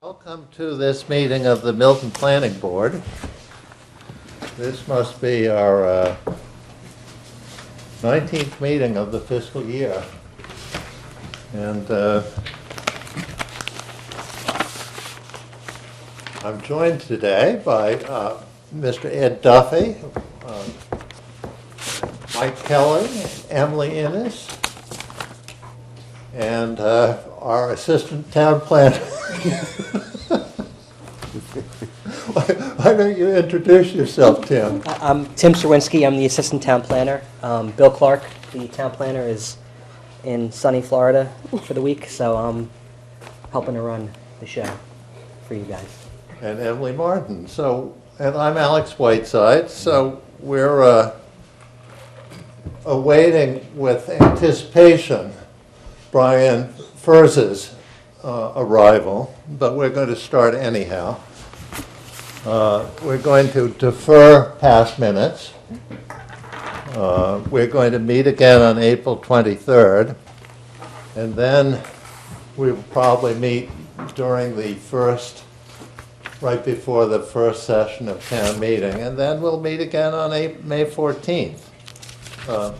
Welcome to this meeting of the Milton Planning Board. This must be our 19th meeting of the fiscal year. And I'm joined today by Mr. Ed Duffy, Mike Kelly, Emily Innes, and our assistant town planner. Why don't you introduce yourself, Tim? I'm Tim Serwinski. I'm the assistant town planner. Bill Clark, the town planner, is in sunny Florida for the week, so I'm helping to run the show for you guys. And Emily Martin. And I'm Alex Whiteside. So we're awaiting with anticipation Brian Furz's arrival, but we're going to start anyhow. We're going to defer past minutes. We're going to meet again on April 23rd, and then we will probably meet during the right before the first session of town meeting, and then we'll meet again on May 14th,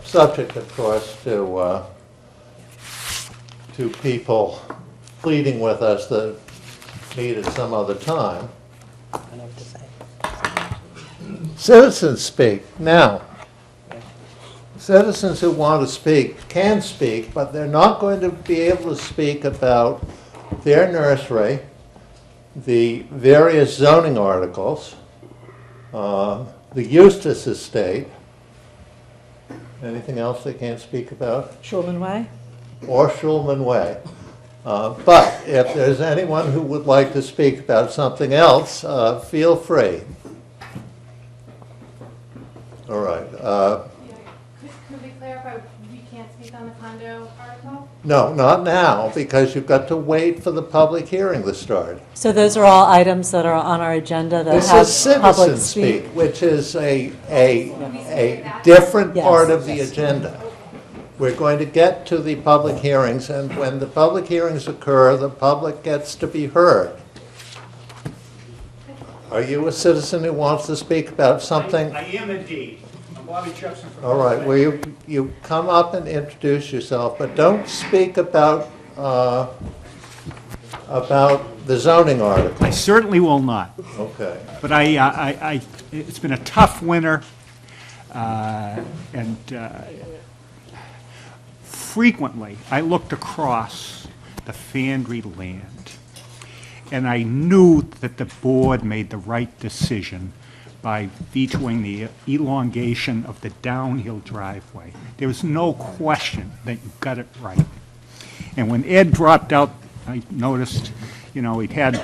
subject, of course, to people pleading with us to meet at some other time. I don't know what to say. Citizens speak. Now, citizens who want to speak can speak, but they're not going to be able to speak about their nursery, the various zoning articles, the Eustace estate. Anything else they can't speak about? Schulman Way? Or Schulman Way. But if there's anyone who would like to speak about something else, feel free. All right. Could we clarify, we can't speak on the condo article? No, not now, because you've got to wait for the public hearing to start. So those are all items that are on our agenda that This have is public citizen speak. speak, which is a different Yes. part of the agenda. We're going to get to the public hearings, and when the public hearings occur, the public gets to be heard. Are you a citizen who wants to speak about something? I am indeed. I'm Bobby Jepson from... All right, well, you come up and introduce yourself, but don't speak about the zoning article. I certainly will not. Okay. But it's been a tough winter, and frequently I looked across the Fandry land, and I knew that the board made the right decision by vetoing the elongation of the downhill driveway. There was no question that you got it right. And when Ed dropped out, I noticed, he'd had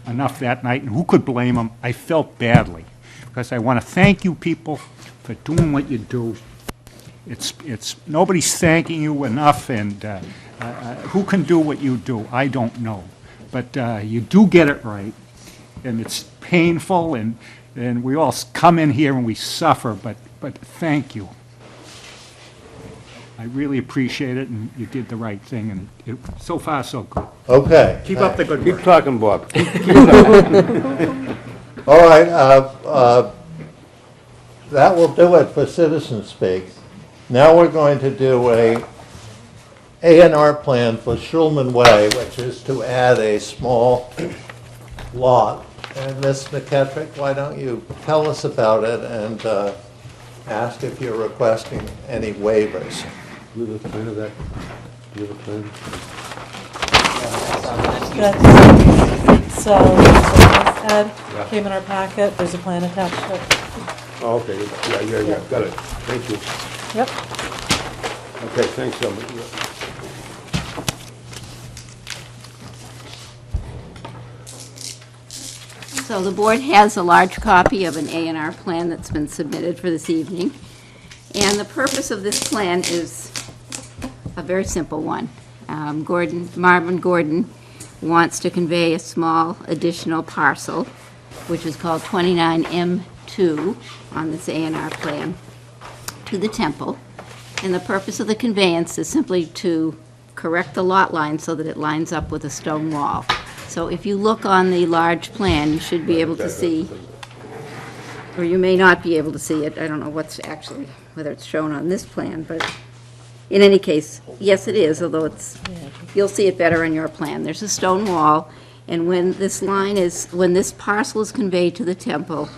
enough that night, and who could blame him? I felt badly, because I want to thank you people for doing what you do. It's nobody's thanking you enough, and who can do what you do? I don't know. But you do get it right, and it's painful, and we all come in here and we suffer, but thank you. I really appreciate it, and you did the right thing, and so far, so good. Okay. Keep up the good work. Keep talking, Bob. All right, that will do it for citizen speak. Now we're going to do a A&R plan for Schulman Way, which is to add a small lot. And Ms. McKettrick, why don't you tell us about it and ask if you're requesting any waivers? Do you have a plan of that? Do you have a plan? So, Ed, came in our packet, there's a plan attached to it. Oh, okay, yeah, got it. Thank you. Yep. Okay, thanks, Emily. So the board has a large copy of an A&R plan that's been submitted for this evening. And the purpose of this plan is a very simple one. Marvin Gordon wants to convey a small additional parcel, which is called 29M2 on this A&R plan, to the temple. And the purpose of the conveyance is simply to correct the lot line so that it lines up with a stone wall. So if you look on the large plan, you should be able to see, or you may not be able to see it. I don't know what's actually, whether it's shown on this plan, but in any case, yes, it is, although it's, you'll see it better on your plan. There's a stone wall, and when this when this parcel is conveyed to the temple,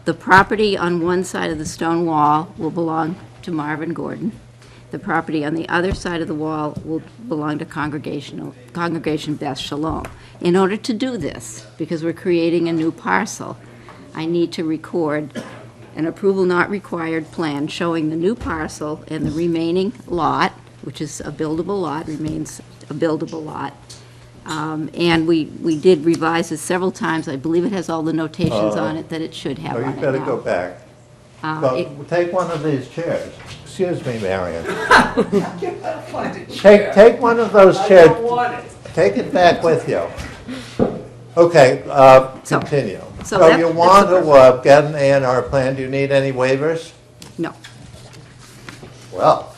the property on one side of the stone wall will belong to Marvin Gordon. The property on the other side of the wall will belong to Congregation Beth Shalom. In order to do this, because we're creating a new parcel, I need to record an approval not required plan showing the new parcel and the remaining lot, which is a buildable lot, remains a buildable lot. And we did revise this several times. I believe it has all the notations on it that it should have Oh, on you it now. better go back. Well, take one of these chairs. Excuse me, Marion. Take one of those chairs. Take it back with you. Okay, continue. so So that- you that's want the to get an A&R plan, do you need any waivers? No. Well,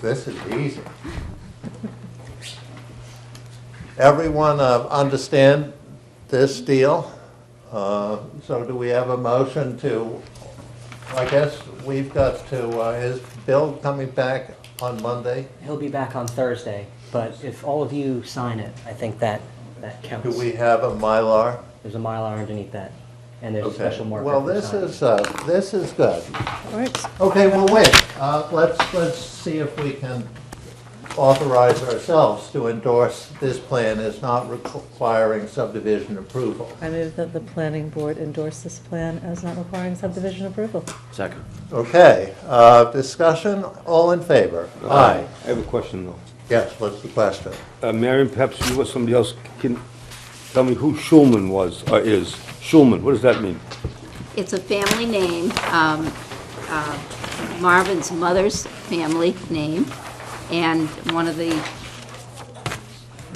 this is easy. Everyone understand this deal? So do we have a motion to, I guess we've got to, is Bill coming back on Monday? He'll be back on Thursday, but if all of you sign it, I think that counts. Do we have a Mylar? There's a Mylar underneath that, and there's a Okay. special marker. Well, for this is good. All right. Okay, well, wait, let's see if we can authorize ourselves to endorse this plan as not requiring subdivision approval. I move that the planning board endorse this plan as not requiring subdivision approval. Second. Okay, discussion, all in favor? Aye. I have a question, though. Yes, what's the question? Marion, perhaps you or somebody else can tell me who Schulman was, or is. Schulman, what does that mean? It's a family name, Marvin's mother's family name, and one of the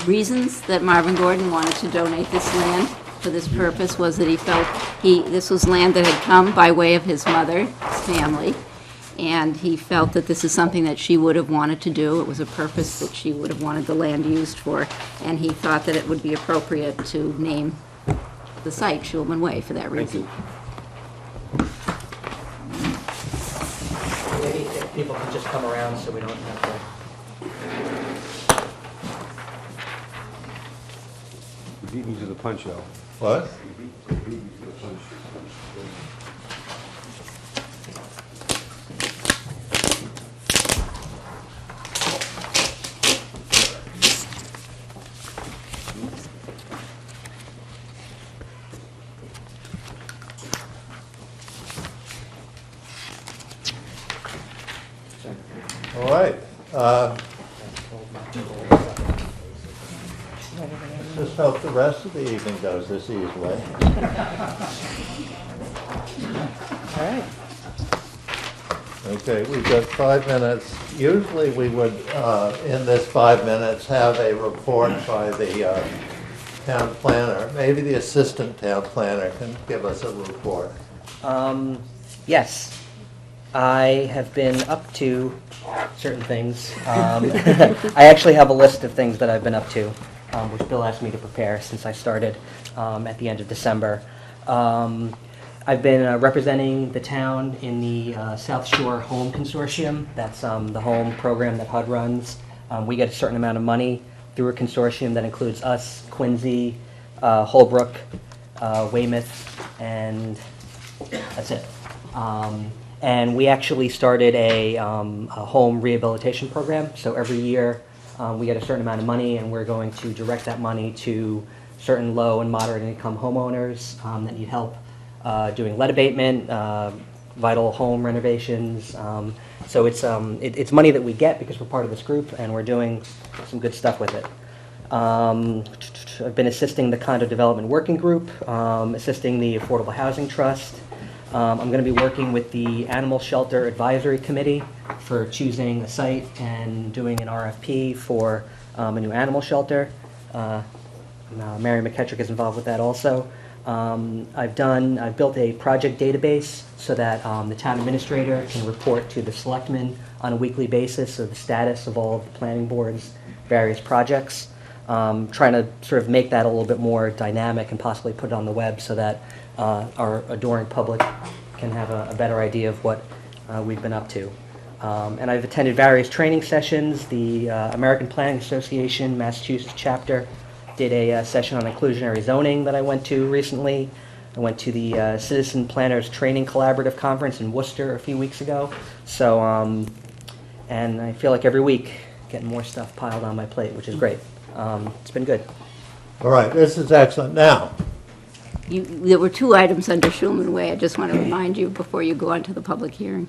reasons that Marvin Gordon wanted to donate this land for this purpose was that he felt this was land that had come by way of his mother's family, and he felt that this is something that she would have wanted to do. It was a purpose that she would have wanted the land used for, and he thought that it would be appropriate to name the site Schulman Way for that reason. Maybe if people can just come around so we don't have to. You beat me to the punch, Al. What? You beat me to the punch. All right. Let's just hope the rest of the evening goes this easily. All right. Okay, we've got 5 minutes. Usually we would, in this 5 minutes, have a report by the town planner. Maybe the assistant town planner can give us a report. Yes, I have been up to certain things. I actually have a list of things that I've been up to, which Bill asked me to prepare since I started at the end of December. I've been representing the town in the South Shore Home Consortium. That's the home program that HUD runs. We get a certain amount of money through a consortium that includes us, Quincy, Holbrook, Weymouth, and that's it. And we actually started a home rehabilitation program. So every year we get a certain amount of money, and we're going to direct that money to certain low and moderate income homeowners that need help doing lead abatement, vital home renovations. So it's money that we get because we're part of this group, and we're doing some good stuff with it. I've been assisting the Condo Development Working Group, assisting the Affordable Housing Trust. I'm going to be working with the Animal Shelter Advisory Committee for choosing a site and doing an RFP for a new animal shelter. Mary McKettrick is involved with that also. I've built a project database so that the town administrator can report to the selectmen on a weekly basis of the status of all of the planning board's various projects. trying to sort of make that a little bit more dynamic and possibly put it on the web so that our adoring public can have a better idea of what we've been up to. And I've attended various training sessions. The American Planning Association Massachusetts chapter did a session on inclusionary zoning that I went to recently. I went to the Citizen Planners Training Collaborative Conference in Worcester a few weeks ago. So, and I feel like every week getting more stuff piled on my plate, which is great. It's been good. All right, this is excellent. Now, There were 2 items under Schulman Way. I just want to remind you before you go on to the public hearing.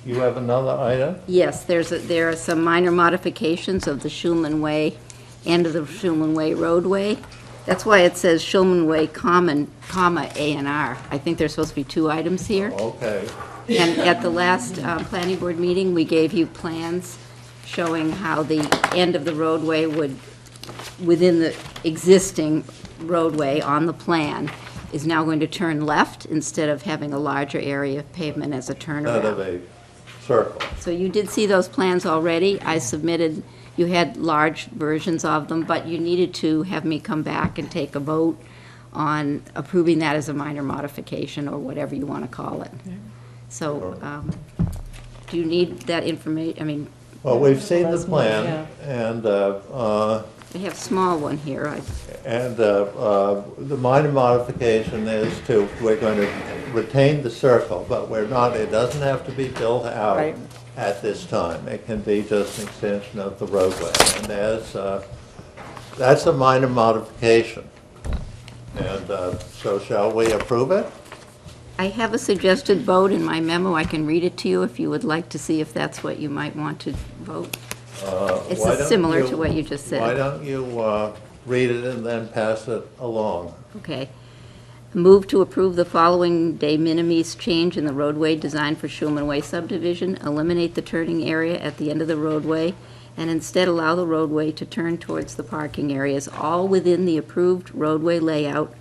you have another item? Yes, there are some minor modifications of the Schulman Way, end of the Schulman Way roadway. That's why it says Schulman Way Common, A&R. I think there's supposed to be 2 items here. Okay. And at the last planning board meeting, we gave you plans showing how the end of the roadway would, within the existing roadway on the plan, is now going to turn left instead of having a larger area of pavement as a Out of turnaround. a circle. So you did see those plans already. I submitted, you had large versions of them, but you needed to have me come back and take a vote on approving that as a minor modification or whatever you want to call it. So, do you need that information? I mean, Well, we've seen the That's more, plan, and, I have a small one here. the minor modification is we're going to retain the circle, but we're not, it doesn't have to be built out Right. at this time. It can be just an extension of the roadway, and that's a minor modification. And so shall we approve it? I have a suggested vote in my memo. I can read it to you if you would like to see if that's what you might want to vote. It's Why don't similar you- to what you just said. Why don't you read it and then pass it along? Okay. Move to approve the following de minimis change in the roadway design for Schulman Way subdivision, eliminate the turning area at the end of the roadway, and instead allow the roadway to turn towards the parking areas, all within the approved roadway layout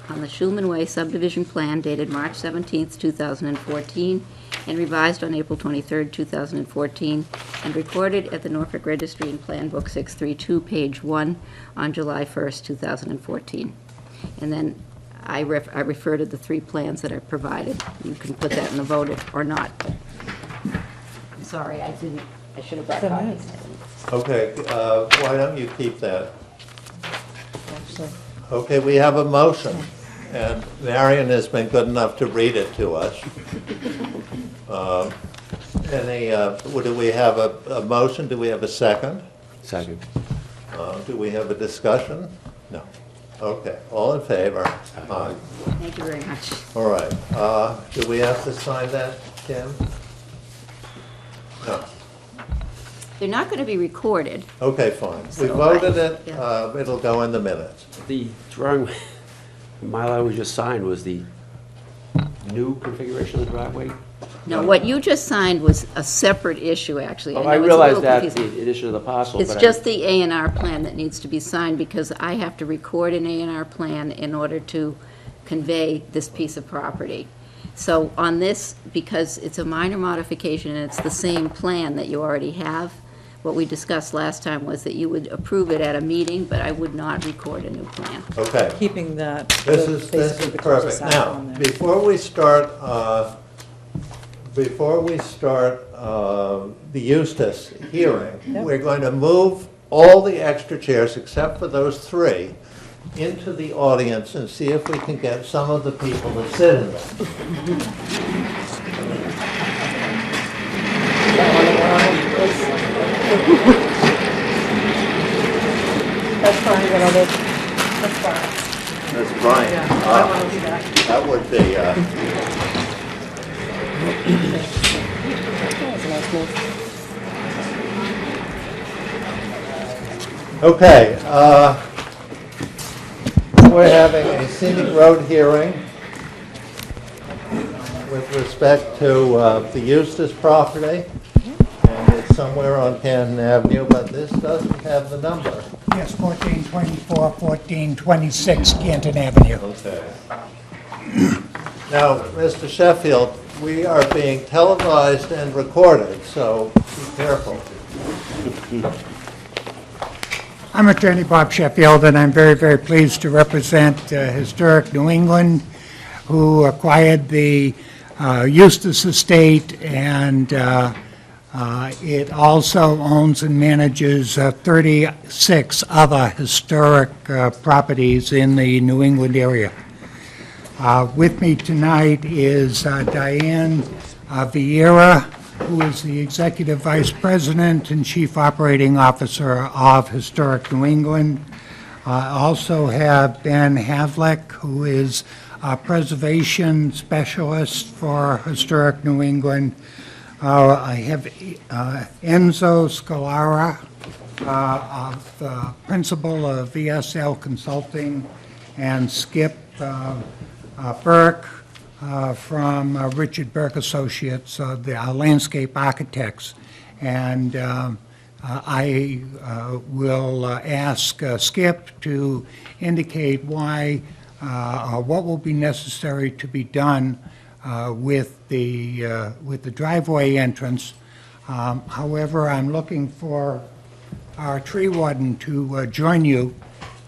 on the Schulman Way subdivision plan dated March 17th, 2014, and revised on April 23rd, 2014, and recorded at the Norfolk Registry in Plan Book 632, page 1, on July 1st, 2014. And then I refer to the 3 plans that are provided. You can put that in the vote or not. I'm sorry, I should have brought So copies. Okay, why don't you keep that? Actually, Okay, we have a motion, and Marion has been good enough to read it to us. Do we have a motion? Do we have a second? Second. Do we have a discussion? No. Okay, all in favor? Aye. Thank you very much. All right, do we have to sign that, Kim? No. They're not going to be recorded. Okay, fine. We So, voted it, yeah. it'll go in the minutes. The drawing, Mylar we just signed was the new configuration of the driveway? No, what you just signed was a separate issue, actually. Oh, know I it's a realize little that, confusing. the addition of the parcel, It's but just the A&R plan that needs to be signed because I have to record an A&R plan in order to convey this piece of property. So on this, because it's a minor modification and it's the same plan that you already have, what we discussed last time was that you would approve it at a meeting, but I would not record a new plan. Okay. keeping that, This the- is basically the perfect. cul-de-sac Now, on there. before we start the Eustace hearing, Yep. we're going to move all the extra chairs, except for those 3, into the audience and see if we can get some of the people to sit in them. That's fine, but that's fine. That's Brian. Yeah, I don't want to do that. That would be, That was a nice move. okay, we're having a scenic road hearing with respect to the Eustace property, and it's somewhere on Canton Avenue, but this doesn't have the number. Yes, 1424, 1426 Canton Avenue. Okay. Now, Mr. Sheffield, we are being televised and recorded, so be careful. I'm Attorney Bob Sheffield, and I'm very, very pleased to represent Historic New England, who acquired the Eustis Estate, and it also owns and manages 36 other historic properties in the New England area. With me tonight is Diane Vieira, who is the Executive Vice President and Chief Operating Officer of Historic New England. I also have Ben Havlick, who is a Preservation Specialist for Historic New England. I have Enzo Scalara, Principal of VSL Consulting, and Skip Burke from Richard Burke Associates, the landscape architects. And I will ask Skip to indicate why, or what will be necessary to be done with the driveway entrance. However, I'm looking for our tree warden to join you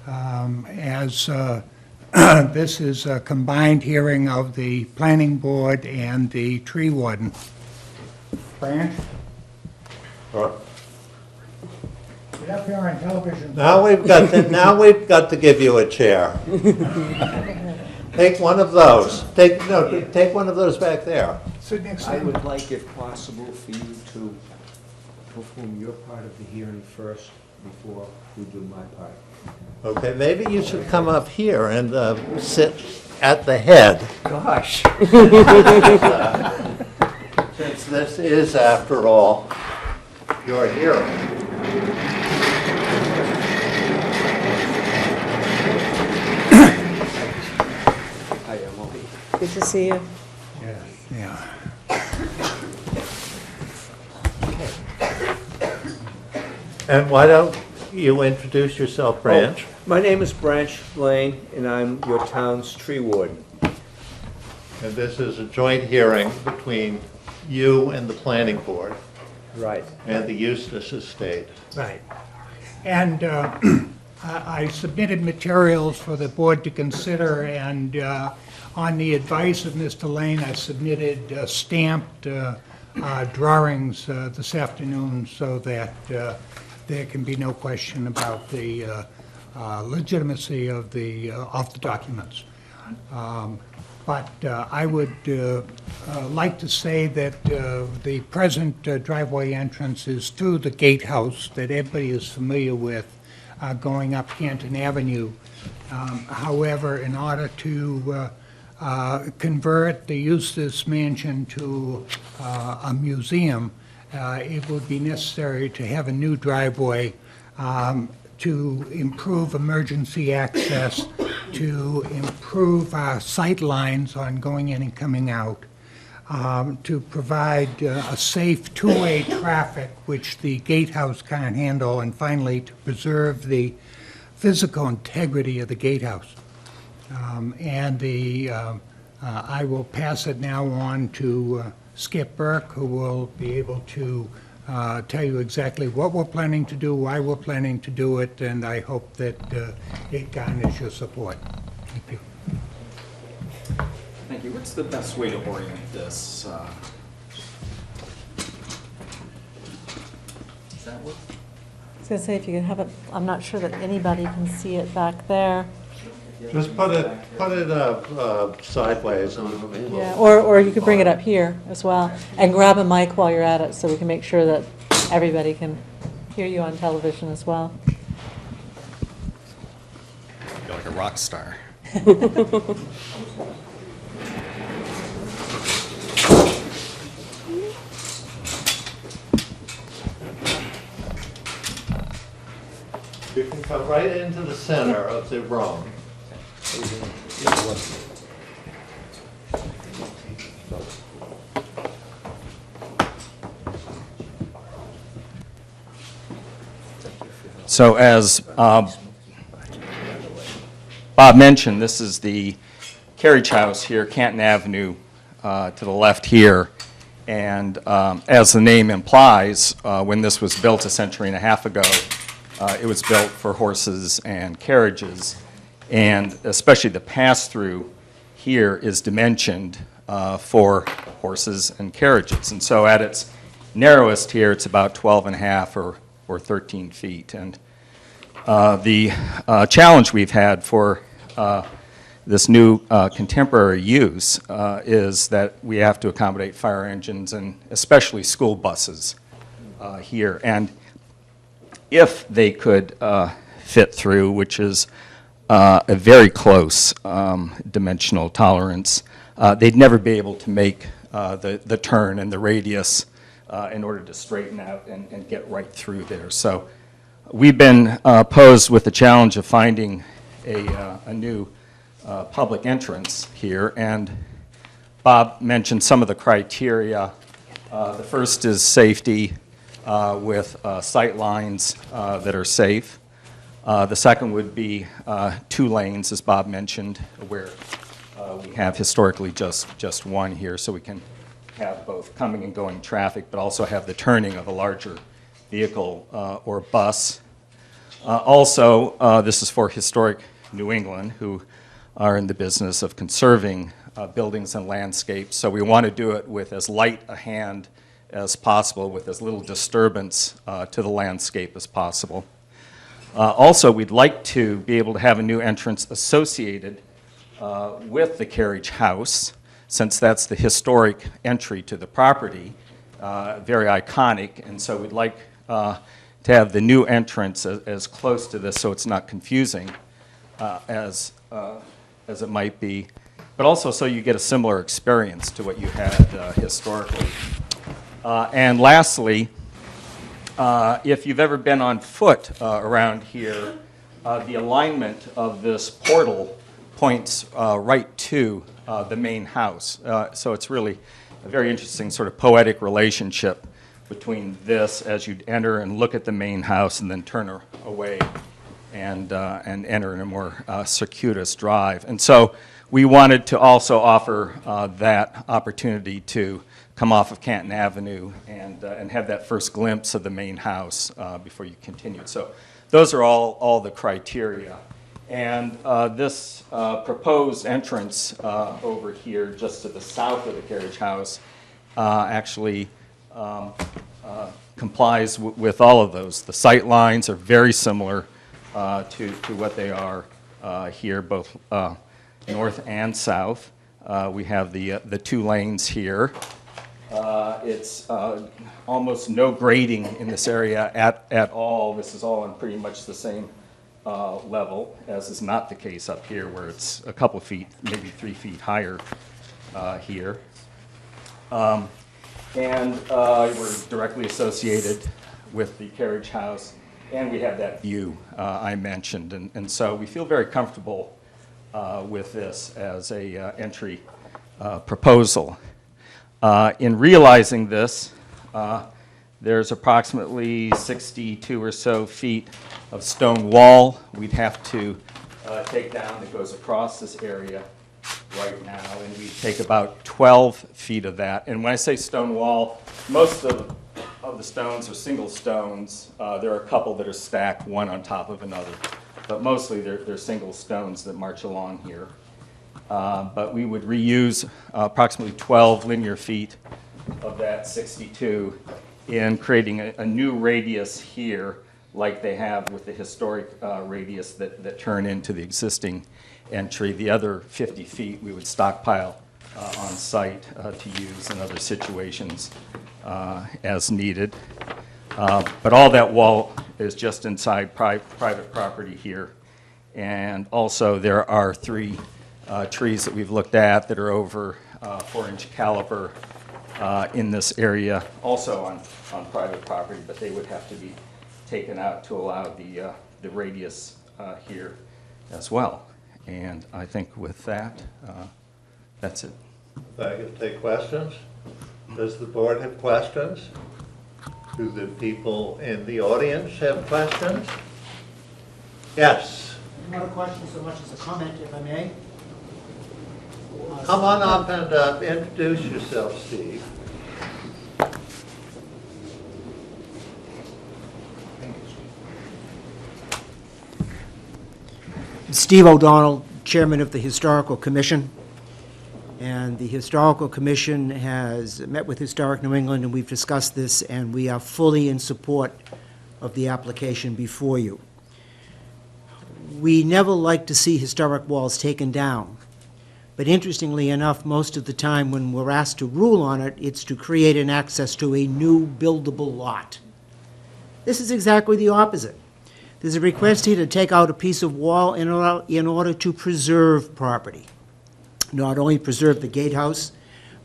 as this is a combined hearing of the planning board and the tree warden. Branch? Or- Get up here on television. Now we've got to give you a chair. Take one of those. Take one of those back there. Sit next to I him. would like, if possible, for you to perform your part of the hearing first before we do my part. Okay, maybe you should come up here and sit at the head. Gosh. Since this is, after all, your hearing. I am okay. Good to see you. Yeah. And why don't you introduce yourself, Branch? Oh, my name is Branch Lane, and I'm your town's tree warden. And this is a joint hearing between you and the planning board Right. and the Eustis Estate. Right. And I submitted materials for the board to consider, and on the advice of Mr. Lane, I submitted stamped drawings this afternoon so that there can be no question about the legitimacy of the documents. But I would like to say that the present driveway entrance is through the gatehouse that everybody is familiar with going up Canton Avenue. However, in order to convert the Eustis Mansion to a museum, it would be necessary to have a new driveway to improve emergency access, to improve our sight lines on going in and coming out, to provide a safe two-way traffic, which the gatehouse can't handle, and finally, to preserve the physical integrity of the gatehouse. I will pass it now on to Skip Burke, who will be able to tell you exactly what we're planning to do, why we're planning to do it, and I hope that it garners your support. Thank you. Thank you. What's the best way to orient this? Does that work? I was going to say, if you could have it, I'm not sure that anybody can see it back there. Just put it sideways. Yeah, or you could bring it up here as well, and grab a mic while you're at it, so we can make sure that everybody can hear you on television as well. You're like a rock star. You can come right into the center of the room. So as Bob mentioned, this is the carriage house here, Canton Avenue, to the left here. And as the name implies, when this was built a century and a half ago, it was built for horses and carriages, and especially the pass-through here is dimensioned for horses and carriages. And so at its narrowest here, it's about 12 and a half or 13 feet. And the challenge we've had for this new contemporary use is that we have to accommodate fire engines and especially school buses here. And if they could fit through, which is a very close dimensional tolerance, they'd never be able to make the turn and the radius in order to straighten out and get right through there. So we've been posed with the challenge of finding a new public entrance here, and Bob mentioned some of the criteria. The first is safety with sight lines that are safe. The second would be 2 lanes, as Bob mentioned, where we have historically just one here, so we can have both coming and going traffic, but also have the turning of a larger vehicle or bus. Also, this is for historic New England, who are in the business of conserving buildings and landscapes, so we want to do it with as light a hand as possible, with as little disturbance to the landscape as possible. Also, we'd like to be able to have a new entrance associated with the carriage house, since that's the historic entry to the property, very iconic, and so we'd like to have the new entrance as close to this so it's not confusing as it might be, but also so you get a similar experience to what you had historically. And lastly, if you've ever been on foot around here, the alignment of this portal points right to the main house. So it's really a very interesting sort of poetic relationship between this as you'd enter and look at the main house and then turn away and enter in a more circuitous drive. And so we wanted to also offer that opportunity to come off of Canton Avenue and have that first glimpse of the main house before you continue. So those are all the criteria. And this proposed entrance over here, just to the south of the carriage house, actually complies with all of those. The sight lines are very similar to what they are here, both north and south. We have the 2 lanes here. It's almost no grading in this area at all. This is all on pretty much the same level, as is not the case up here, where it's a couple feet, maybe 3 feet higher here. And we're directly associated with the carriage house, and we have that view I mentioned. And so we feel very comfortable with this as a entry proposal. In realizing this, there's approximately 62 or so feet of stone wall we'd have to take down that goes across this area right now, and we take about 12 feet of that. And when I say stone wall, most of the stones are single stones. There are a couple that are stacked one on top of another, but mostly they're single stones that march along here. But we would reuse approximately 12 linear feet of that 62 in creating a new radius here, like they have with the historic radius that turn into the existing entry. The other 50 feet we would stockpile on site to use in other situations as needed. But all that wall is just inside private property here. And also there are 3 trees that we've looked at that are over 4-inch caliber in this area, also on private property, but they would have to be taken out to allow the radius here as well. And I think with that, that's it. Thank you. Take questions? Does the board have questions? Do the people in the audience have questions? Yes. Not a question so much as a comment, if I may. Come on up and introduce yourself, Steve. Steve O'Donnell, Chairman of the Historical Commission. And the Historical Commission has met with Historic New England, and we've discussed this, and we are fully in support of the application before you. We never like to see historic walls taken down, but interestingly enough, most of the time when we're asked to rule on it, it's to create an access to a new buildable lot. This is exactly the opposite. There's a request here to take out a piece of wall in order to preserve property. Not only preserve the gatehouse,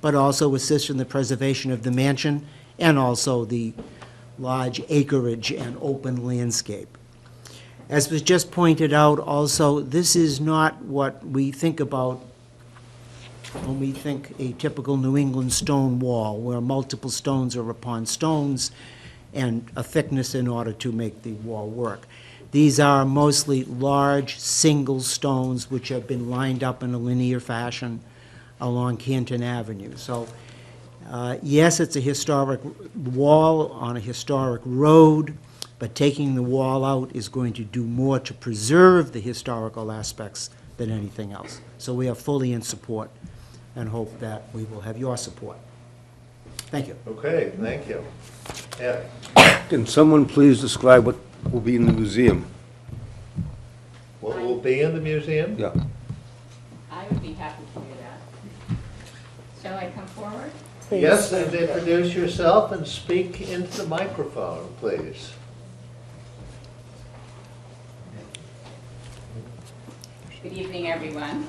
but also assist in the preservation of the mansion and also the large acreage and open landscape. As was just pointed out also, this is not what we think about when we think a typical New England stone wall, where multiple stones are upon stones and a thickness in order to make the wall work. These are mostly large, single stones which have been lined up in a linear fashion along Canton Avenue. So, yes, it's a historic wall on a historic road, but taking the wall out is going to do more to preserve the historical aspects than anything else. So we are fully in support and hope that we will have your support. Thank you. Okay, thank you. Ed? Can someone please describe what will be in the museum? What will be in the museum? Yeah. I would be happy to do that. Shall I come forward? Yes, and introduce yourself and speak into the microphone, please. Good evening, everyone.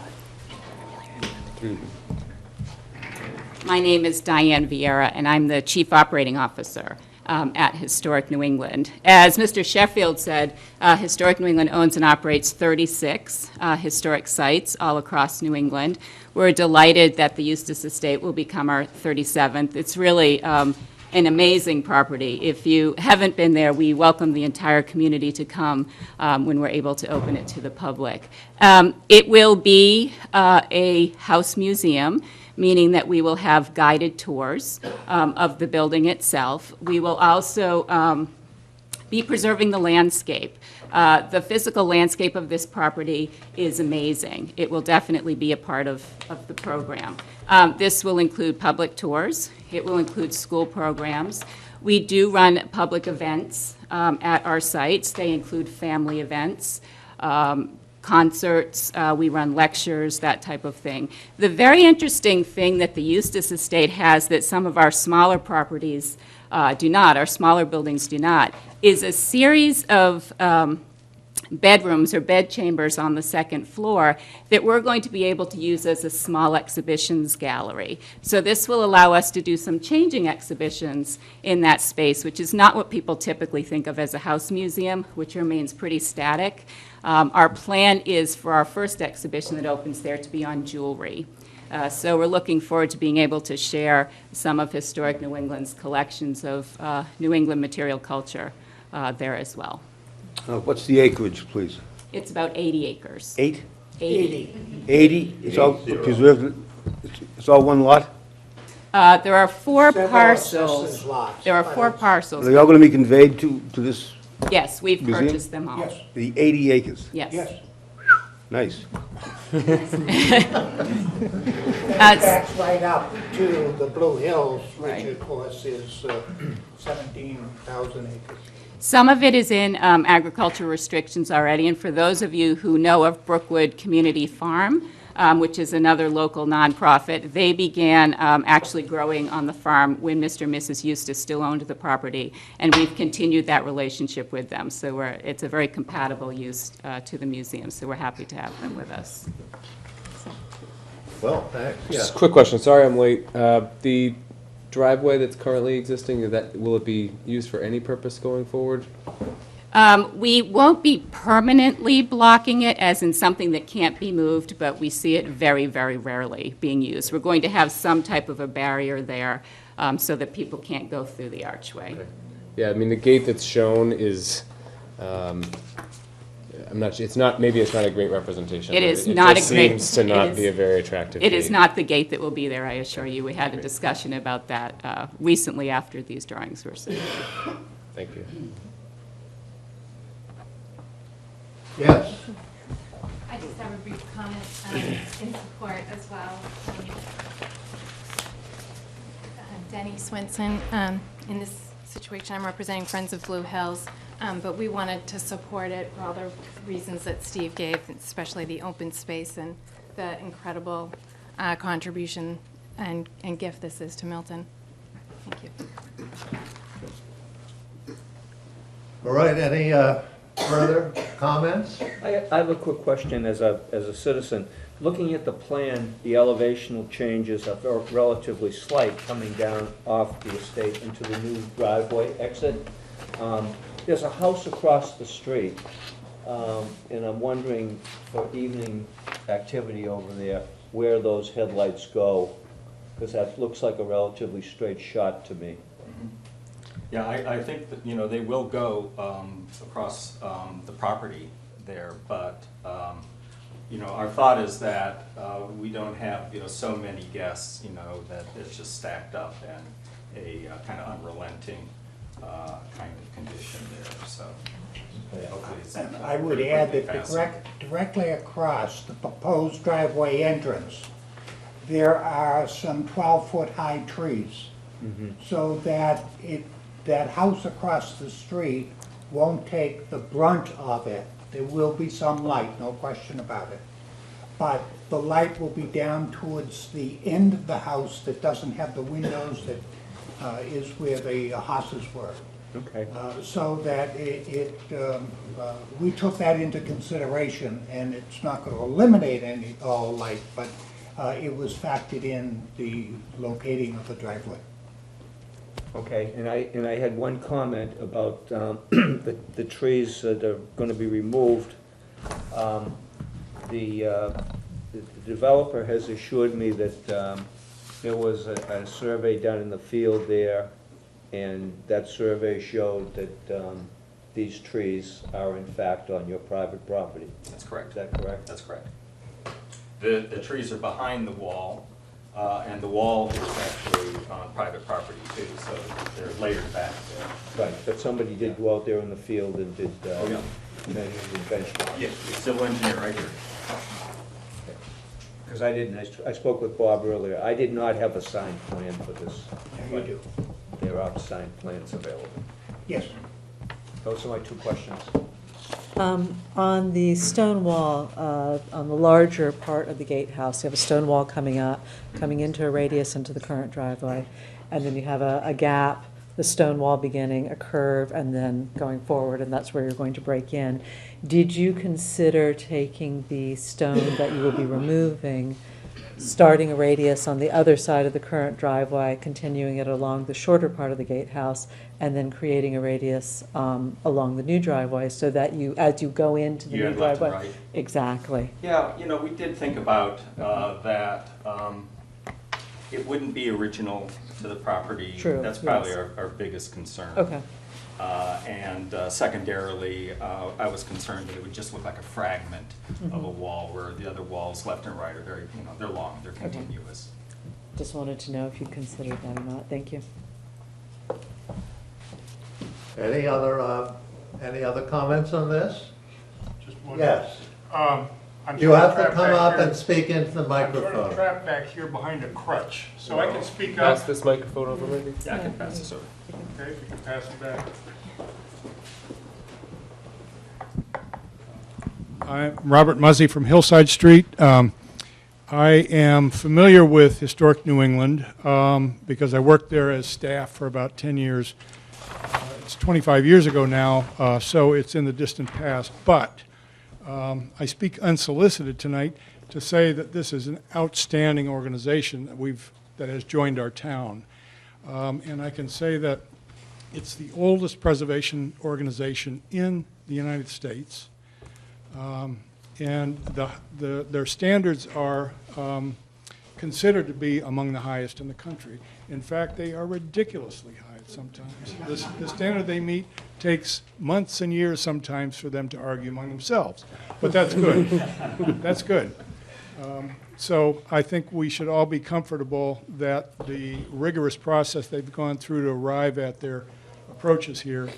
My name is Diane Vieira, and I'm the Chief Operating Officer at Historic New England. As Mr. Sheffield said, Historic New England owns and operates 36 historic sites all across New England. We're delighted that the Eustis Estate will become our 37th. It's really an amazing property. If you haven't been there, we welcome the entire community to come when we're able to open it to the public. It will be a house museum, meaning that we will have guided tours of the building itself. We will also be preserving the landscape. The physical landscape of this property is amazing. It will definitely be a part of the program. This will include public tours. It will include school programs. We do run public events at our sites. They include family events, concerts, we run lectures, that type of thing. The very interesting thing that the Eustis Estate has that some of our smaller properties do not, our smaller buildings do not, is a series of bedrooms or bed chambers on the second floor that we're going to be able to use as a small exhibitions gallery. So this will allow us to do some changing exhibitions in that space, which is not what people typically think of as a house museum, which remains pretty static. Our plan is for our first exhibition that opens there to be on jewelry. So we're looking forward to being able to share some of Historic New England's collections of New England material culture there as well. What's the acreage, please? It's about 80 acres. 8? 80. 80? It's all preserved, it's all one lot? There are four Several parcels. assessors lots. There are four Are parcels. they all going to be conveyed to this, Yes, we've Museum? purchased them all. Yes. the 80 acres? Yes. Nice. That's right up to the Blue Hills, which Right. of course is 17,000 acres. Some of it is in agriculture restrictions already, and for those of you who know of Brookwood Community Farm, which is another local nonprofit, they began actually growing on the farm when Mr. and Mrs. Eustis still owned the property, and we've continued that relationship with them. So it's a very compatible use to the museum, so we're happy to have them with us. Well, thanks, yeah. Just a quick question, sorry I'm late. The driveway that's currently existing, will it be used for any purpose going forward? We won't be permanently blocking it, as in something that can't be moved, but we see it very, very rarely being used. We're going to have some type of a barrier there so that people can't go through the archway. Yeah, I mean, the gate that's shown is, I'm not, it's not, maybe it's not a great representation. It but is not a just great- seems to it not is- be a very attractive It gate. is not the gate that will be there, I assure you. We had a discussion about that recently after these drawings were submitted. Thank you. Yes. have a brief comment in support as well. Denny Swenson. In this situation, I'm representing Friends of Blue Hills, but we wanted to support it for all the reasons that Steve gave, especially the open space and the incredible contribution and gift this is to Milton. Thank you. All right, any further comments? I have a quick question as a citizen. Looking at the plan, the elevational changes are relatively slight coming down off the estate into the new driveway exit. There's a house across the street, and I'm wondering for evening activity over there, where those headlights go, because that looks like a relatively straight shot to me. Yeah, I think that, you know, they will go across the property there, but, you know, our thought is that we don't have, you know, so many guests, you know, that it's just stacked up and a kind of unrelenting kind of condition there, so hopefully it's I would pretty add quickly that passing. directly across the proposed driveway entrance, there are some 12-foot high trees, so that that house across the street won't take the brunt of it. There will be some light, no question about it. But the light will be down towards the end of the house that doesn't have the windows, that is where the houses were. Okay. So that we took that into consideration, and it's not going to eliminate all light, but it was factored in the locating of the driveway. Okay, and I had one comment about the trees that are going to be removed. The developer has assured me that there was a survey done in the field there, and that survey showed that these trees are in fact on your private property. That's correct. Is that correct? That's correct. The trees are behind the wall, and the wall is actually on private property too, so they're layered back there. Right, but somebody did go out there in the field and did Oh, yeah. measure and benchmark. Yeah, the civil engineer right here. Because I spoke with Bob earlier, I did not have a signed plan for this. Now you do. There are signed plans available. Yes. Those are my two questions. On the stone wall, on the larger part of the gatehouse, you have a stone wall coming up, coming into a radius into the current driveway, and then you have a gap, the stone wall beginning, a curve, and then going forward, and that's where you're going to break in. Did you consider taking the stone that you will be removing, starting a radius on the other side of the current driveway, continuing it along the shorter part of the gatehouse, and then creating a radius along the new driveway so that you, as you go into the You new had left and driveway? right. Exactly. Yeah, you know, we did think about that. It wouldn't be original to the property. True, That's probably yes. our biggest concern. Okay. And secondarily, I was concerned that it would just look like a fragment of a wall where the other walls, left and right, are very, you know, they're long, they're continuous. Just wanted to know if you considered that or not. Thank you. Any other comments on this? Just one. Yes. I'm You sort of have to trapped come back up here. and speak into the I'm sort of microphone. trapped back here behind a crutch, so I can speak Pass up. this microphone over, maybe? Yeah, I can pass this over. Okay, if you can pass it back. I'm Robert Muzzy from Hillside Street. I am familiar with Historic New England because I worked there as staff for about 10 years. It's 25 years ago now, so it's in the distant past. But I speak unsolicited tonight to say that this is an outstanding organization that has joined our town. And I can say that it's the oldest preservation organization in the United States. And their standards are considered to be among the highest in the country. In fact, they are ridiculously high sometimes. The standard they meet takes months and years sometimes for them to argue among themselves. But that's good. That's good. So I think we should all be comfortable that the rigorous process they've gone through to arrive at their approaches here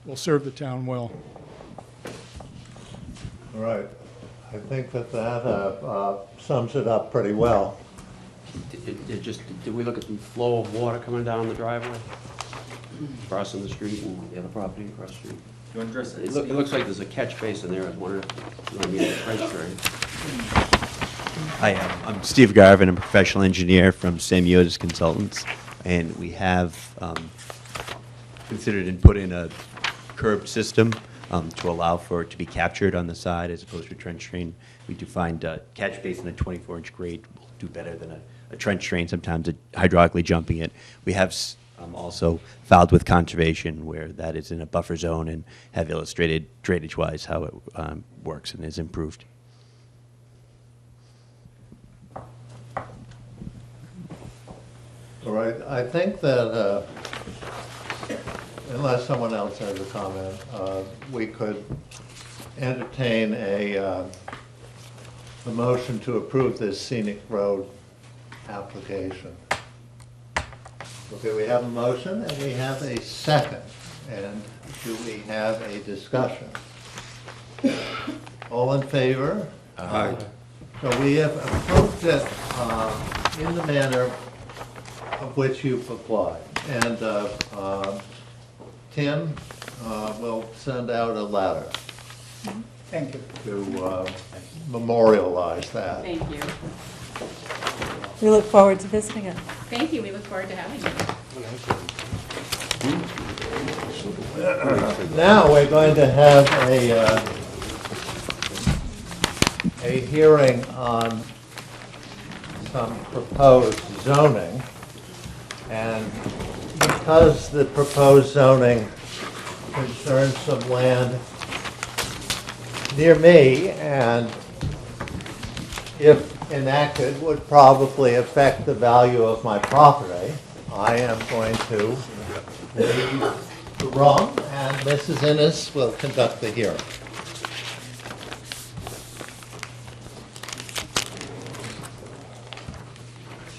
will serve the town well. All right. I think that sums it up pretty well. Did we look at the flow of water coming down the driveway? Crossing the street and the other property across the street? You want to address It looks like there's a catch basin there. I was wondering if you want me to trench drain. Hi, I'm Steve Garvin. I'm a professional engineer from Samiotis Consultants, and we have considered and put in a curb system to allow for it to be captured on the side as opposed to a trench drain. We do find catch basin at 24-inch grade will do better than a trench drain, sometimes hydraulically jumping it. We have also filed with conservation where that is in a buffer zone and have illustrated drainage-wise how it works and is improved. All right, I think that, unless someone else has a comment, we could entertain a motion to approve this scenic road application. Okay, we have a motion and we have a second. And do we have a discussion? All in favor? Aye. So we have approved it in the manner of which you've applied. And Tim will send out a letter Thank you. to memorialize that. Thank you. We look forward to visiting it. Thank you, we look forward to having you. Now we're going to have a hearing on some proposed zoning. And because the proposed zoning concerns some land near me, and if enacted, would probably affect the value of my property, I am going to leave the room, and Mrs. Innes will conduct the hearing.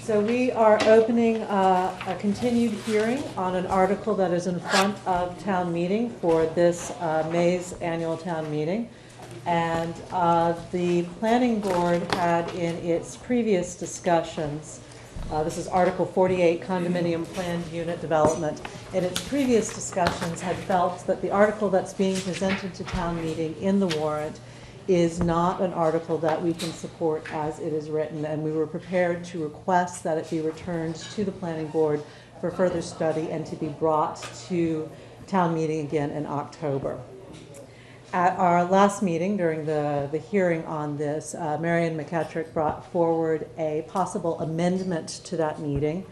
So we are opening a continued hearing on an article that is in front of town meeting for this May's annual town meeting. And the planning board had in its previous discussions, this is Article 48, Condominium Planned Unit Development. In its previous discussions had felt that the article that's being presented to town meeting in the warrant is not an article that we can support as it is written, and we were prepared to request that it be returned to the planning board for further study and to be brought to town meeting again in October. At our last meeting, during the hearing on this, Marion McKettrick brought forward a possible amendment to that meeting,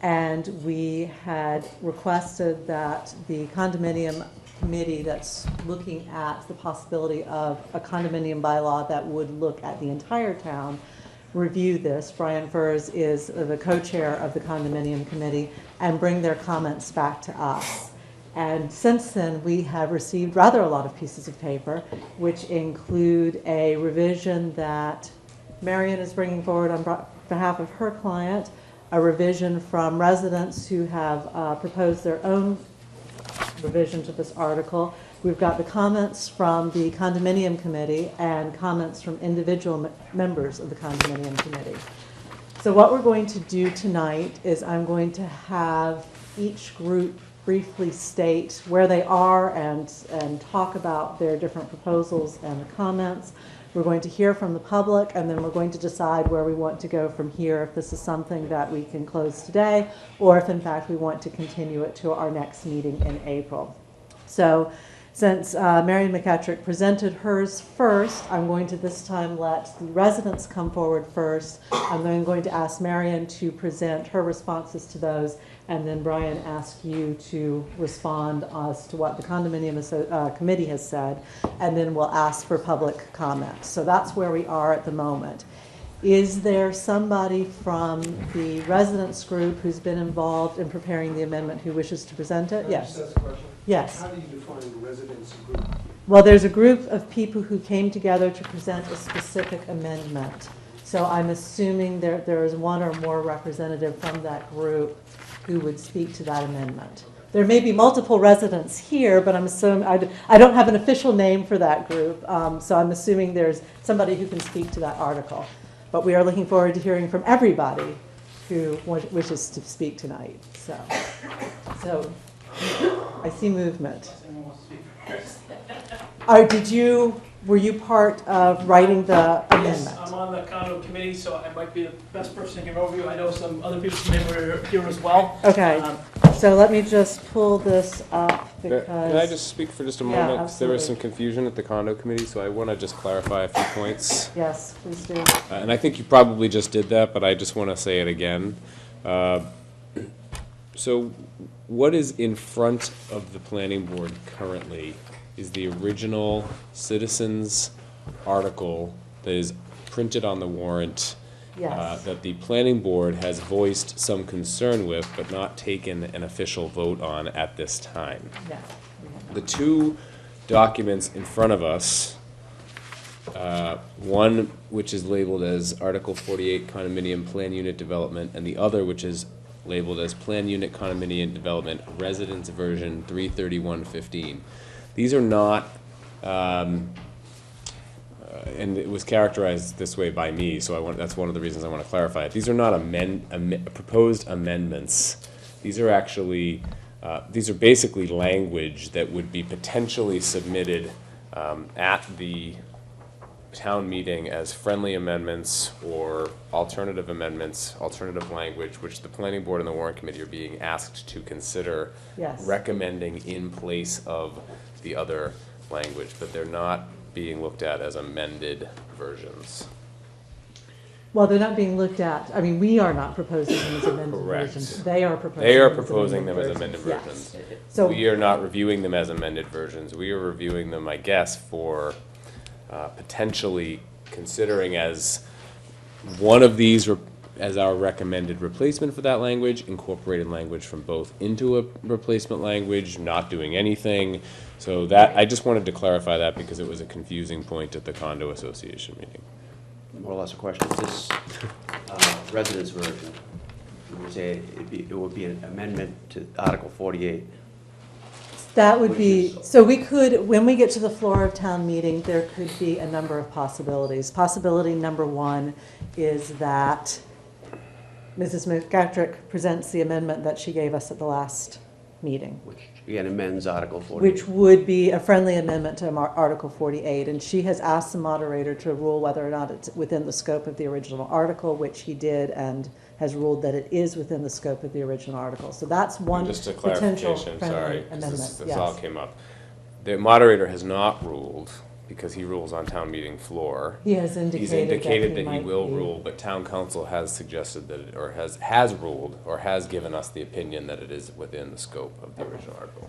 and we had requested that the condominium committee that's looking at the possibility of a condominium bylaw that would look at the entire town review this. Brian Furs is the co-chair of the condominium committee, and bring their comments back to us. And since then, we have received rather a lot of pieces of paper, which include a revision that Marion is bringing forward on behalf of her client, a revision from residents who have proposed their own revision to this article. We've got the comments from the condominium committee and comments from individual members of the condominium committee. So what we're going to do tonight is I'm going to have each group briefly state where they are and talk about their different proposals and the comments. We're going to hear from the public, and then we're going to decide where we want to go from here, if this is something that we can close today, or if in fact we want to continue it to our next meeting in April. So since Marion McKettrick presented hers first, I'm going to this time let the residents come forward first. I'm then going to ask Marion to present her responses to those, and then Brian, ask you to respond as to what the condominium committee has said, and then we'll ask for public comment. So that's where we are at the moment. Is there somebody from the residents group who's been involved in preparing the amendment who wishes to present it? Yes. Yes. How do you define the residents group? Well, there's a group of people who came together to present a specific amendment. So I'm assuming there is one or more representative from that group who would speak to that amendment. there may be multiple residents here, but I'm assuming, I don't have an official name for that group, so I'm assuming there's somebody who can speak to that article. But we are looking forward to hearing from everybody who wishes to speak tonight. So I see movement. Were you part of writing the amendment? Yes, I'm on the condo committee, so I might be the best person to give overview. I know some other people from in were here as well. Okay, so let me just pull this up because... Can I just speak for just a moment? 'Cause there was some confusion at the condo committee, so I want to just clarify a few points. Yes, please do. And I think you probably just did that, but I just want to say it again. So what is in front of the planning board currently is the original citizens article that is printed on the warrant. Yes. That the planning board has voiced some concern with, but not taken an official vote on at this time. Yeah. The two documents in front of us, one which is labeled as Article 48 Condominium Plan Unit Development, and the other which is labeled as Plan Unit Condominium Development Residence Version 33115. These are not, and it was characterized this way by me, so that's one of the reasons I want to clarify it. These are not proposed amendments. These are actually, these are basically language that would be potentially submitted at the town meeting as friendly amendments or alternative amendments, alternative language, which the planning board and the warrant committee are being asked to consider recommending in place of the other language, but they're not being looked at as amended versions. Well, they're not being looked at, I mean, we are not proposing them as amended Correct. versions. They are proposing They are them as proposing them as amended amended versions. versions. Yes. So we are not reviewing them as amended versions. We are reviewing them, I guess, for potentially considering as one of these as our recommended replacement for that language, incorporated language from both into a replacement language, not doing anything. So that, I just wanted to clarify that because it was a confusing point at the condo association meeting. More or less a question. This residence version, you would say it would be an amendment to Article 48. that would be, so we could, when we get to the floor of town meeting, there could be a number of possibilities. Possibility number one is that Mrs. McGattrick presents the amendment that she gave us at the last meeting. Which, again, amends Article 48. Which would be a friendly amendment to Article 48. And she has asked the moderator to rule whether or not it's within the scope of the original article, which he did, and has ruled that it is within the scope of the original article. So that's one just a potential clarification, friendly sorry, 'cause amendment. this all came up. The moderator has not ruled, because he rules on town meeting floor. He has indicated He's indicated that that he might will be. rule, but town council has suggested that, or has ruled, or has given us the opinion that it is within the scope of the original article.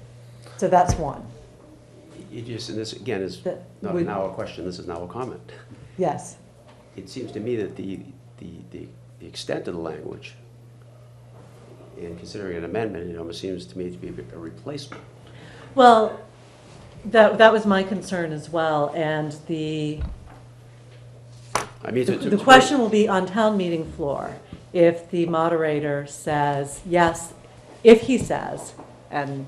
So that's one. You just, and this, again, is not would- now a question, this is now a comment. Yes. It seems to me that the extent of the language, in considering an amendment, it almost seems to me to be a replacement. Well, that was my concern as well, and the question will be on town meeting floor. If the moderator says, yes, if he says, and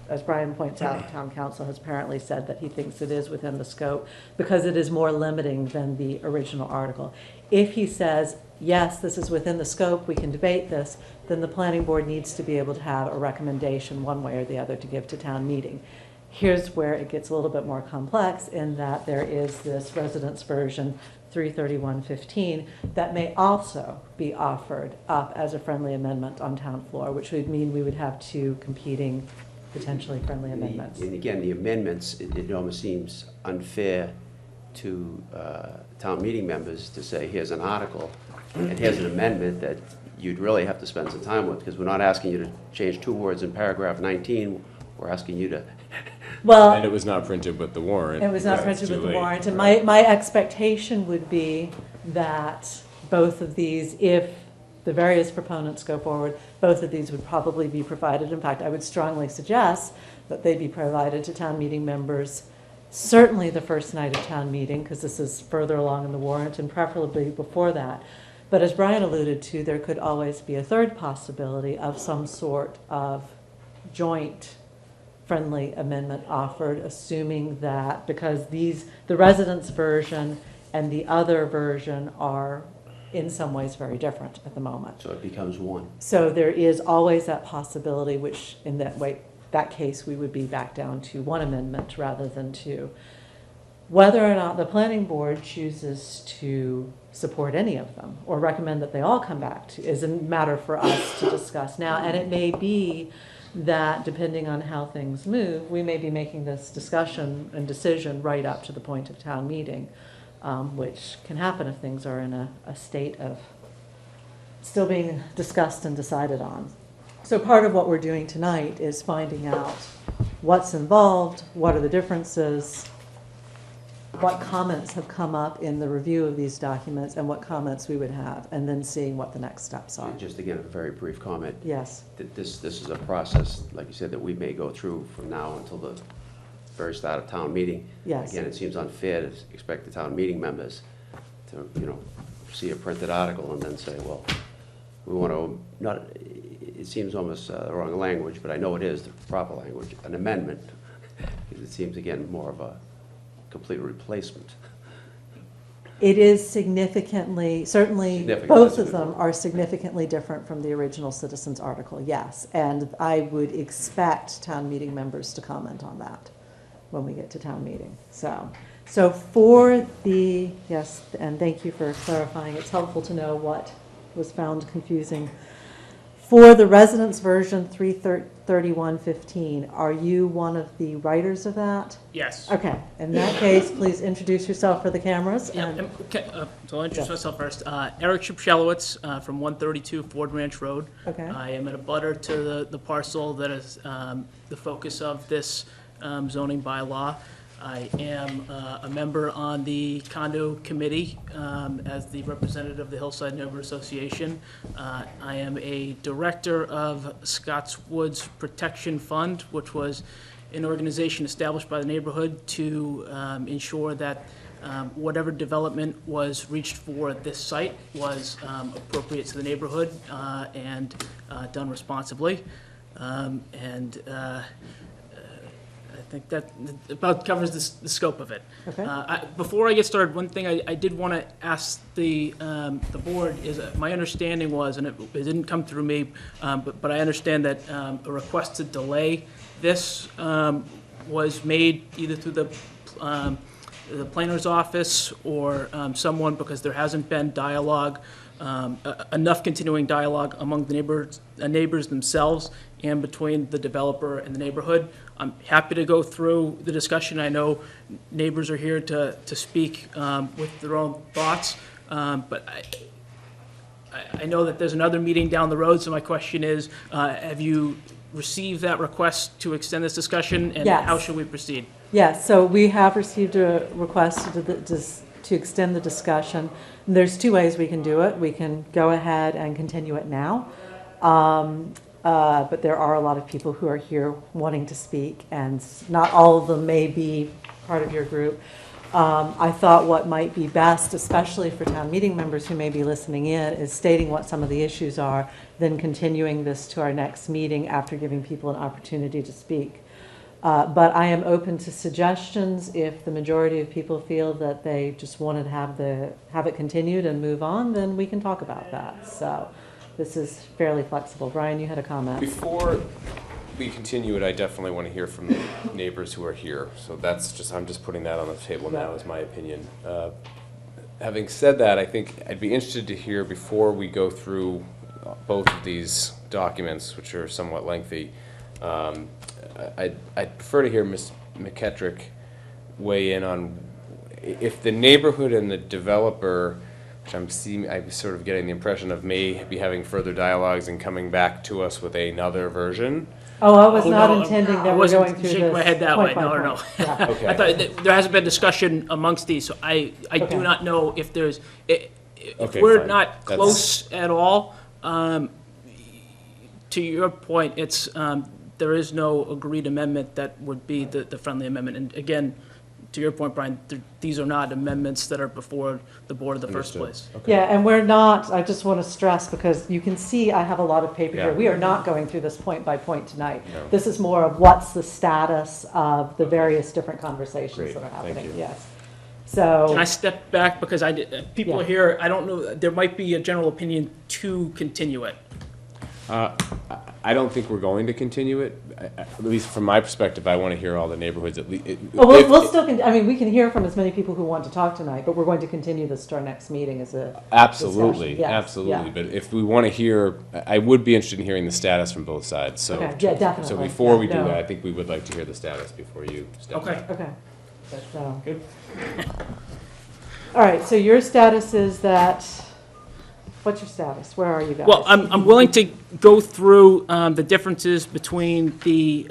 as Brian points out, town council has apparently said that he thinks it is within the scope because it is more limiting than the original article. If he says, yes, this is within the scope, we can debate this, then the planning board needs to be able to have a recommendation one way or the other to give to town meeting. Here's where it gets a little bit more complex in that there is this residence version 33115 that may also be offered up as a friendly amendment on town floor, which would mean we would have two competing potentially friendly amendments. And again, the amendments, it almost seems unfair to town meeting members to say, here's an article, and here's an amendment that you'd really have to spend some time with, because we're not asking you to change two words in paragraph 19, we're asking you to... Well, and it was not printed with the warrant. It was not printed with the warrant, and my expectation would be that both of these, if the various proponents go forward, both of these would probably be provided. In fact, I would strongly suggest that they be provided to town meeting members, certainly the first night of town meeting, because this is further along in the warrant, and preferably before that. But as Brian alluded to, there could always be a third possibility of some sort of joint friendly amendment offered, assuming that, because the residence version and the other version are in some ways very different at the moment. So it becomes one. So there is always that possibility, which in that case, we would be back down to one amendment rather than two. Whether or not the planning board chooses to support any of them or recommend that they all come back to is a matter for us to discuss now. And it may be that depending on how things move, we may be making this discussion and decision right up to the point of town meeting, which can happen if things are in a state of still being discussed and decided on. So part of what we're doing tonight is finding out what's involved, what are the differences, what comments have come up in the review of these documents, and what comments we would have, and then seeing what the next steps are. Just again, a very brief comment. Yes. This is a process, like you said, that we may go through from now until the very start of town meeting. Yes. Again, it seems unfair to expect the town meeting members to, see a printed article and then say, well, we want to, not, it seems almost the wrong language, but I know it is the proper language, an amendment, because it seems, again, more of a complete replacement. It is significantly, certainly both of them are significantly different from the original citizens article, yes. And I would expect town meeting members to comment on that when we get to town meeting. So for the, yes, and thank you for clarifying. It's helpful to know what was found confusing. For the residence version 33115, are you one of the writers of that? Yes. Okay. In that case, please introduce yourself for the cameras. Yeah, okay, so I'll introduce myself first. Eric Shipshelowitz from 132 Ford Ranch Road. Okay. I am an abutter to the parcel that is the focus of this zoning bylaw. I am a member on the condo committee as the representative of the Hillside Neighborhood Association. I am a director of Scott's Woods Protection Fund, which was an organization established by the neighborhood to ensure that whatever development was reached for this site was appropriate to the neighborhood and done responsibly. I think that about covers the scope of it. Okay. Before I get started, one thing I did want to ask the board is my understanding was, and it didn't come through me, but I understand that a request to delay this was made either through the planner's office or someone, because there hasn't been dialogue, enough continuing dialogue among the neighbors themselves and between the developer and the neighborhood. I'm happy to go through the discussion. I know neighbors are here to speak with their own thoughts, but I know that there's another meeting down the road, so my question is, have you received that request to extend this discussion, and Yes. how should we proceed? Yes, so we have received a request to extend the discussion. There's two ways we can do it. We can go ahead and continue it now. But there are a lot of people who are here wanting to speak, and not all of them may be part of your group. I thought what might be best, especially for town meeting members who may be listening in, is stating what some of the issues are, then continuing this to our next meeting after giving people an opportunity to speak. But I am open to suggestions. If the majority of people feel that they just wanted to have it continued and move on, then we can talk about that. So this is fairly flexible. Brian, you had a comment. Before we continue it, I definitely want to hear from the neighbors who are here. So I'm just putting that on the table now as my opinion. Having said that, I think I'd be interested to hear, before we go through both of these documents, which are somewhat lengthy, I'd prefer to hear Ms. McKettrick weigh in on if the neighborhood and the developer, which I'm sort of getting the impression of, may be having further dialogues and coming back to us with another version. Oh, I was not intending that I we're wasn't going through this. shaking my head that way. point by No. point. Yeah. Okay. I thought that there hasn't been discussion amongst these, so I Okay. do not know if there's, if Okay, we're fine. not That's- close at all. To your point, it's, there is no agreed amendment that would be the friendly amendment. And again, to your point, Brian, these are not amendments that are before the board in the first place. Yeah, and we're not, I just want to stress, because you can see I have a lot of paper Yeah. here. We are not going through this point by point tonight. No. This is more of what's the status of the various different conversations Great, that are thank happening, you. yes. So. Can I step back, because people Yeah. are here, I don't know, there might be a general opinion to continue it. I don't think we're going to continue it. At least from my perspective, I want to hear all the neighborhoods at least. Well, we'll still, I mean, we can hear from as many people who want to talk tonight, but we're going to continue this to our next meeting as a Absolutely, discussion. Yes, absolutely. yeah. But if we want to hear, I would be interested in hearing the status from both sides. So, Okay, yeah, definitely. So before we do No. that, I think we would like to hear the status before you step Okay. back. Okay. So. Good. All right, so your status is that, what's your status? Where are you guys? Well, I'm willing to go through the differences between the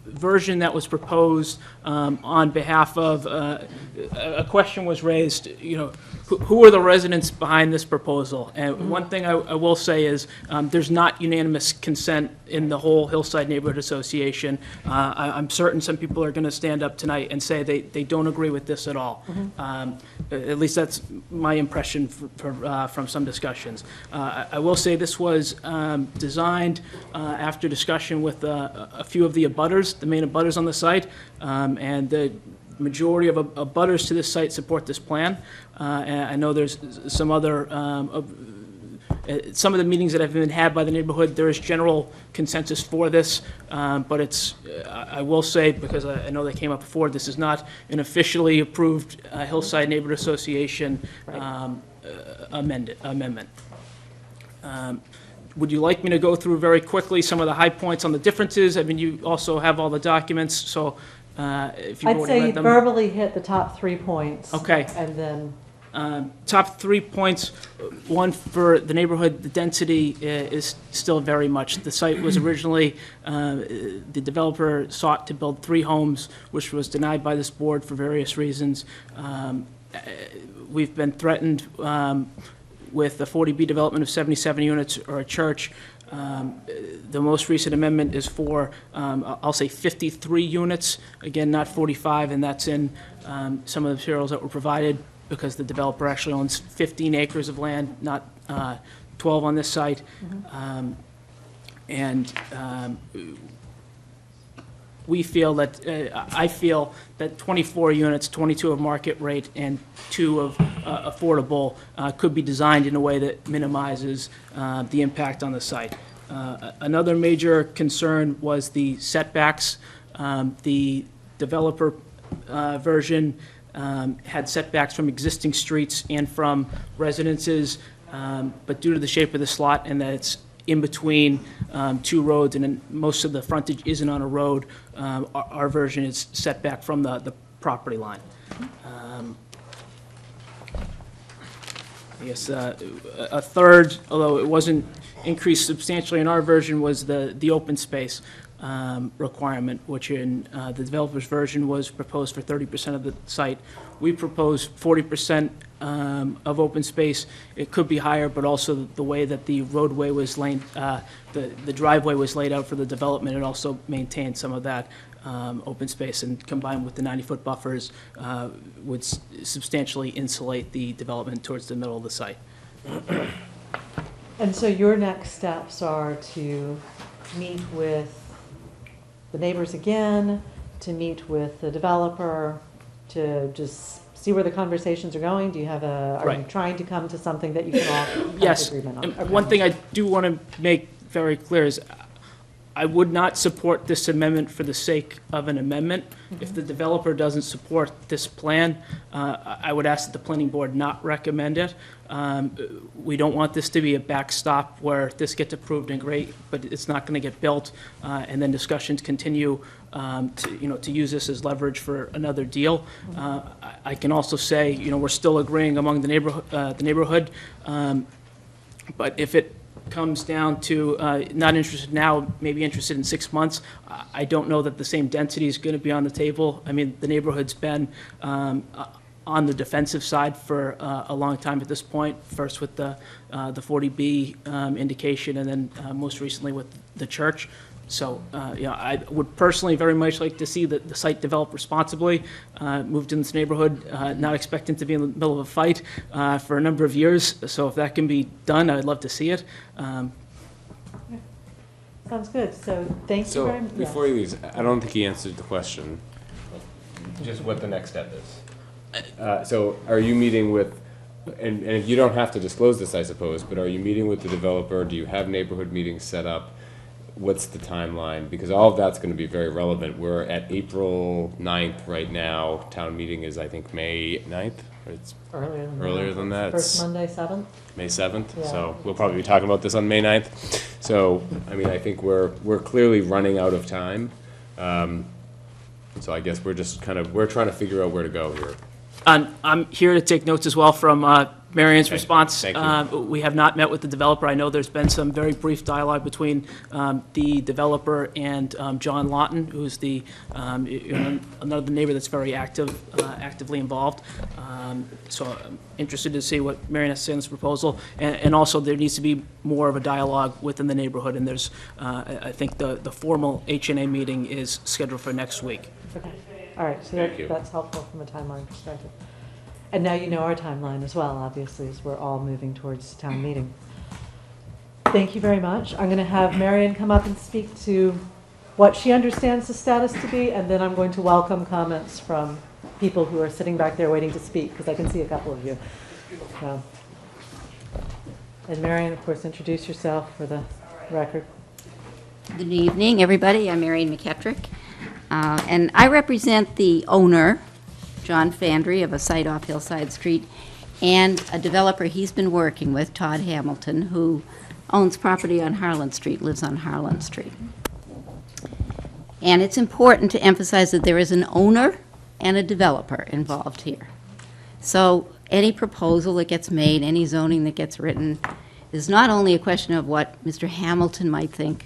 version that was proposed on behalf of, a question was raised, you know, who are the residents behind this proposal? And one thing I will say is, there's not unanimous consent in the whole Hillside Neighborhood Association. I'm certain some people are going to stand up tonight and say they don't agree with this at all. At least that's my impression from some discussions. I will say this was designed after discussion with a few of the abutters, the main abutters on the site, and the majority of abutters to this site support this plan. And I know there's some other, some of the meetings that have been had by the neighborhood, there is general consensus for this, but it's, I will say, because I know they came up before, this is not an officially approved Hillside Neighborhood Association amendment. Would you like me to go through very quickly some of the high points on the differences? I mean, you also have all the documents, so if you've I'd already say read them. verbally hit the top 3 points. Okay. And then, Top 3 points, one for the neighborhood, the density is still very much. The site was originally, the developer sought to build 3 homes, which was denied by this board for various reasons. We've been threatened with the 40B development of 77 units or a church. The most recent amendment is for, I'll say 53 units, again, not 45, and that's in some of the materials that were provided because the developer actually owns 15 acres of land, not 12 on this site. We feel that, I feel that 24 units, 22 of market rate and 2 of affordable could be designed in a way that minimizes the impact on the site. Another major concern was the setbacks. The developer version had setbacks from existing streets and from residences, but due to the shape of this lot and that it's in between 2 roads and then most of the frontage isn't on a road, our version is set back from the property line. I guess a third, although it wasn't increased substantially in our version, was the open space requirement, which in the developer's version was proposed for 30% of the site. We proposed 40% of open space. It could be higher, but also the way that the roadway was laid, the driveway was laid out for the development, it also maintained some of that open space, and combined with the 90-foot buffers would substantially insulate the development towards the middle of the site. and so your next steps are to meet with the neighbors again, to meet with the developer, to just see where the conversations are going? Do you have are you Right. trying to come to something that you can all come to Yes, agreement on? and Okay. one thing I do want to make very clear is I would not support this amendment for the sake of an amendment. If the developer doesn't support this plan, I would ask that the planning board not recommend it. We don't want this to be a backstop where this gets approved and great, but it's not going to get built, and then discussions continue to use this as leverage for another deal. I can also say, we're still agreeing among the neighborhood, but if it comes down to not interested now, maybe interested in 6 months, I don't know that the same density is going to be on the table. I mean, the neighborhood's been on the defensive side for a long time at this point, first with the 40B indication and then most recently with the church. So, I would personally very much like to see the site develop responsibly. Moved in this neighborhood, not expecting to be in the middle of a fight for a number of years. So if that can be done, I'd love to see it. Sounds good, so thank you So, very much. before he leaves, I don't think he answered the question, just what the next step is. So, are you meeting with, and you don't have to disclose this, I suppose, but are you meeting with the developer? Do you have neighborhood meetings set up? What's the timeline? Because all of that's going to be very relevant. We're at April 9th right now. Town meeting is, I think, May 9th? Or it's Earlier than that. First It's Monday, 7th? May 7th, Yeah. so we'll probably be talking about this on May 9th. So, I mean, I think we're clearly running out of time. So I guess we're just we're trying to figure out where to go here. I'm here to take notes as well from Marion's Okay, response. thank you. We have not met with the developer. I know there's been some very brief dialogue between the developer and John Lawton, who's another neighbor that's very actively involved. So I'm interested to see what Marion has to say on this proposal. And also, there needs to be more of a dialogue within the neighborhood, and there's, I think the formal HNA meeting is scheduled for next week. Okay, all right, so Thank you. that's helpful from a timeline perspective. And now you know our timeline as well, obviously, as we're all moving towards town meeting. Thank you very much. I'm going to have Marion come up and speak to what she understands the status to be, and then I'm going to welcome comments from people who are sitting back there waiting to speak, because I can see a couple of you. So. And Marion, of course, introduce yourself for the record. Good evening, everybody. I'm Marion McKettrick, and I represent the owner, John Fandry, of a site off Hillside Street, and a developer he's been working with, Todd Hamilton, who owns property on Harlan Street, lives on Harlan Street. And it's important to emphasize that there is an owner and a developer involved here. So any proposal that gets made, any zoning that gets written, is not only a question of what Mr. Hamilton might think,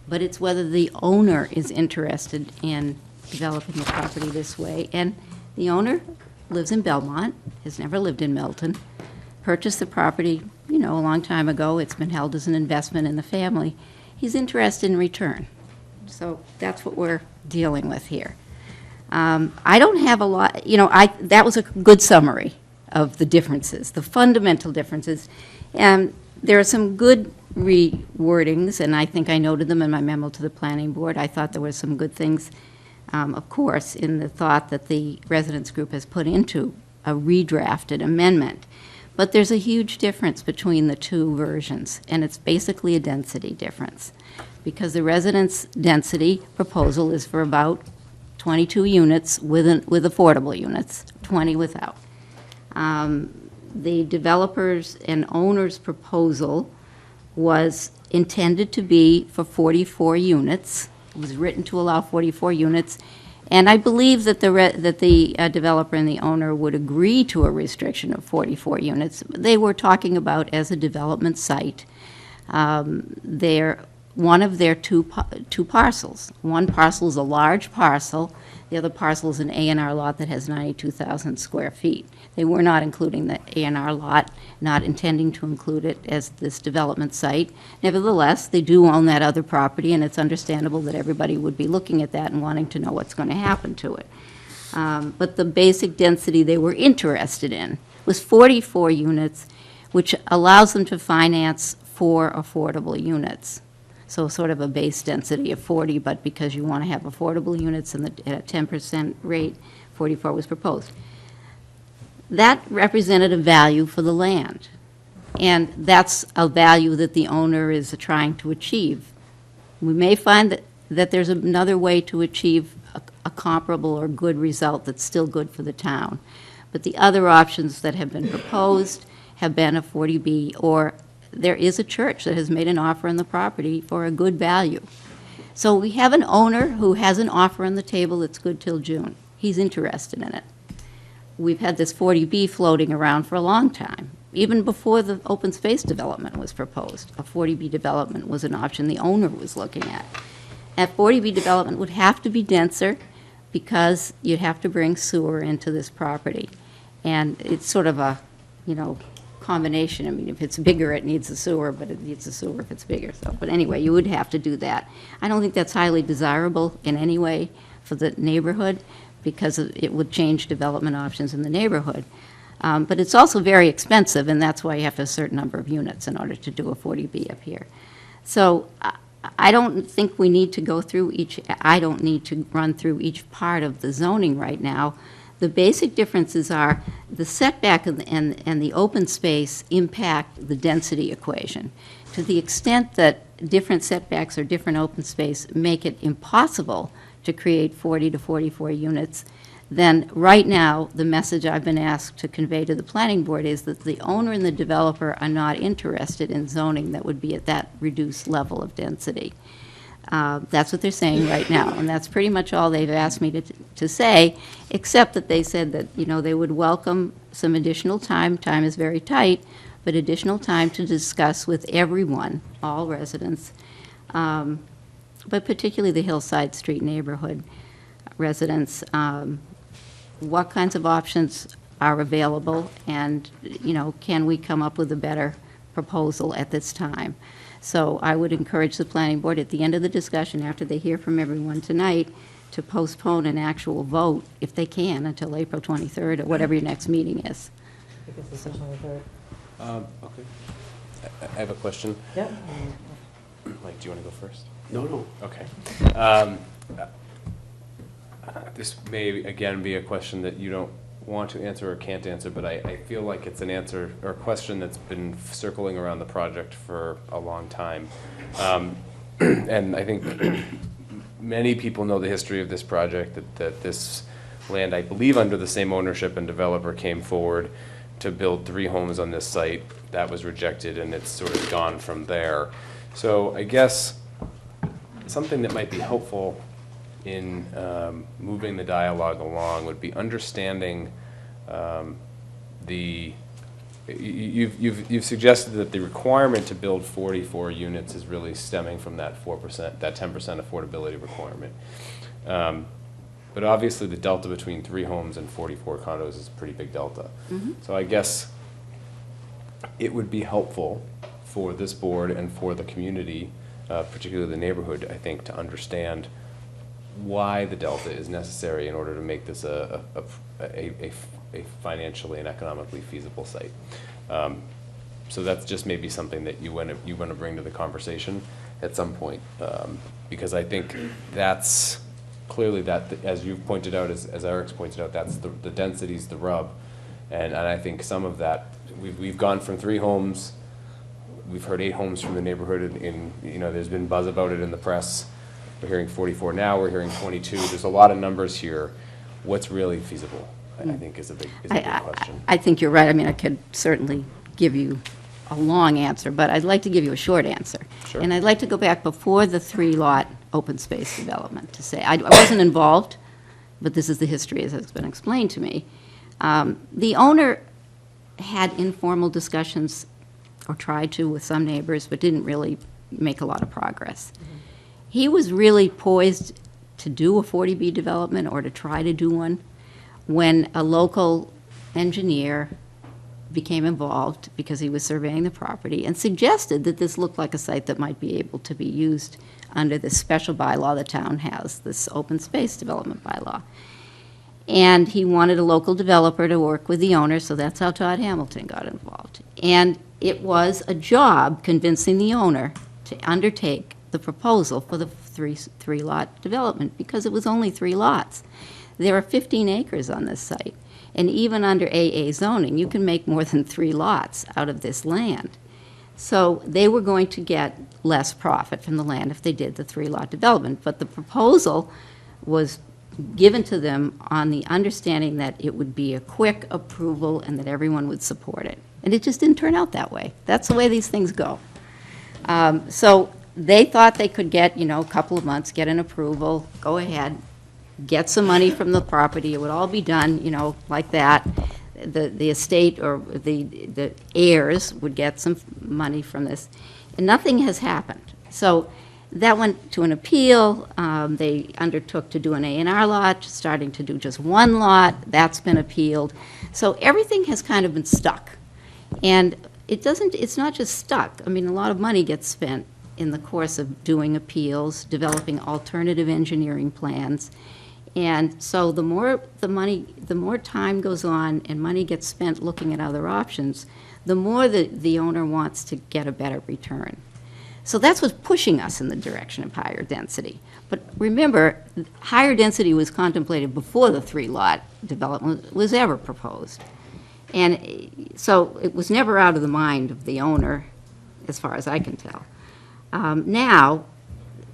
but it's whether the owner is interested in developing the property this way. And the owner lives in Belmont, has never lived in Milton, purchased the property, a long time ago. It's been held as an investment in the family. He's interested in return. So that's what we're dealing with here. I don't have a lot, that was a good summary of the differences, the fundamental differences. And there are some good rewordings, and I think I noted them in my memo to the planning board. I thought there were some good things, of course, in the thought that the residents group has put into a redrafted amendment. But there's a huge difference between the two versions, and it's basically a density difference. Because the residence density proposal is for about 22 units with affordable units, 20 without. The developers and owners' proposal was intended to be for 44 units. It was written to allow 44 units. And I believe that the developer and the owner would agree to a restriction of 44 units. They were talking about as a development site. One of their two parcels. One parcel is a large parcel. The other parcel is an A&R lot that has 92,000 square feet. They were not including the A&R lot, not intending to include it as this development site. Nevertheless, they do own that other property, and it's understandable that everybody would be looking at that and wanting to know what's going to happen to it. But the basic density they were interested in was 44 units, which allows them to finance 4 affordable units. So sort of a base density of 40, but because you want to have affordable units and at a 10% rate, 44 was proposed. That represented a value for the land, and that's a value that the owner is trying to achieve. We may find that there's another way to achieve a comparable or good result that's still good for the town. But the other options that have been proposed have been a 40B, or there is a church that has made an offer on the property for a good value. So we have an owner who has an offer on the table that's good till June. He's interested in it. We've had this 40B floating around for a long time. Even before the open space development was proposed, a 40B development was an option the owner was looking at. A 40B development would have to be denser because you'd have to bring sewer into this property. And it's sort of a, combination. I mean, if it's bigger, it needs a sewer, but it needs a sewer if it's bigger. So, but anyway, you would have to do that. I don't think that's highly desirable in any way for the neighborhood, because it would change development options in the neighborhood. But it's also very expensive, and that's why you have a certain number of units in order to do a 40B up here. So I don't think we need to go through I don't need to run through each part of the zoning right now. The basic differences are the setback and the open space impact the density equation. To the extent that different setbacks or different open space make it impossible to create 40 to 44 units, then right now, the message I've been asked to convey to the planning board is that the owner and the developer are not interested in zoning that would be at that reduced level of density. That's what they're saying right now, and that's pretty much all they've asked me to say, except that they said that, you know, they would welcome some additional time. Time is very tight, but additional time to discuss with everyone, all residents, but particularly the Hillside Street neighborhood residents, what kinds of options are available, and, you know, can we come up with a better proposal at this time? So I would encourage the planning board at the end of the discussion, after they hear from everyone tonight, to postpone an actual vote, if they can, until April 23rd or whatever your next meeting is. Okay. I have a question. Yeah. Mike, do you want to go first? No. Okay. This may, again, be a question that you don't want to answer or can't answer, but I feel like it's an answer or a question that's been circling around the project for a long time. And I think many people know the history of this project, that this land, I believe under the same ownership and developer, came forward to build 3 homes on this site. That was rejected, and it's sort of gone from there. So I guess something that might be helpful in moving the dialogue along would be understanding you've suggested that the requirement to build 44 units is really stemming from that 4%, that 10% affordability requirement. But obviously the delta between 3 homes and 44 condos is a pretty big delta. Mm-hmm. So I guess it would be helpful for this board and for the community, particularly the neighborhood, I think, to understand why the delta is necessary in order to make this a financially and economically feasible site. So that's just maybe something that you want to bring to the conversation at some point, because I think that's clearly that, as you've pointed out, as Eric's pointed out, that's the density's the rub, and I think some of that we've gone from 3 homes. We've heard 8 homes from the neighborhood, and you know, there's been buzz about it in the press. We're hearing 44 now, we're hearing 22. There's a lot of numbers here. What's really feasible, I think, is a big question. I think you're right. I mean, I could certainly give you a long answer, but I'd like to give you a short answer. Sure. And I'd like to go back before the 3-lot open space development to say, I wasn't involved, but this is the history as it's been explained to me. The owner had informal discussions, or tried to, with some neighbors, but didn't really make a lot of progress. Mm-hmm. He was really poised to do a 40B development, or to try to do one, when a local engineer became involved because he was surveying the property and suggested that this looked like a site that might be able to be used under this special bylaw the town has, this open space development bylaw. And he wanted a local developer to work with the owner, so that's how Todd Hamilton got involved. And it was a job convincing the owner to undertake the proposal for the three-lot development, because it was only 3 lots. There are 15 acres on this site, and even under AA zoning, you can make more than 3 lots out of this land. So they were going to get less profit from the land if they did the 3-lot development, but the proposal was given to them on the understanding that it would be a quick approval and that everyone would support it. And it just didn't turn out that way. That's the way these things go. So they thought they could get, a couple of months, get an approval, go ahead, get some money from the property. It would all be done, like that. The estate or the heirs would get some money from this. And nothing has happened. So that went to an appeal. They undertook to do an A&R lot, starting to do just 1 lot. That's been appealed. So everything has kind of been stuck. And it's not just stuck. I mean, a lot of money gets spent in the course of doing appeals, developing alternative engineering plans. And so the more time goes on and money gets spent looking at other options, the more the owner wants to get a better return. So that's what's pushing us in the direction of higher density. But remember, higher density was contemplated before the 3-lot development was ever proposed. And so it was never out of the mind of the owner, as far as I can tell. Now,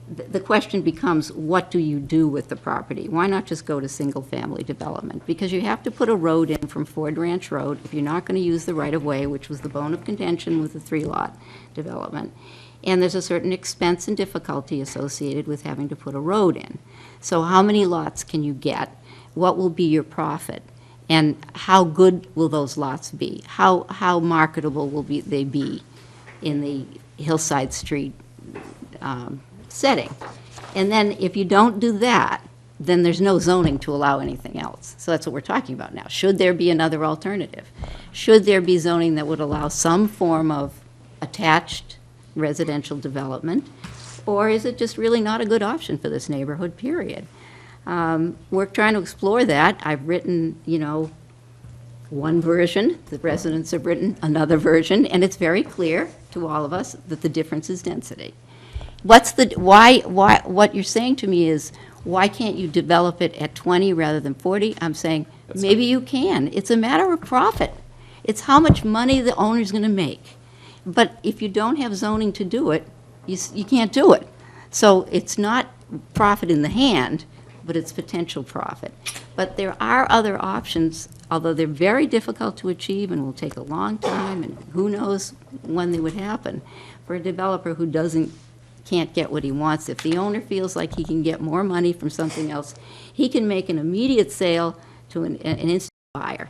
the question becomes, what do you do with the property? Why not just go to single-family development? Because you have to put a road in from Ford Ranch Road if you're not going to use the right-of-way, which was the bone of contention with the 3-lot development. And there's a certain expense and difficulty associated with having to put a road in. So how many lots can you get? What will be your profit? And how good will those lots be? How marketable will they be in the Hillside Street setting? And then if you don't do that, then there's no zoning to allow anything else. So that's what we're talking about now. Should there be another alternative? Should there be zoning that would allow some form of attached residential development? Or is it just really not a good option for this neighborhood, period? We're trying to explore that. I've written, one version. The residents have written another version, and it's very clear to all of us that the difference is density. What you're saying to me is, why can't you develop it at 20 rather than 40? I'm saying, maybe you can. It's a matter of profit. It's how much money the owner's going to make. But if you don't have zoning to do it, you can't do it. So it's not profit in the hand, but it's potential profit. But there are other options, although they're very difficult to achieve and will take a long time, and who knows when they would happen, for a developer who can't get what he wants. If the owner feels like he can get more money from something else, he can make an immediate sale to an instant buyer.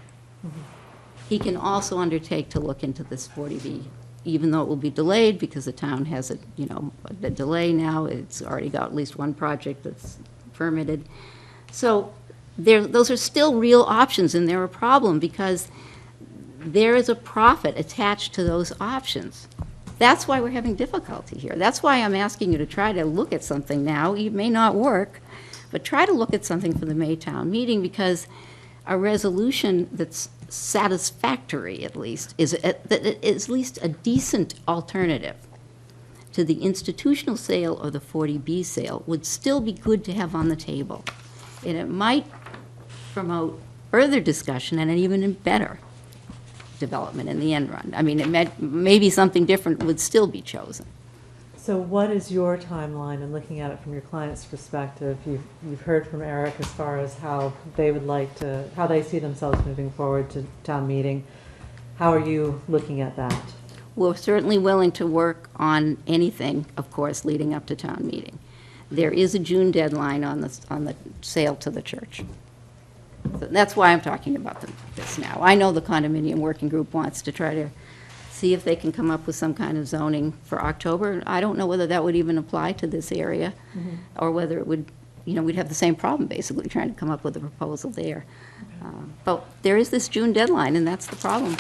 He can also undertake to look into this 40B, even though it will be delayed because the town has a delay now. It's already got at least one project that's permitted. So those are still real options, and they're a problem because there is a profit attached to those options. That's why we're having difficulty here. That's why I'm asking you to try to look at something now. It may not work, but try to look at something for the Maytown meeting, because a resolution that's satisfactory, at least, is at least a decent alternative to the institutional sale or the 40B sale would still be good to have on the table. And it might promote further discussion and an even better development in the end run. I mean, maybe something different would still be chosen. So what is your timeline in looking at it from your client's perspective? You've heard from Eric as far as how they would like to, how they see themselves moving forward to town meeting. How are you looking at that? We're certainly willing to work on anything, of course, leading up to town meeting. There is a June deadline on the sale to the church. That's why I'm talking about this now. I know the condominium working group wants to try to see if they can come up with some kind of zoning for October. I don't know whether that would even apply to this area, or whether it would, we'd have the same problem, basically, trying to come up with a proposal there. But there is this June deadline, and that's the problem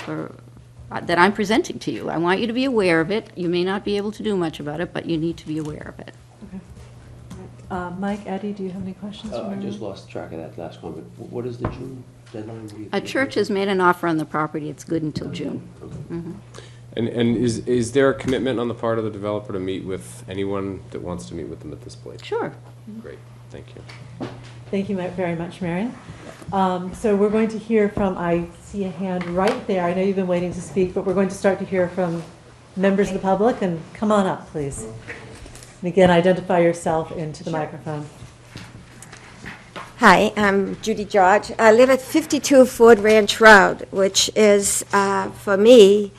that I'm presenting to you. I want you to be aware of it. You may not be able to do much about it, but you need to be aware of it. Okay. Mike, Eddie, do you have any questions? I just lost track of that last comment. What is the June deadline? A church has made an offer on the property. It's good until June. Okay. And is there a commitment on the part of the developer to meet with anyone that wants to meet with them at this point? Sure. Great, thank you. Thank you very much, Marion. So we're going to hear from, I see a hand right there. I know you've been waiting to speak, but we're going to start to hear from members of the public, and come on up, please. And again, identify yourself into the microphone. Hi, I'm Judy George. I live at 52 Ford Ranch Road, which is, for me,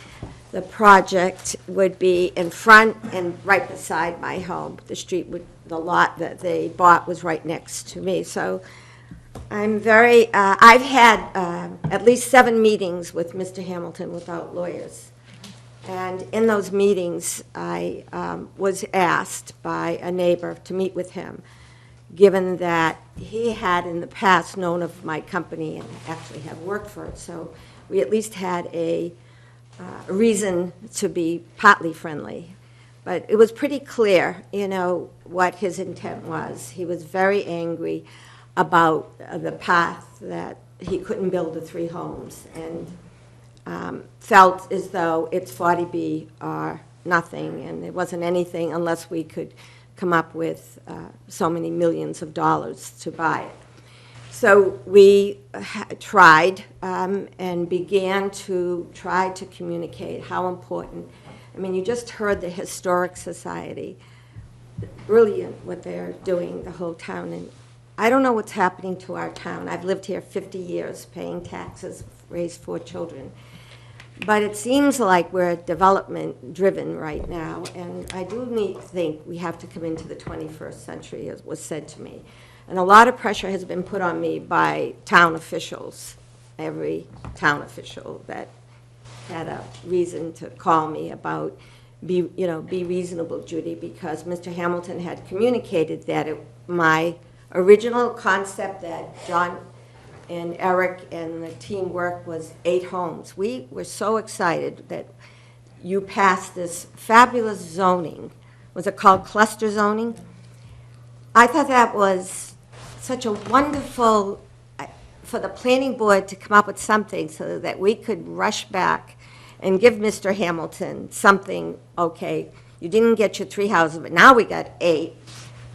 the project would be in front and right beside my home. The lot that they bought was right next to me. So I'm I've had at least 7 meetings with Mr. Hamilton without lawyers. And in those meetings, I was asked by a neighbor to meet with him, given that he had in the past known of my company and actually had worked for it. So we at least had a reason to be partly friendly. But it was pretty clear, what his intent was. He was very angry about the path that he couldn't build the 3 homes, and felt as though it's 40B or nothing, and it wasn't anything unless we could come up with so many millions of dollars to buy it. So we tried and began to try to communicate how important. I mean, you just heard the Historic Society, brilliant what they're doing, the whole town. And I don't know what's happening to our town. I've lived here 50 years, paying taxes, raised 4 children. But it seems like we're development-driven right now, and I do think we have to come into the 21st century, as was said to me. And a lot of pressure has been put on me by town officials, every town official that had a reason to call me about, be reasonable, Judy, because Mr. Hamilton had communicated that my original concept that John and Eric and the team worked was 8 homes. We were so excited that you passed this fabulous zoning. Was it called cluster zoning? I thought that was such a wonderful, for the planning board to come up with something so that we could rush back and give Mr. Hamilton something. Okay, you didn't get your 3 houses, but now we got 8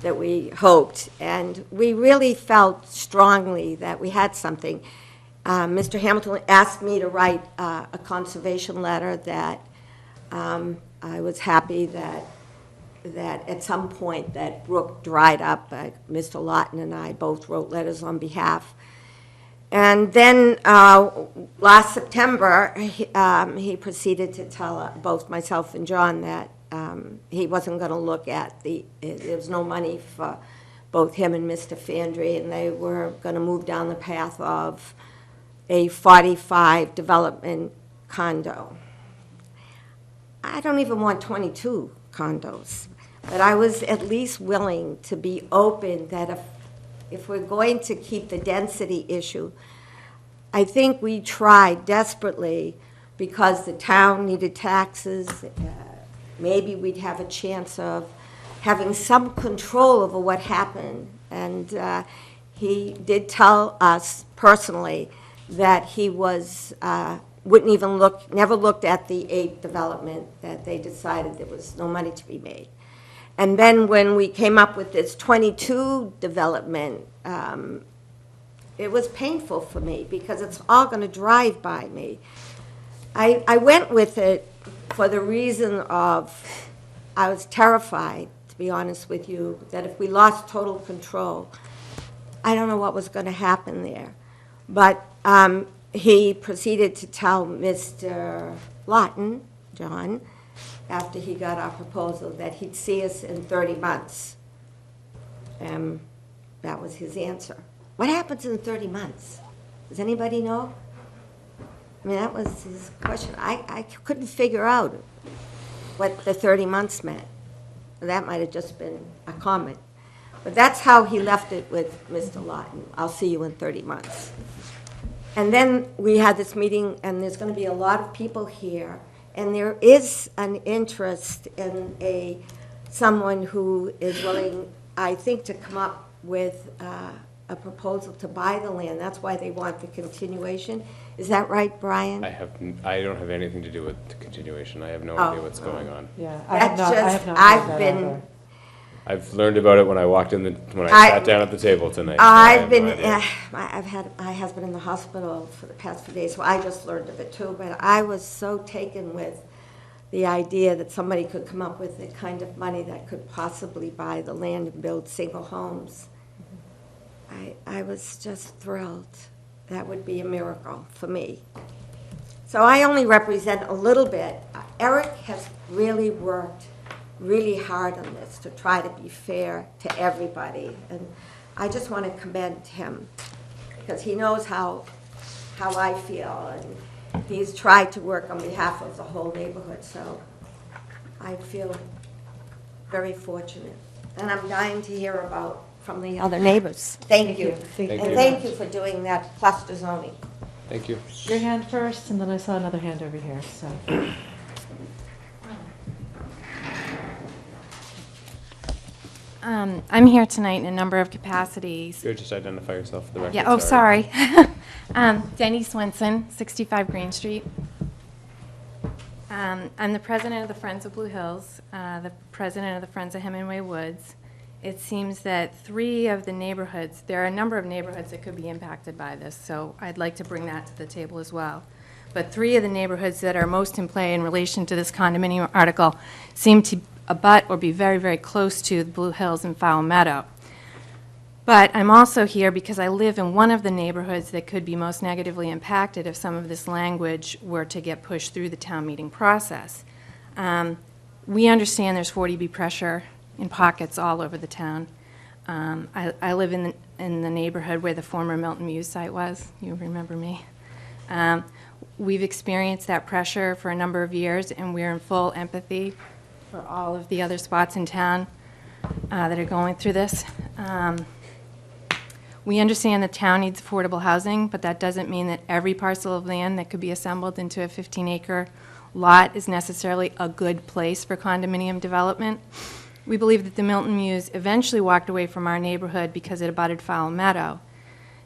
that we hoped, and we really felt strongly that we had something. Mr. Hamilton asked me to write a conservation letter that I was happy that at some point that brook dried up. Mr. Lawton and I both wrote letters on behalf. And then last September, he proceeded to tell both myself and John that he wasn't going to look at there was no money for both him and Mr. Fandry, and they were going to move down the path of a 45 development condo. I don't even want 22 condos, but I was at least willing to be open that if we're going to keep the density issue, I think we tried desperately because the town needed taxes. Maybe we'd have a chance of having some control over what happened. And he did tell us personally that he wouldn't even never looked at the 8 development, that they decided there was no money to be made. And then when we came up with this 22 development, it was painful for me because it's all going to drive by me. I went with it for the reason of I was terrified, to be honest with you, that if we lost total control, I don't know what was going to happen there. But he proceeded to tell Mr. Lawton, John, after he got our proposal, that he'd see us in 30 months. That was his answer. What happens in 30 months? Does anybody know? I mean, that was his question. I couldn't figure out what the 30 months meant. That might have just been a comment. But that's how he left it with Mr. Lawton. I'll see you in 30 months. And then we had this meeting, and there's going to be a lot of people here, and there is an interest in someone who is willing, I think, to come up with a proposal to buy the land. That's why they want the continuation. Is that right, Brian? I don't have anything to do with the continuation. I have no idea what's going on. Yeah, I have not heard that either. I've learned about it when I walked in when I sat down at the table tonight. I've had my husband in the hospital for the past few days, so I just learned of it too. But I was so taken with the idea that somebody could come up with the kind of money that could possibly buy the land and build single homes. I was just thrilled. That would be a miracle for me. So I only represent a little bit. Eric has really worked really hard on this to try to be fair to everybody. And I just want to commend him because he knows how I feel. And he's tried to work on behalf of the whole neighborhood. So I feel very fortunate. And I'm dying to hear from the other neighbors. Thank you. Thank And thank you for doing that cluster zoning. Thank you. Your hand first, and then I saw another hand over here, so. I'm here tonight in a number of capacities. You'll just identify yourself for the record. Yeah, oh, sorry. Denny Swenson, 65 Green Street. I'm the president of the Friends of Blue Hills, the president of the Friends of Hemingway Woods. It seems that 3 of the neighborhoods, there are a number of neighborhoods that could be impacted by this, so I'd like to bring that to the table as well. But 3 of the neighborhoods that are most in play in relation to this condominium article seem to abut or be very, very close to the Blue Hills and Fowl Meadow. But I'm also here because I live in one of the neighborhoods that could be most negatively impacted if some of this language were to get pushed through the town meeting process. We understand there's 40B pressure in pockets all over the town. I live in the neighborhood where the former Milton Muse site was. You remember me. We've experienced that pressure for a number of years, and we're in full empathy for all of the other spots in town that are going through this. We understand the town needs affordable housing, but that doesn't mean that every parcel of land that could be assembled into a 15-acre lot is necessarily a good place for condominium development. We believe that the Milton Muse eventually walked away from our neighborhood because it abutted Fowl Meadow,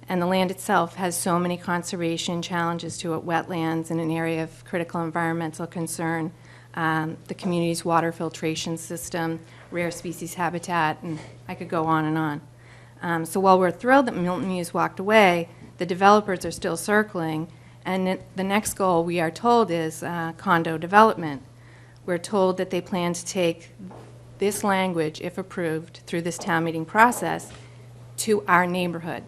and the land itself has so many conservation challenges to it, wetlands and an area of critical environmental concern, the community's water filtration system, rare species habitat, and I could go on and on. So while we're thrilled that Milton Muse walked away, the developers are still circling, and the next goal, we are told, is condo development. We're told that they plan to take this language, if approved, through this town meeting process to our neighborhood.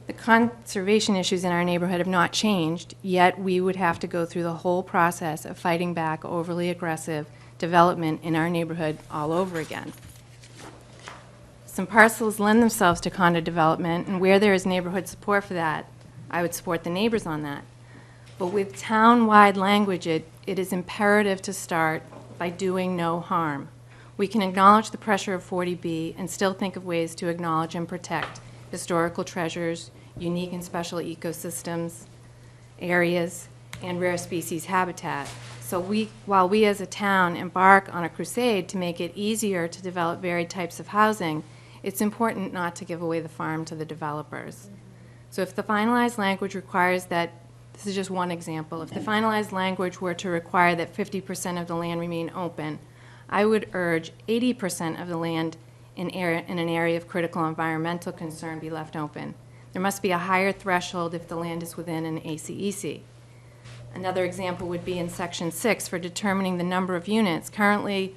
The conservation issues in our neighborhood have not changed, yet we would have to go through the whole process of fighting back overly aggressive development in our neighborhood all over again. Some parcels lend themselves to condo development, and where there is neighborhood support for that, I would support the neighbors on that. But with town-wide language, it is imperative to start by doing no harm. We can acknowledge the pressure of 40B and still think of ways to acknowledge and protect historical treasures, unique and special ecosystems, areas, and rare species habitat. So while we as a town embark on a crusade to make it easier to develop varied types of housing, it's important not to give away the farm to the developers. So if the finalized language requires that, this is just one example, if the finalized language were to require that 50% of the land remain open, I would urge 80% of the land in an area of critical environmental concern be left open. There must be a higher threshold if the land is within an ACEC. Another example would be in Section 6 for determining the number of units. Currently,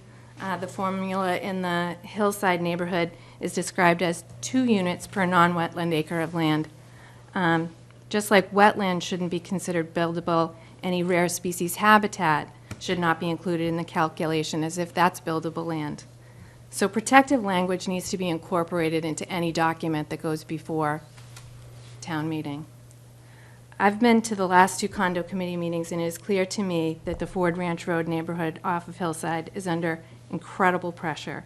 the formula in the Hillside neighborhood is described as 2 units per non-wetland acre of land. Just like wetland shouldn't be considered buildable, any rare species habitat should not be included in the calculation as if that's buildable land. So protective language needs to be incorporated into any document that goes before town meeting. I've been to the last 2 condo committee meetings, and it is clear to me that the Ford Ranch Road neighborhood off of Hillside is under incredible pressure.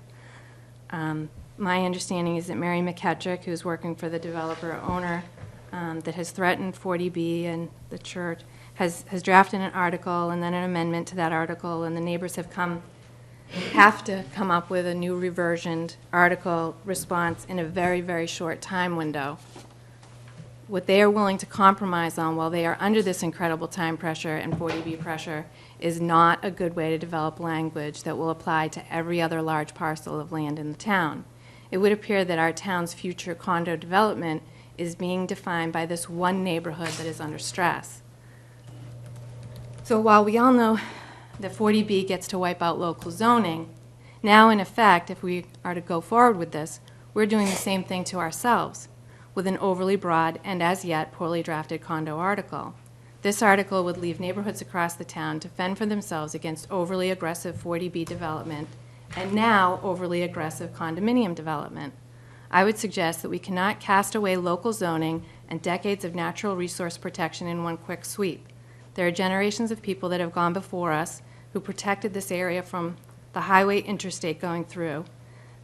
My understanding is that Mary McKettrick, who's working for the developer owner that has threatened 40B and the church, has drafted an article and then an amendment to that article, and the neighbors have to come up with a new reversioned article response in a very, very short time window. What they are willing to compromise on while they are under this incredible time pressure and 40B pressure is not a good way to develop language that will apply to every other large parcel of land in the town. It would appear that our town's future condo development is being defined by this one neighborhood that is under stress. So while we all know that 40B gets to wipe out local zoning, now in effect, if we are to go forward with this, we're doing the same thing to ourselves with an overly broad and as yet poorly drafted condo article. This article would leave neighborhoods across the town to fend for themselves against overly aggressive 40B development and now overly aggressive condominium development. I would suggest that we cannot cast away local zoning and decades of natural resource protection in one quick sweep. There are generations of people that have gone before us who protected this area from the highway interstate going through.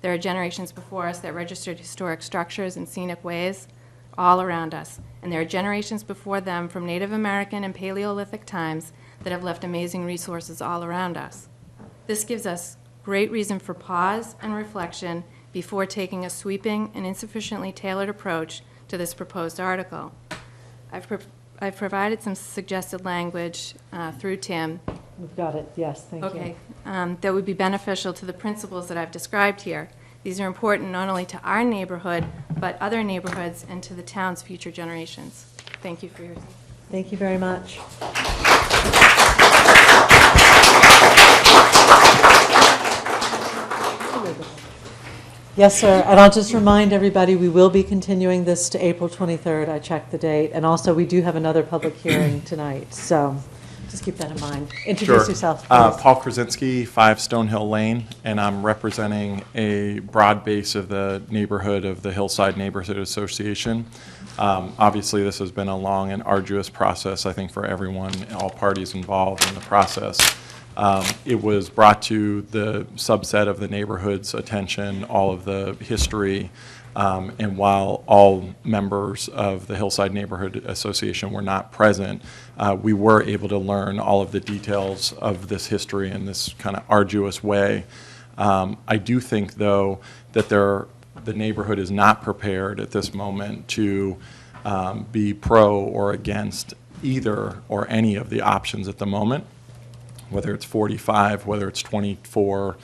There are generations before us that registered historic structures and scenic ways. all around us, and there are generations before them from Native American and Paleolithic times that have left amazing resources all around us. This gives us great reason for pause and reflection before taking a sweeping and insufficiently tailored approach to this proposed article. I've provided some suggested language through Tim. We've got it, yes, thank you. Okay, that would be beneficial to the principles that I've described here. These are important not only to our neighborhood, but other neighborhoods and to the town's future generations. Thank you for your time. Thank you very much. Yes, sir, and I'll just remind everybody, we will be continuing this to April 23rd. I checked the date, and also we do have another public hearing tonight, so just keep that in mind. Introduce yourself, please. Paul Krasinski, 5 Stonehill Lane, and I'm representing a broad base of the neighborhood of the Hillside Neighborhood Association. Obviously, this has been a long and arduous process, I think, for everyone, all parties involved in the process. It was brought to the subset of the neighborhood's attention, all of the history, and while all members of the Hillside Neighborhood Association were not present, we were able to learn all of the details of this history in this kind of arduous way. I do think, though, that the neighborhood is not prepared at this moment to be pro or against either or any of the options at the moment, whether it's 45, whether it's 24,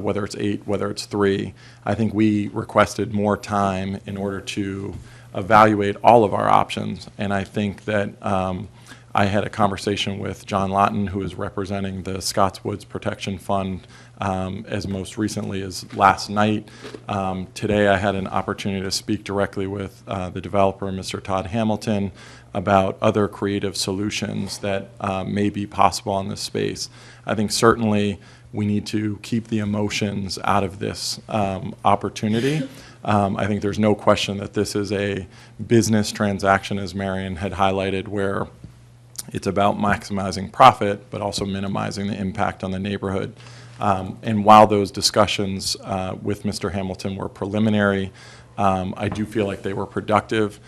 whether it's 8, whether it's 3. I think we requested more time in order to evaluate all of our options, and I think that I had a conversation with John Lawton, who is representing the Scottswoods Protection Fund as most recently as last night. Today I had an opportunity to speak directly with the developer, Mr. Todd Hamilton, about other creative solutions that may be possible in this space. I think certainly we need to keep the emotions out of this opportunity. I think there's no question that this is a business transaction, as Marion had highlighted, where it's about maximizing profit, but also minimizing the impact on the neighborhood. And while those discussions with Mr. Hamilton were preliminary, I do feel like they were productive.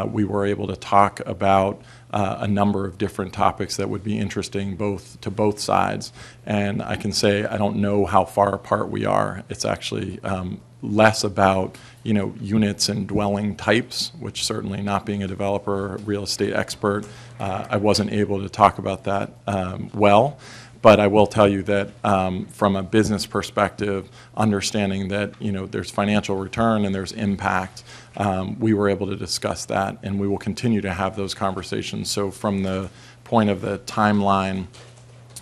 We were able to talk about a number of different topics that would be interesting to both sides. And I can say I don't know how far apart we are. It's actually less about units and dwelling types, which certainly, not being a developer, real estate expert, I wasn't able to talk about that well. But I will tell you that from a business perspective, understanding that there's financial return and there's impact, we were able to discuss that, and we will continue to have those conversations. So from the point of the timeline,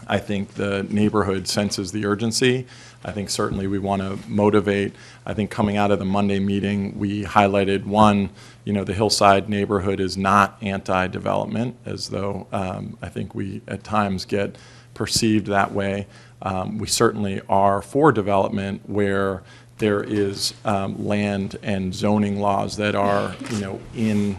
I think the neighborhood senses the urgency. I think certainly we want to motivate. I think coming out of the Monday meeting, we highlighted one, the Hillside neighborhood is not anti-development, as though I think we at times get perceived that way. We certainly are for development where there is land and zoning laws that are in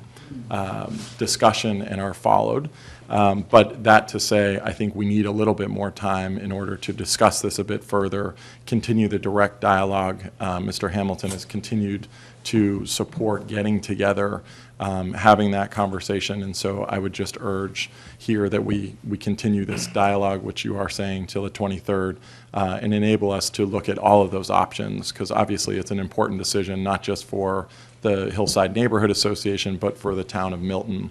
discussion and are followed. But that to say, I think we need a little bit more time in order to discuss this a bit further, continue the direct dialogue. Mr. Hamilton has continued to support getting together, having that conversation, and so I would just urge here that we continue this dialogue, which you are saying, till the 23rd, and enable us to look at all of those options, because obviously it's an important decision, not just for the Hillside Neighborhood Association, but for the town of Milton.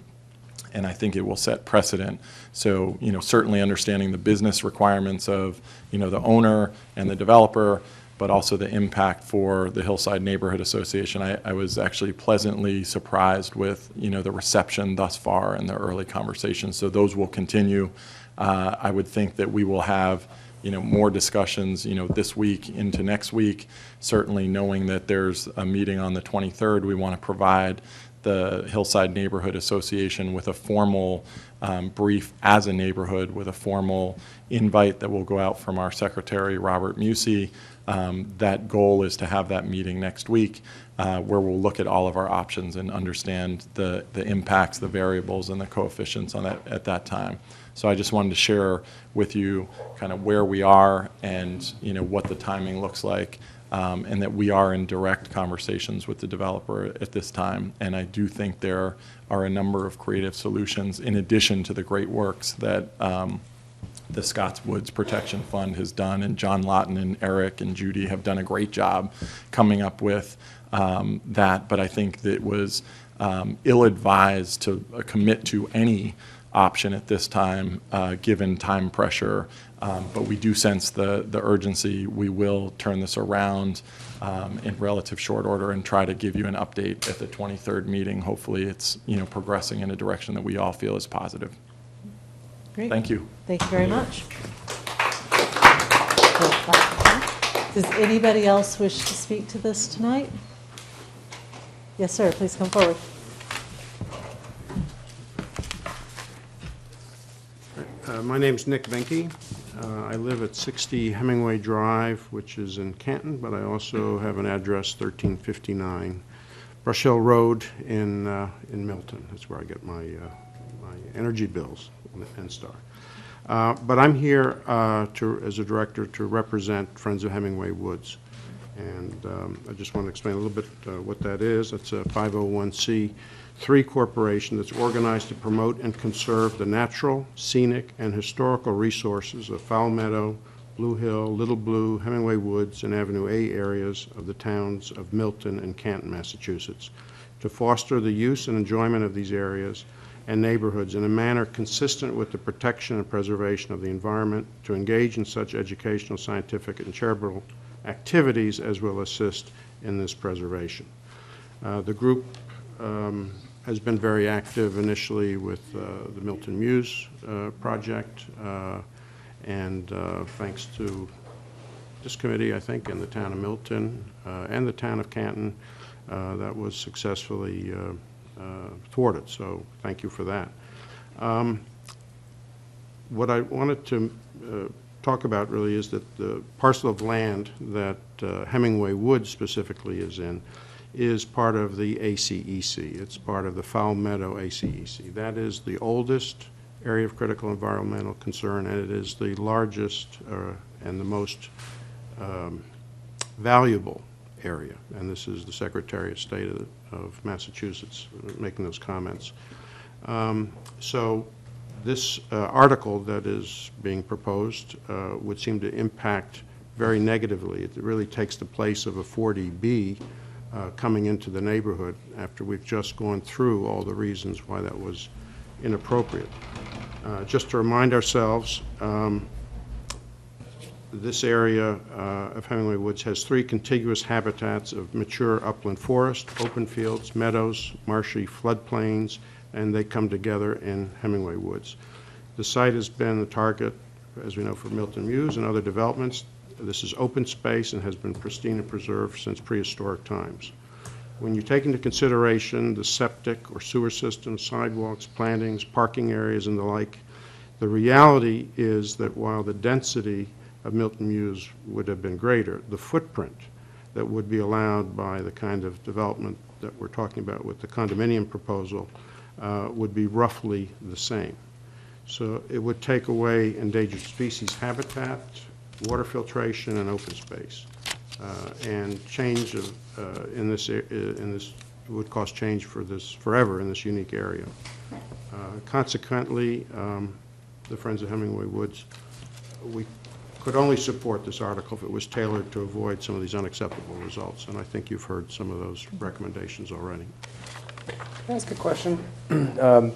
And I think it will set precedent. So, certainly understanding the business requirements of, the owner and the developer, but also the impact for the Hillside Neighborhood Association. I was actually pleasantly surprised with, the reception thus far and the early conversations. So those will continue. I would think that we will have, more discussions, this week into next week. Certainly knowing that there's a meeting on the 23rd, we want to provide the Hillside Neighborhood Association with a formal brief as a neighborhood, with a formal invite that will go out from our secretary, Robert Musey. That goal is to have that meeting next week where we'll look at all of our options and understand the impacts, the variables, and the coefficients on that at that time. So I just wanted to share with you kind of where we are and what the timing looks like. and that we are in direct conversations with the developer at this time. And I do think there are a number of creative solutions in addition to the great works that the Scotts Woods Protection Fund has done, and John Lawton and Eric and Judy have done a great job coming up with that. But I think that it was ill-advised to commit to any option at this time, given time pressure. But we do sense the urgency. We will turn this around in relative short order and try to give you an update at the 23rd meeting. Hopefully it's, progressing in a direction that we all feel is positive. Great. Thank you. Thank you very much. Does anybody else wish to speak to this tonight? Yes, sir, please come forward. My name's Nick Venke. I live at 60 Hemingway Drive, which is in Canton, but I also have an address 1359 Brush Hill Road in Milton. That's where I get my energy bills and Star. But I'm here as a director to represent Friends of Hemingway Woods. And I just want to explain a little bit what that is. It's a 501c3 corporation that's organized to promote and conserve the natural, scenic, and historical resources of Fowl Meadow, Blue Hill, Little Blue, Hemingway Woods, and Avenue A areas of the towns of Milton and Canton, Massachusetts, to foster the use and enjoyment of these areas and neighborhoods in a manner consistent with the protection and preservation of the environment, to engage in such educational, scientific, and charitable activities as will assist in this preservation. The group has been very active initially with the Milton Muse project, and thanks to this committee, I think, and the town of Milton and the town of Canton, that was successfully thwarted, so thank you for that. What I wanted to talk about really is that the parcel of land that Hemingway Woods specifically is in is part of the ACEC. It's part of the Fowl Meadow ACEC. That is the oldest area of critical environmental concern, and it is the largest and the most valuable area. And this is the Secretary of State of Massachusetts making those comments. So this article that is being proposed would seem to impact very negatively. It really takes the place of a 40B coming into the neighborhood after we've just gone through all the reasons why that was inappropriate. Just to remind ourselves, this area of Hemingway Woods has 3 contiguous habitats of mature upland forest, open fields, meadows, marshy floodplains, and they come together in Hemingway Woods. The site has been the target, as we know, for Milton Muse and other developments. This is open space and has been pristine and preserved since prehistoric times. When you take into consideration the septic or sewer systems, sidewalks, plantings, parking areas, and the like, the reality is that while the density of Milton Muse would have been greater, the footprint that would be allowed by the kind of development that we're talking about with the condominium proposal would be roughly the same. So it would take away endangered species habitat, water filtration, and open space. And change of, in this would cause change for this forever in this unique area. Consequently, the Friends of Hemingway Woods, we could only support this article if it was tailored to avoid some of these unacceptable results, and I think you've heard some of those recommendations already. Can I ask a question? The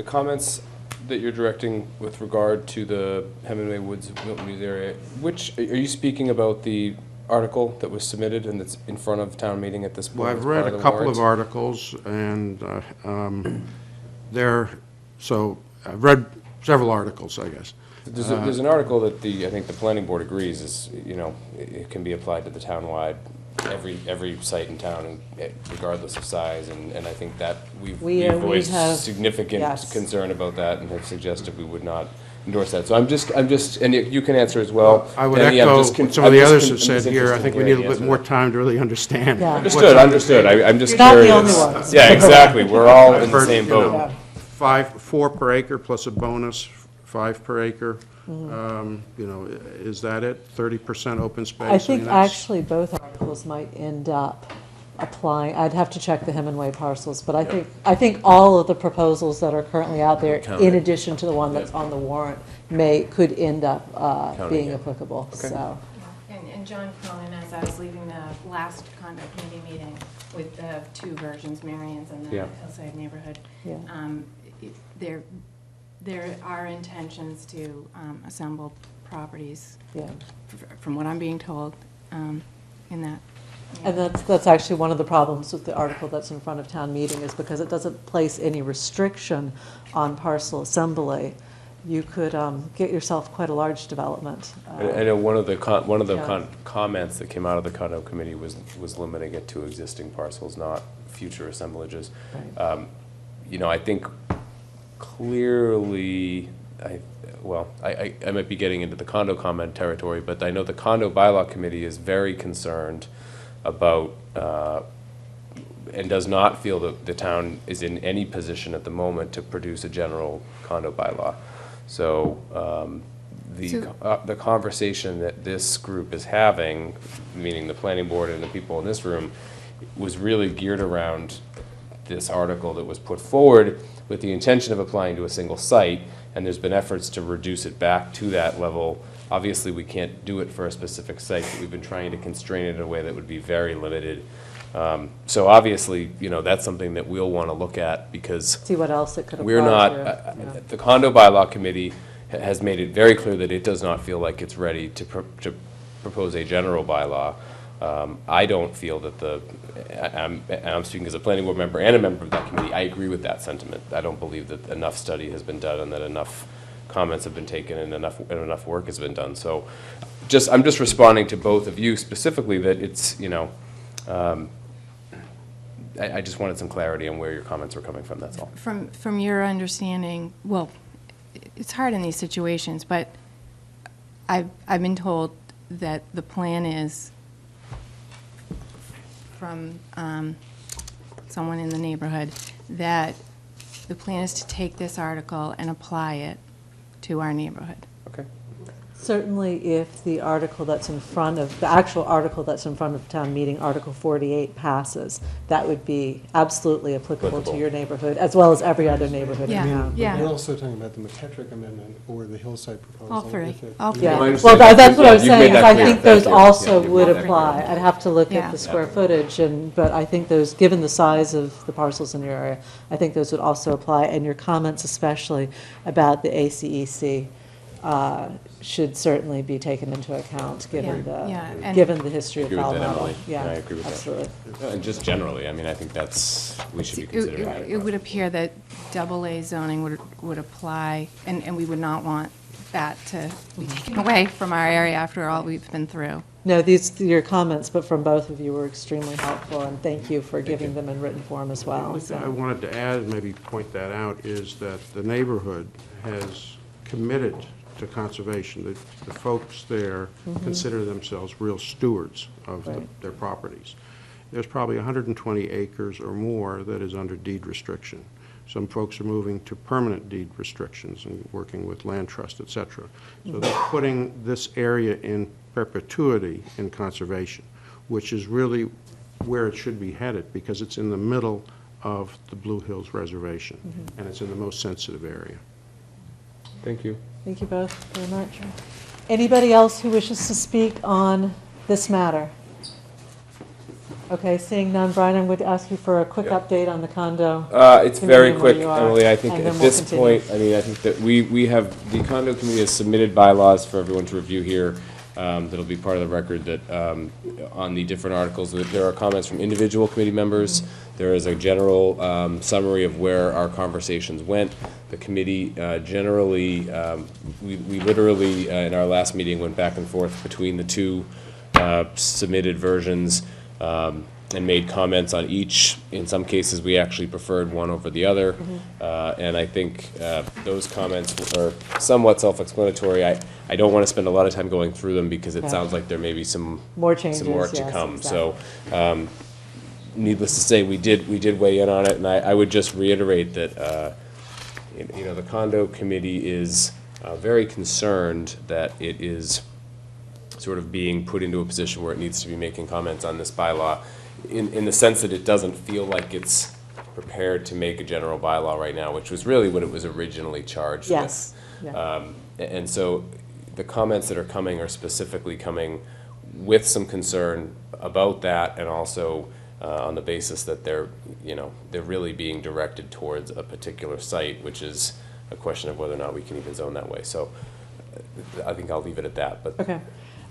comments that you're directing with regard to the Hemingway Woods Milton Muse area, which are you speaking about the article that was submitted and that's in front of town meeting at this point? Well, I've read a couple of articles, and so I've read several articles, I guess. There's an article that I think the planning board agrees is, it can be applied to the townwide, every site in town, regardless of size, and I think that we've voiced significant concern about that and have suggested we would not endorse that. So I'm just, and you can answer as well. I would echo what some of the others have said here. I think we need a little bit more time to really understand. Yeah. Understood. I'm just curious. You're not the only ones. Yeah, exactly. We're all in the same boat. 4 per acre plus a bonus 5 per acre. You know, is that it? 30% open space? I think mean, that's- actually both articles might end up applying, I'd have to check the Hemingway parcels, but I think all of the proposals that are currently out there, Count in it. addition to the one that's on the warrant, could end up being it. applicable, so. And John Cronin, as I was leaving the last condo committee meeting with the 2 versions, Marion's and the Yeah. Hillside neighborhood, Yeah. there are intentions to assemble properties, Yeah. from what I'm being told, in that. And that's actually one of the problems with the article that's in front of town meeting, is because it doesn't place any restriction on parcel assembly. You could get yourself quite a large development. I know one of the Yeah. comments that came out of the condo committee was limiting it to existing parcels, not future assemblages. Right. You know, I think clearly, I might be getting into the condo comment territory, but I know the condo bylaw committee is very concerned about, and does not feel that the town is in any position at the moment to produce a general condo bylaw. So the conversation that this group is having, meaning the planning board and the people in this room, was really geared around this article that was put forward with the intention of applying to a single site, and there's been efforts to reduce it back to that level. Obviously, we can't do it for a specific site, but we've been trying to constrain it in a way that would be very limited. So obviously, you know, that's something that we'll want to look at, because See what else it could apply we're not, to. the condo bylaw committee has made it very clear that it does not feel like it's ready to propose a general bylaw. I don't feel that I'm speaking as a planning board member and a member of that committee, I agree with that sentiment. I don't believe that enough study has been done and that enough comments have been taken and enough work has been done. So I'm just responding to both of you specifically that it's, you know, I just wanted some clarity on where your comments were coming from, that's all. From your understanding, well, it's hard in these situations, but I've been told that the plan is, from someone in the neighborhood, that the plan is to take this article and apply it to our neighborhood. Okay. Certainly, if the article that's in front of, the actual article that's in front of town meeting, Article 48, passes, that would be absolutely applicable to your neighborhood, as well as every other neighborhood in Yeah. town. Yeah. We're also talking about the McKetrick amendment or the Hillside proposal. All three. if it- All three. Yeah, I well, understand. that's what I was You've made saying, is that I clear. think those Thank you. also Yeah, you've would made that apply. clear. I'd have to look Yeah. at the square footage, but I think those, given the size of the parcels in your area, I think those would also apply, and your comments especially about the ACEC should certainly be taken into account, given Yeah, and- given the history I of agree with that, Falmouth. Emily. Yeah, I agree with that. absolutely. And just generally, I mean, I think we should be considering that. It would appear that AA zoning would apply, and we would not want that to be taken away from our area after all we've been through. No, your comments, but from both of you, were extremely helpful, and thank you for giving them in written form as The well. only thing I so. wanted to add, and maybe point that out, is that the neighborhood has committed to conservation. The folks there consider themselves real stewards of their properties. There's probably 120 acres or more that is under deed restriction. Some folks are moving to permanent deed restrictions and working with land trust, et cetera. So they're putting this area in perpetuity in conservation, which is really where it should be headed, because it's in the middle of the Blue Hills Reservation, and it's in the most sensitive area. Thank you. Thank you both very much. Anybody else who wishes to speak on this matter? Okay, seeing none, Brian, I'm going to ask you for a quick update on the condo. It's very committee and where quick, you are, Emily. I think and at then we'll this continue. point, I mean, I think that we have, the condo committee has submitted bylaws for everyone to review here. That'll be part of the record that, on the different articles, that there are comments from individual committee members. There is a general summary of where our conversations went. The committee generally, we literally, in our last meeting, went back and forth between the two submitted versions, and made comments on each. In some cases, we actually preferred one over the other. And I think those comments are somewhat self-explanatory. I don't want to spend a lot of time going through them, because it sounds like there may be some More changes, some more to yes, come. exactly. So, needless to say, we did weigh in on it, and I would just reiterate that, you know, the condo committee is very concerned that it is sort of being put into a position where it needs to be making comments on this bylaw in the sense that it doesn't feel like it's prepared to make a general bylaw right now, which was really what it was originally charged Yes. with. Yeah. And so the comments that are coming are specifically coming with some concern about that, and also on the basis that they're really being directed towards a particular site, which is a question of whether or not we can even zone that way. So I think I'll leave it at that, but Okay.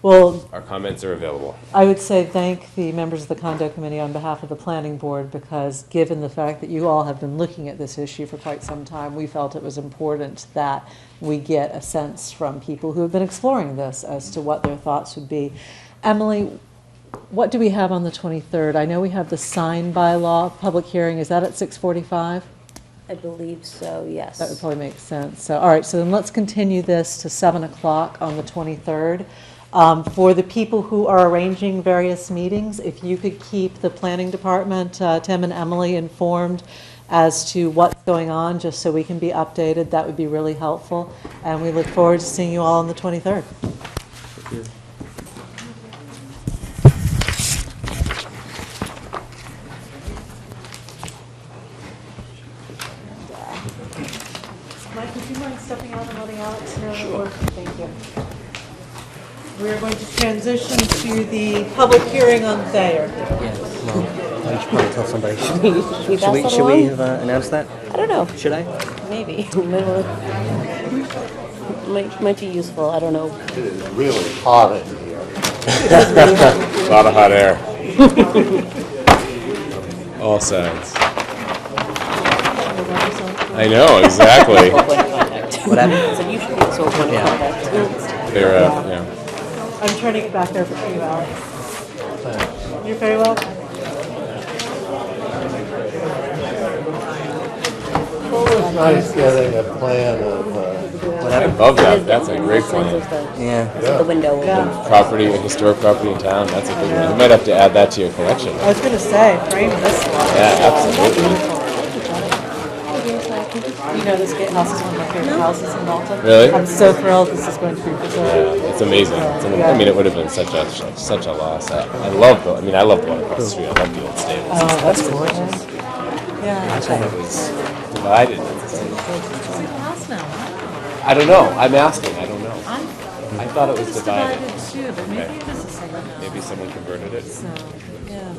Well, our comments are available. I would say thank the members of the Condo Committee on behalf of the Planning Board, because given the fact that you all have been looking at this issue for quite some time, we felt it was important that we get a sense from people who have been exploring this as to what their thoughts would be. Emily, what do we have on the 23rd? I know we have the sign bylaw public hearing. Is that at 6:45? I believe so, yes. That would probably make sense. So, all right, so then let's continue this to 7 o'clock on the 23rd. For the people who are arranging various meetings, if you could keep the planning department, Tim and Emily, informed as to what's going on, just so we can be updated, that would be really helpful. And we look forward to seeing you all on the 23rd. Thank you. Mike, would you mind stepping out and letting Alex know that we're... Thank you. We're going to transition to the public hearing on Thayer. Yeah, well, I should probably tell somebody. Should we pass that Should we along? have announced that? I don't know. Should I? Maybe. Might be useful, I don't know. It is really hot in here. A lot of hot air. All sides. I know, exactly. What happened? So you should be sole point of contact. They're, yeah. I'm turning it back over to you, Alex. You're very welcome. It's nice getting a plan of, I love that. That's a great plan. Yeah. The window. Property, a historic property in town, that's a big one. You might have to add that to your collection. I was going to say, frame this one. Yeah, absolutely. You know, this gatehouse is one of my favorite houses in Milton. Really? I'm so thrilled this is going to be preserved. Yeah, it's amazing. I mean, it would have been such a loss. I love the one across the street. I love the old stables. Oh, that's gorgeous. Yeah. I thought it was divided. It's a house now, huh? I don't know. I'm asking. I don't know. I thought it was it's divided. too, but maybe Okay. it is the same house. Maybe someone converted it. So, yeah.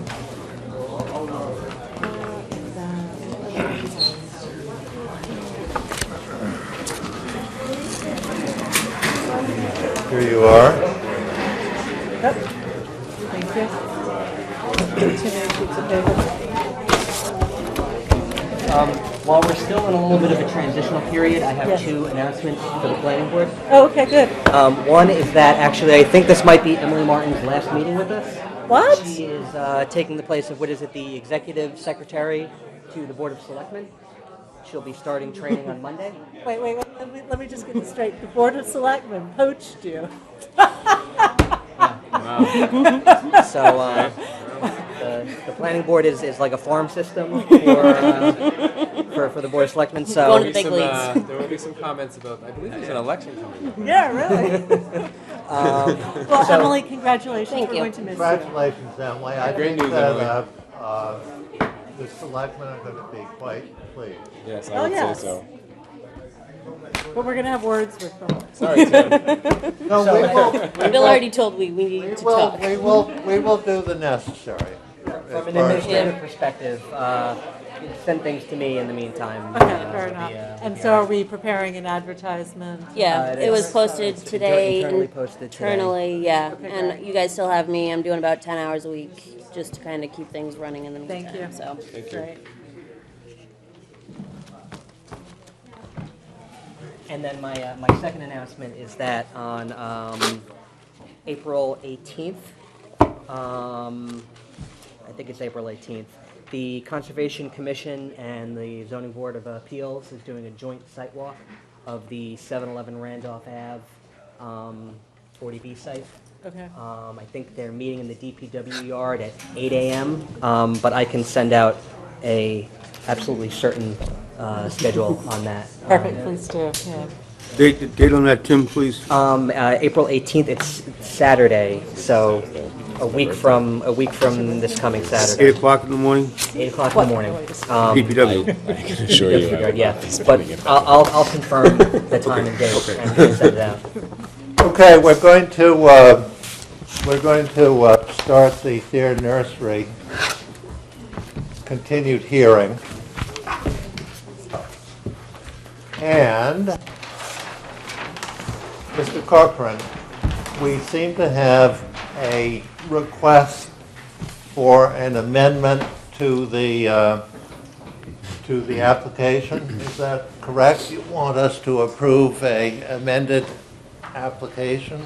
here you are. Yep. Thank you. 2 more sheets of paper. While we're still in a little bit of a transitional period, I have Yes. 2 announcements for the planning board. Oh, okay, good. One is that actually I think this might be Emily Martin's last meeting with us. What? She is taking the place of, the executive secretary to the Board of Selectmen. She'll be starting training on Monday. Wait. Let me just get this straight. The Board of Selectmen poached you. So the planning board is like a farm system for the Board of Selectmen. So Going to the big leagues. There will be some comments about, I believe there's an election coming up. Yeah, really. Well, Emily, congratulations. Thank We're you. going to miss you. Congratulations, Emily. I Great think news, that Emily. the selectmen are going to be quite pleased. Yes, I Oh, would yes. say so. But we're going to have words with them. Sorry, Tim. No, Bill already told we need to talk. we will do the necessary. from an administrative perspective, send things to me in the meantime. Okay, fair enough. And so are we preparing an advertisement? Yeah, it was posted today. Internally posted today. Internally, yeah. Okay, And great. you guys still have me. I'm doing about 10 hours a week just to kind of keep things running in the meantime. Thank you. So. Thank you. Great. And then my second announcement is that on April 18th, I think it's April 18th, the Conservation Commission and the Zoning Board of Appeals is doing a joint site walk of the 711 Randolph Ave 40B site. Okay. I think they're meeting in the DPW yard at 8 a.m., but I can send out a absolutely certain schedule on that. Perfect, please do, yeah. Date on that, Tim, please. April 18th, it's Saturday, so a week from this coming Saturday. 8 o'clock in the morning? 8 o'clock in the morning. DPW. I can assure you. I will Yeah, not be but spending it. I'll confirm the time and date and send it out. Okay, we're going to start the Thayer Nursery continued hearing. And, Mr. Corcoran, we seem to have a request for an amendment to the application. Is that correct? You want us to approve a amended application?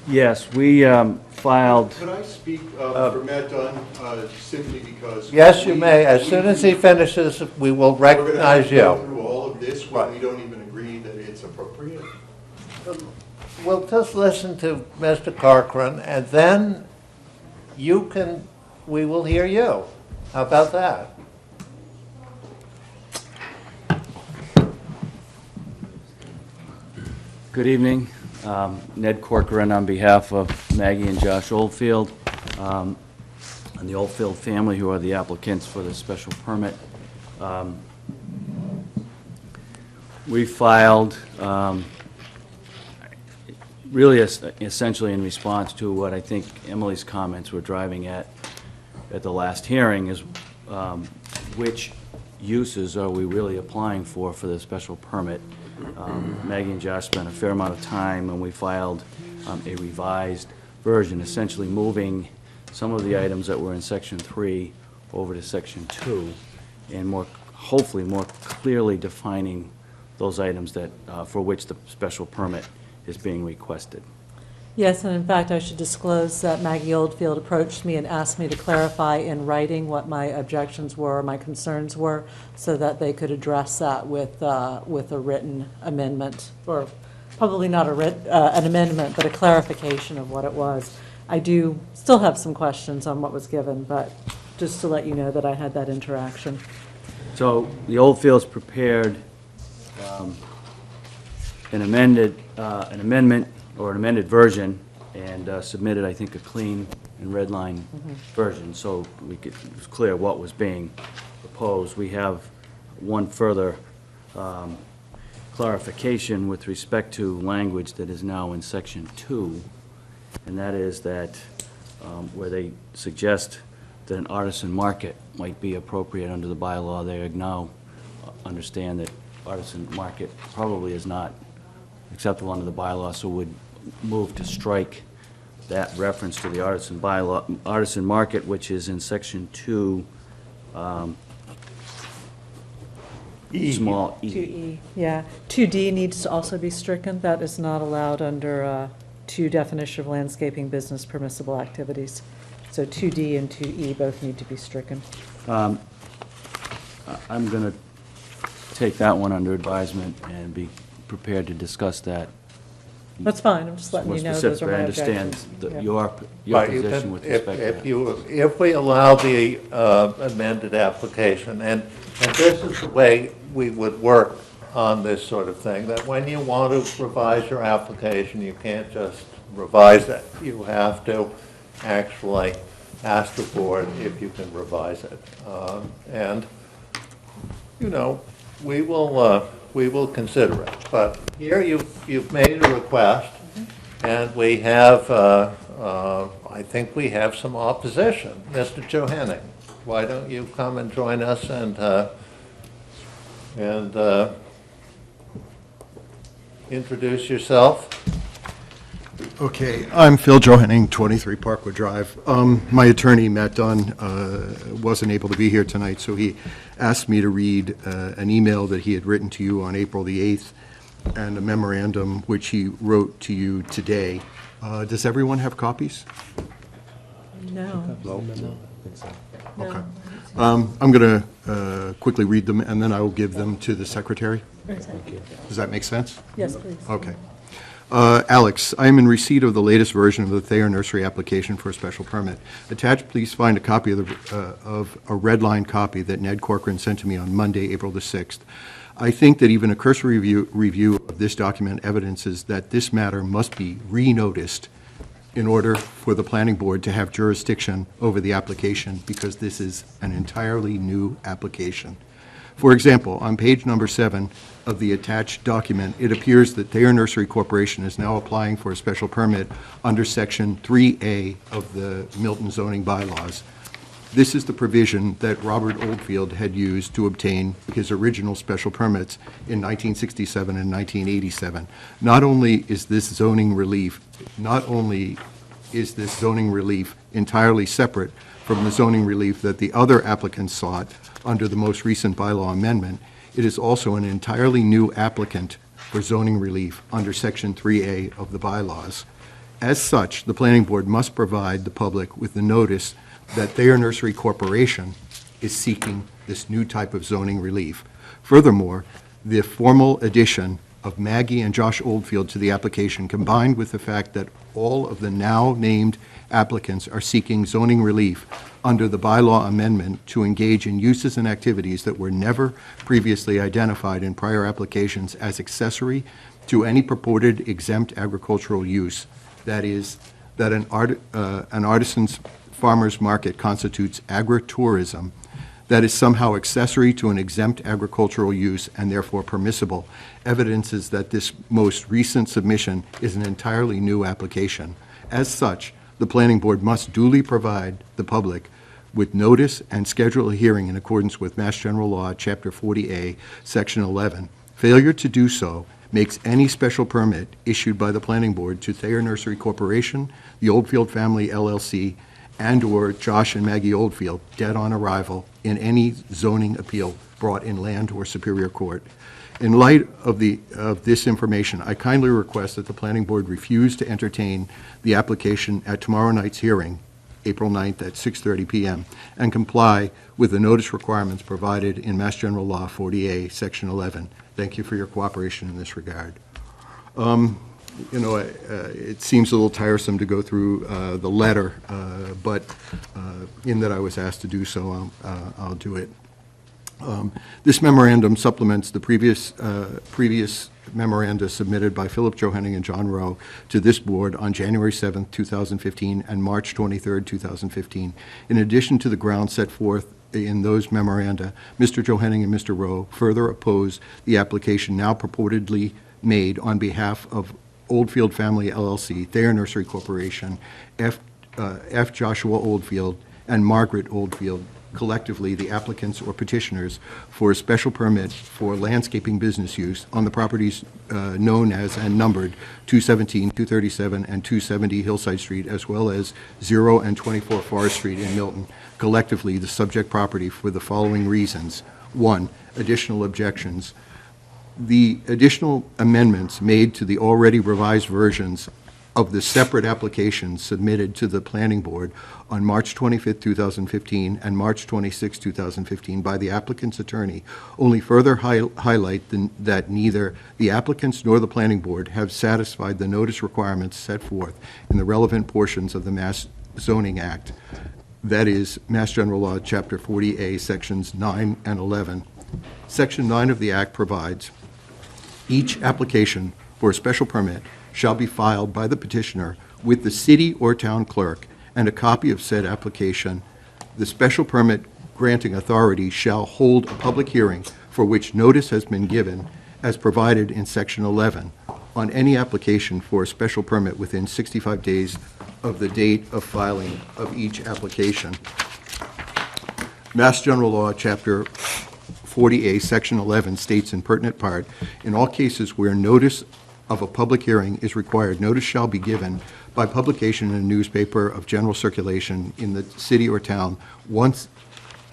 Yes, we filed. Could I speak for Matt Dunn, simply because... Yes, you may. As soon as he finishes, we will recognize you. We're going to go through all of this when we don't even agree that it's appropriate? We'll just listen to Mr. Corcoran, and then we will hear you. How about that? Good evening. Ned Corcoran on behalf of Maggie and Josh Oldfield, and the Oldfield family, who are the applicants for the special permit. We filed really essentially in response to what I think Emily's comments were driving at the last hearing, is which uses are we really applying for the special permit. Maggie and Josh spent a fair amount of time, and we filed a revised version, essentially moving some of the items that were in Section 3 over to Section 2, and hopefully more clearly defining those items that for which the special permit is being requested. Yes, and in fact, I should disclose that Maggie Oldfield approached me and asked me to clarify in writing what my objections were, my concerns were, so that they could address that with a written amendment, or probably not an amendment, but a clarification of what it was. I do still have some questions on what was given, but just to let you know that I had that interaction. So the Oldfields prepared an amendment or an amended version, and submitted, I think, a clean and red line version, so it was clear what was being proposed. We have one further clarification with respect to language that is now in Section 2, and that is that where they suggest that an artisan market might be appropriate under the bylaw, they now understand that artisan market probably is not acceptable under the bylaw, so would move to strike that reference to the artisan bylaw, artisan market, which is in Section 2, small e. 2E, yeah. 2D needs to also be stricken. That is not allowed under 2 definition of landscaping business permissible activities. So 2D and 2E both need to be stricken. I'm going to take that one under advisement and be prepared to discuss that. That's fine, I'm just letting you know those are my objections. I understand your Right, position with respect to that. If we allow the amended application, and this is the way we would work on this sort of thing, that when you want to revise your application, you can't just revise it. You have to actually ask the board if you can revise it. And, you know, we will consider it. But here you've made a request, and we have, I think we have some opposition. Mr. Johanning, why don't you come and join us and introduce yourself? Okay, I'm Phil Johanning, 23 Parkwood Drive. My attorney, Matt Dunn, wasn't able to be here tonight, so he asked me to read an email that he had written to you on April the 8th and a memorandum which he wrote to you today. Does everyone have copies? No. Okay. I'm going to quickly read them, and then I will give them to the secretary. Does that make sense? Yes, please. Okay. Alex, I am in receipt of the latest version of the Thayer Nursery application for a special permit. Attached, please find a copy of a red line copy that Ned Corcoran sent to me on Monday, April the 6th. I think that even a cursory review of this document evidences that this matter must be re-noticed in order for the planning board to have jurisdiction over the application, because this is an entirely new application. For example, on page number 7 of the attached document, it appears that Thayer Nursery Corporation is now applying for a special permit under Section 3A of the Milton zoning bylaws. This is the provision that Robert Oldfield had used to obtain his original special permits in 1967 and 1987. Not only is this zoning relief entirely separate from the zoning relief that the other applicants sought under the most recent bylaw amendment, it is also an entirely new applicant for zoning relief under Section 3A of the bylaws. As such, the planning board must provide the public with the notice that Thayer Nursery Corporation is seeking this new type of zoning relief. Furthermore, the formal addition of Maggie and Josh Oldfield to the application, combined with the fact that all of the now named applicants are seeking zoning relief under the bylaw amendment to engage in uses and activities that were never previously identified in prior applications as accessory to any purported exempt agricultural use, that is, that an artisan's farmer's market constitutes agritourism, that is somehow accessory to an exempt agricultural use and therefore permissible, evidences that this most recent submission is an entirely new application. As such, the planning board must duly provide the public with notice and schedule a hearing in accordance with Mass General Law, Chapter 40A, Section 11. Failure to do so makes any special permit issued by the planning board to Thayer Nursery Corporation, the Oldfield Family LLC, and/or Josh and Maggie Oldfield dead on arrival in any zoning appeal brought in land or superior court. In light of this information, I kindly request that the planning board refuse to entertain the application at tomorrow night's hearing, April 9th at 6:30 p.m., and comply with the notice requirements provided in Mass General Law 40A, Section 11. Thank you for your cooperation in this regard. It seems a little tiresome to go through the letter, but in that I was asked to do so, I'll do it. This memorandum supplements the previous memoranda submitted by Philip Johanning and John Rowe to this board on January 7th, 2015 and March 23rd, 2015. In addition to the grounds set forth in those memoranda, Mr. Johanning and Mr. Rowe further oppose the application now purportedly made on behalf of Oldfield Family LLC, Thayer Nursery Corporation, F. Joshua Oldfield, and Margaret Oldfield, collectively the applicants or petitioners for a special permit for landscaping business use on the properties known as and numbered 217, 237, and 270 Hillside Street, as well as 0 and 24 Forest Street in Milton, collectively the subject property for the following reasons. 1, additional objections. The additional amendments made to the already revised versions of the separate applications submitted to the planning board on March 25th, 2015 and March 26th, 2015 by the applicant's attorney only further highlight that neither the applicants nor the planning board have satisfied the notice requirements set forth in the relevant portions of the Mass Zoning Act, that is, Mass General Law, Chapter 40A, Sections 9 and 11. Section 9 of the Act provides, each application for a special permit shall be filed by the petitioner with the city or town clerk, and a copy of said application. The special permit granting authority shall hold a public hearing for which notice has been given, as provided in Section 11, on any application for a special permit within 65 days of the date of filing of each application. Mass General Law, Chapter 40A, Section 11 states in pertinent part, in all cases where notice of a public hearing is required, notice shall be given by publication in a newspaper of general circulation in the city or town once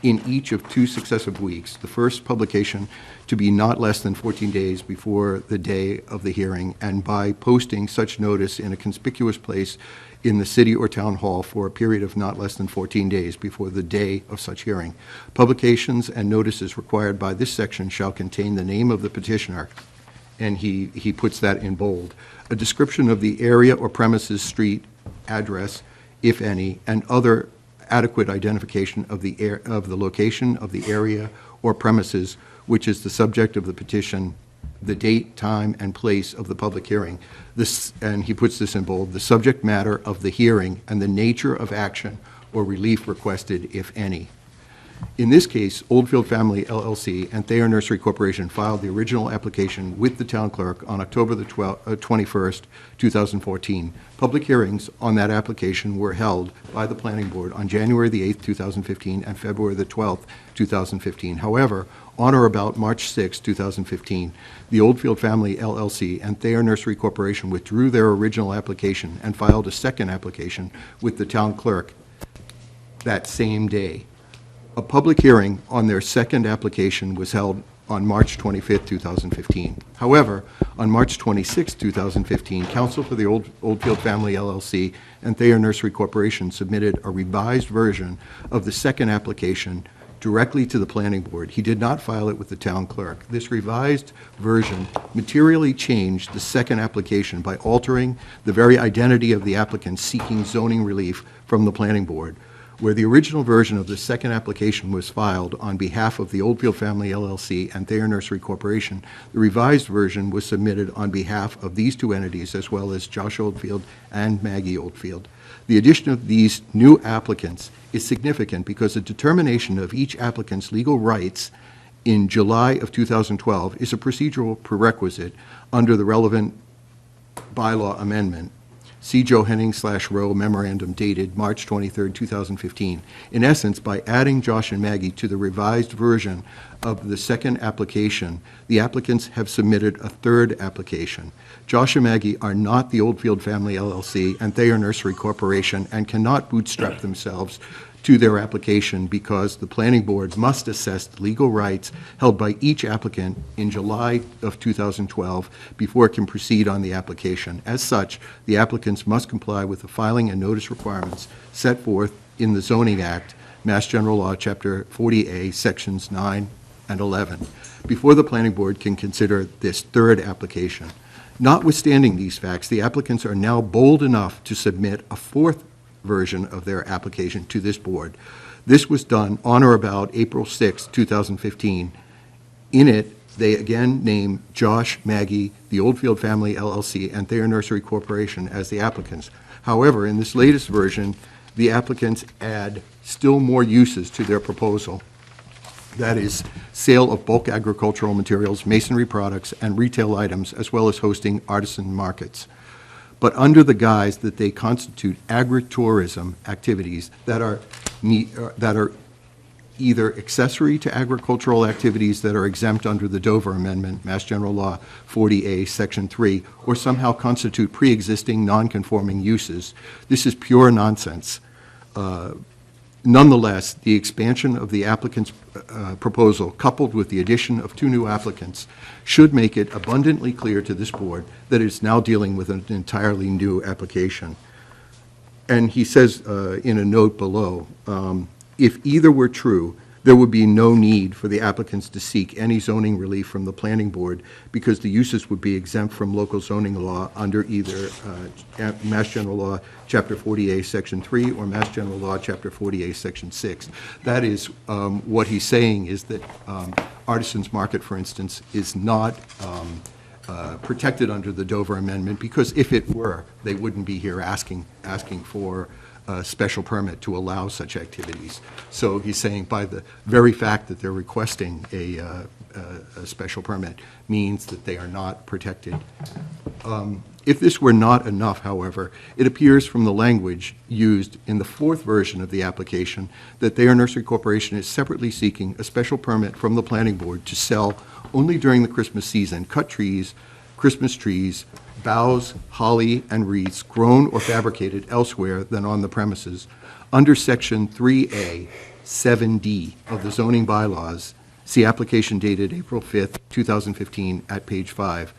in each of 2 successive weeks, the first publication to be not less than 14 days before the day of the hearing, and by posting such notice in a conspicuous place in the city or town hall for a period of not less than 14 days before the day of such hearing. Publications and notices required by this section shall contain the name of the petitioner, and he puts that in bold, a description of the area or premises, street, address, if any, and other adequate identification of the location of the area or premises which is the subject of the petition, the date, time, and place of the public hearing. This, and he puts this in bold, the subject matter of the hearing and the nature of action or relief requested, if any. In this case, Oldfield Family LLC and Thayer Nursery Corporation filed the original application with the town clerk on October the 21st, 2014. Public hearings on that application were held by the planning board on January the 8th, 2015 and February the 12th, 2015. However, on or about March 6, 2015, the Oldfield Family LLC and Thayer Nursery Corporation withdrew their original application and filed a second application with the town clerk that same day. A public hearing on their second application was held on March 25, 2015. However, on March 26, 2015, counsel for the Oldfield Family LLC and Thayer Nursery Corporation submitted a revised version of the second application directly to the planning board. He did not file it with the town clerk. This revised version materially changed the second application by altering the very identity of the applicant seeking zoning relief from the planning board. Where the original version of the second application was filed on behalf of the Oldfield Family LLC and Thayer Nursery Corporation, the revised version was submitted on behalf of these two entities as well as Josh Oldfield and Maggie Oldfield. The addition of these new applicants is significant because the determination of each applicant's legal rights in July of 2012 is a procedural prerequisite under the relevant bylaw amendment. See Joe Henning/Rowe memorandum dated March 23, 2015. In essence, by adding Josh and Maggie to the revised version of the second application, the applicants have submitted a third application. Josh and Maggie are not the Oldfield Family LLC and Thayer Nursery Corporation and cannot bootstrap themselves to their application because the planning board must assess the legal rights held by each applicant in July of 2012 before it can proceed on the application. As such, the applicants must comply with the filing and notice requirements set forth in the Zoning Act, Mass General Law, Chapter 40A, Sections 9 and 11, before the planning board can consider this third application. Notwithstanding these facts, the applicants are now bold enough to submit a fourth version of their application to this board. This was done on or about April 6, 2015. In it, they again name Josh, Maggie, the Oldfield Family LLC, and Thayer Nursery Corporation as the applicants. However, in this latest version, the applicants add still more uses to their proposal. That is, sale of bulk agricultural materials, masonry products, and retail items, as well as hosting artisan markets, but under the guise that they constitute agritourism activities that are either accessory to agricultural activities that are exempt under the Dover Amendment, Mass General Law 40A, Section 3, or somehow constitute pre-existing non-conforming uses. This is pure nonsense. Nonetheless, the expansion of the applicant's proposal, coupled with the addition of two new applicants, should make it abundantly clear to this board that it's now dealing with an entirely new application. And he says in a note below, if either were true, there would be no need for the applicants to seek any zoning relief from the planning board because the uses would be exempt from local zoning law under either Mass General Law Chapter 40A Section 3 or Mass General Law Chapter 40A Section 6. That is what he's saying is that Artisans Market, for instance, is not protected under the Dover Amendment because if it were, they wouldn't be here asking for a special permit to allow such activities. So he's saying by the very fact that they're requesting a special permit means that they are not protected. If this were not enough, however, it appears from the language used in the fourth version of the application that Thayer Nursery Corporation is separately seeking a special permit from the planning board to sell only during the Christmas season cut trees, Christmas trees, boughs, holly, and wreaths grown or fabricated elsewhere than on the premises under Section 3A, 7D of the zoning bylaws. See application dated April 5th, 2015 at page 5.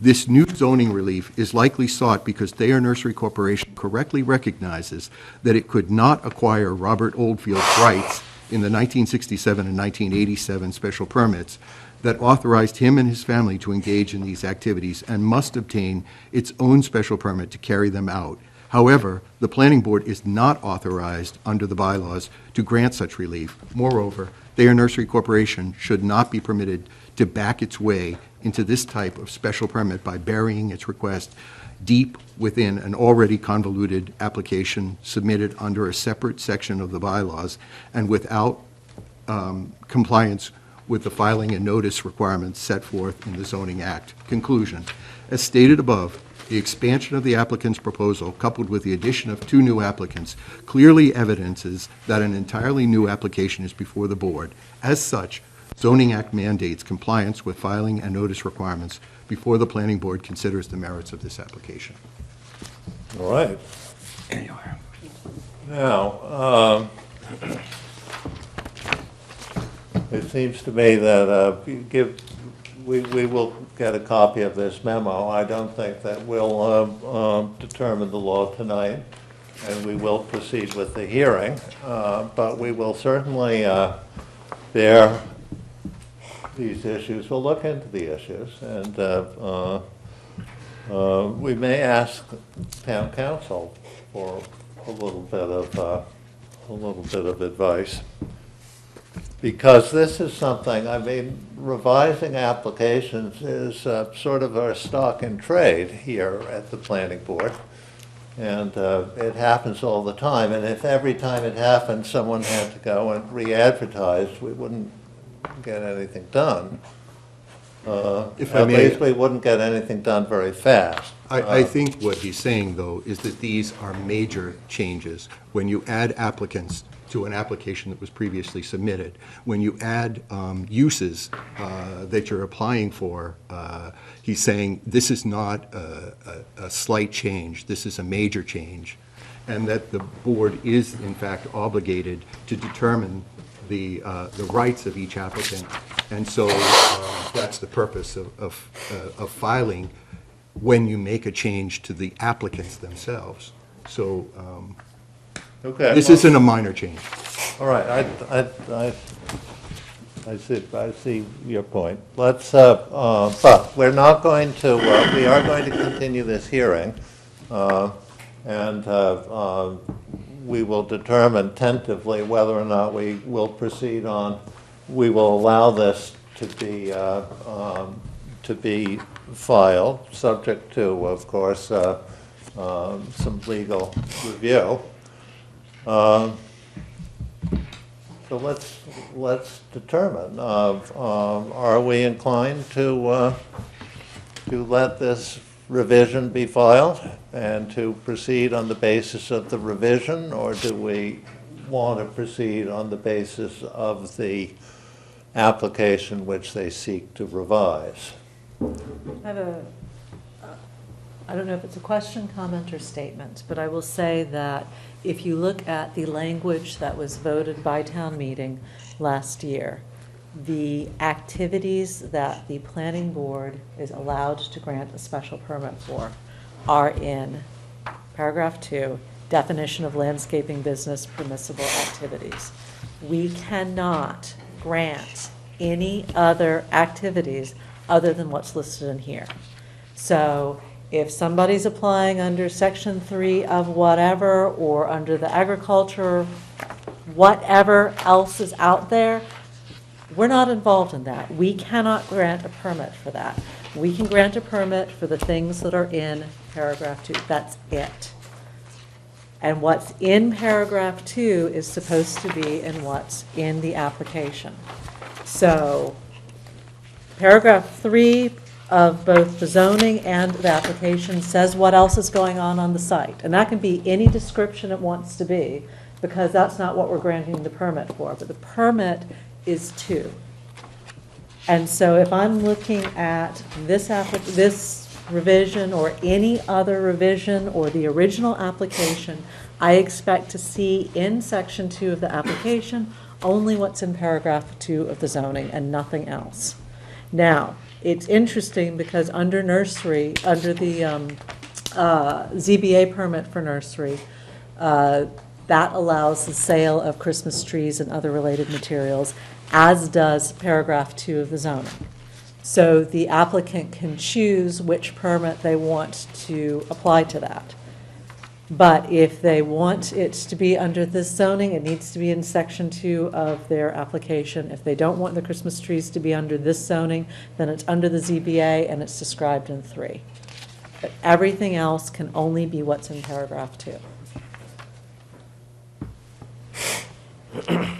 This new zoning relief is likely sought because Thayer Nursery Corporation correctly recognizes that it could not acquire Robert Oldfield's rights in the 1967 and 1987 special permits that authorized him and his family to engage in these activities and must obtain its own special permit to carry them out. However, the planning board is not authorized under the bylaws to grant such relief. Moreover, Thayer Nursery Corporation should not be permitted to back its way into this type of special permit by burying its request deep within an already convoluted application submitted under a separate section of the bylaws and without compliance with the filing and notice requirements set forth in the Zoning Act. Conclusion. As stated above, the expansion of the applicant's proposal, coupled with the addition of 2 new applicants, clearly evidences that an entirely new application is before the board. As such, Zoning Act mandates compliance with filing and notice requirements before the planning board considers the merits of this application. All right. Now, it seems to me that we will get a copy of this memo. I don't think that we'll determine the law tonight, and we will proceed with the hearing, but we will certainly bear these issues. We'll look into the issues, and we may ask town council for a little bit of advice, because this is something, I mean, revising applications is sort of our stock in trade here at the planning board, and it happens all the time, and if every time it happened someone had to go and re-advertise, we wouldn't get anything done. At least we wouldn't get anything done very fast. I think what he's saying, though, is that these are major changes. When you add applicants to an application that was previously submitted, when you add uses that you're applying for, he's saying this is not a slight change, this is a major change, and that the board is, in fact, obligated to determine the rights of each applicant. And so that's the purpose of filing when you make a change to the applicants themselves. So Okay. this isn't a minor change. All right, I see your point. Let's, but we're not going to, we are going to continue this hearing, and we will determine tentatively whether or not we will proceed on, we will allow this to be filed, subject to, of course, some legal review. So let's determine, are we inclined to let this revision be filed and to proceed on the basis of the revision, or do we want to proceed on the basis of the application which they seek to revise? I have I don't know if it's a question, comment, or statement, but I will say that if you look at the language that was voted by town meeting last year, the activities that the planning board is allowed to grant a special permit for are in paragraph 2, definition of landscaping business permissible activities. We cannot grant any other activities other than what's listed in here. So if somebody's applying under section 3 of whatever, or under the agriculture, whatever else is out there, we're not involved in that. We cannot grant a permit for that. We can grant a permit for the things that are in paragraph 2. That's it. And what's in paragraph 2 is supposed to be in what's in the application. So paragraph 3 of both the zoning and the application says what else is going on the site. And that can be any description it wants to be, because that's not what we're granting the permit for. But the permit is 2. And so if I'm looking at this revision or any other revision or the original application, I expect to see in section 2 of the application only what's in paragraph 2 of the zoning and nothing else. Now, it's interesting because under nursery, under the ZBA permit for nursery, that allows the sale of Christmas trees and other related materials, as does paragraph 2 of the zoning. So the applicant can choose which permit they want to apply to that. But if they want it to be under this zoning, it needs to be in section 2 of their application. If they don't want the Christmas trees to be under this zoning, then it's under the ZBA and it's described in 3. But everything else can only be what's in paragraph 2.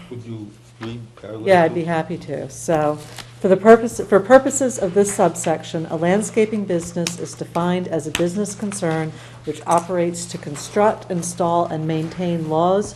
Would you read paragraph? Yeah, I'd be happy to. So, for purposes of this subsection, a landscaping business is defined as a business concern which operates to construct, install, and maintain lawns,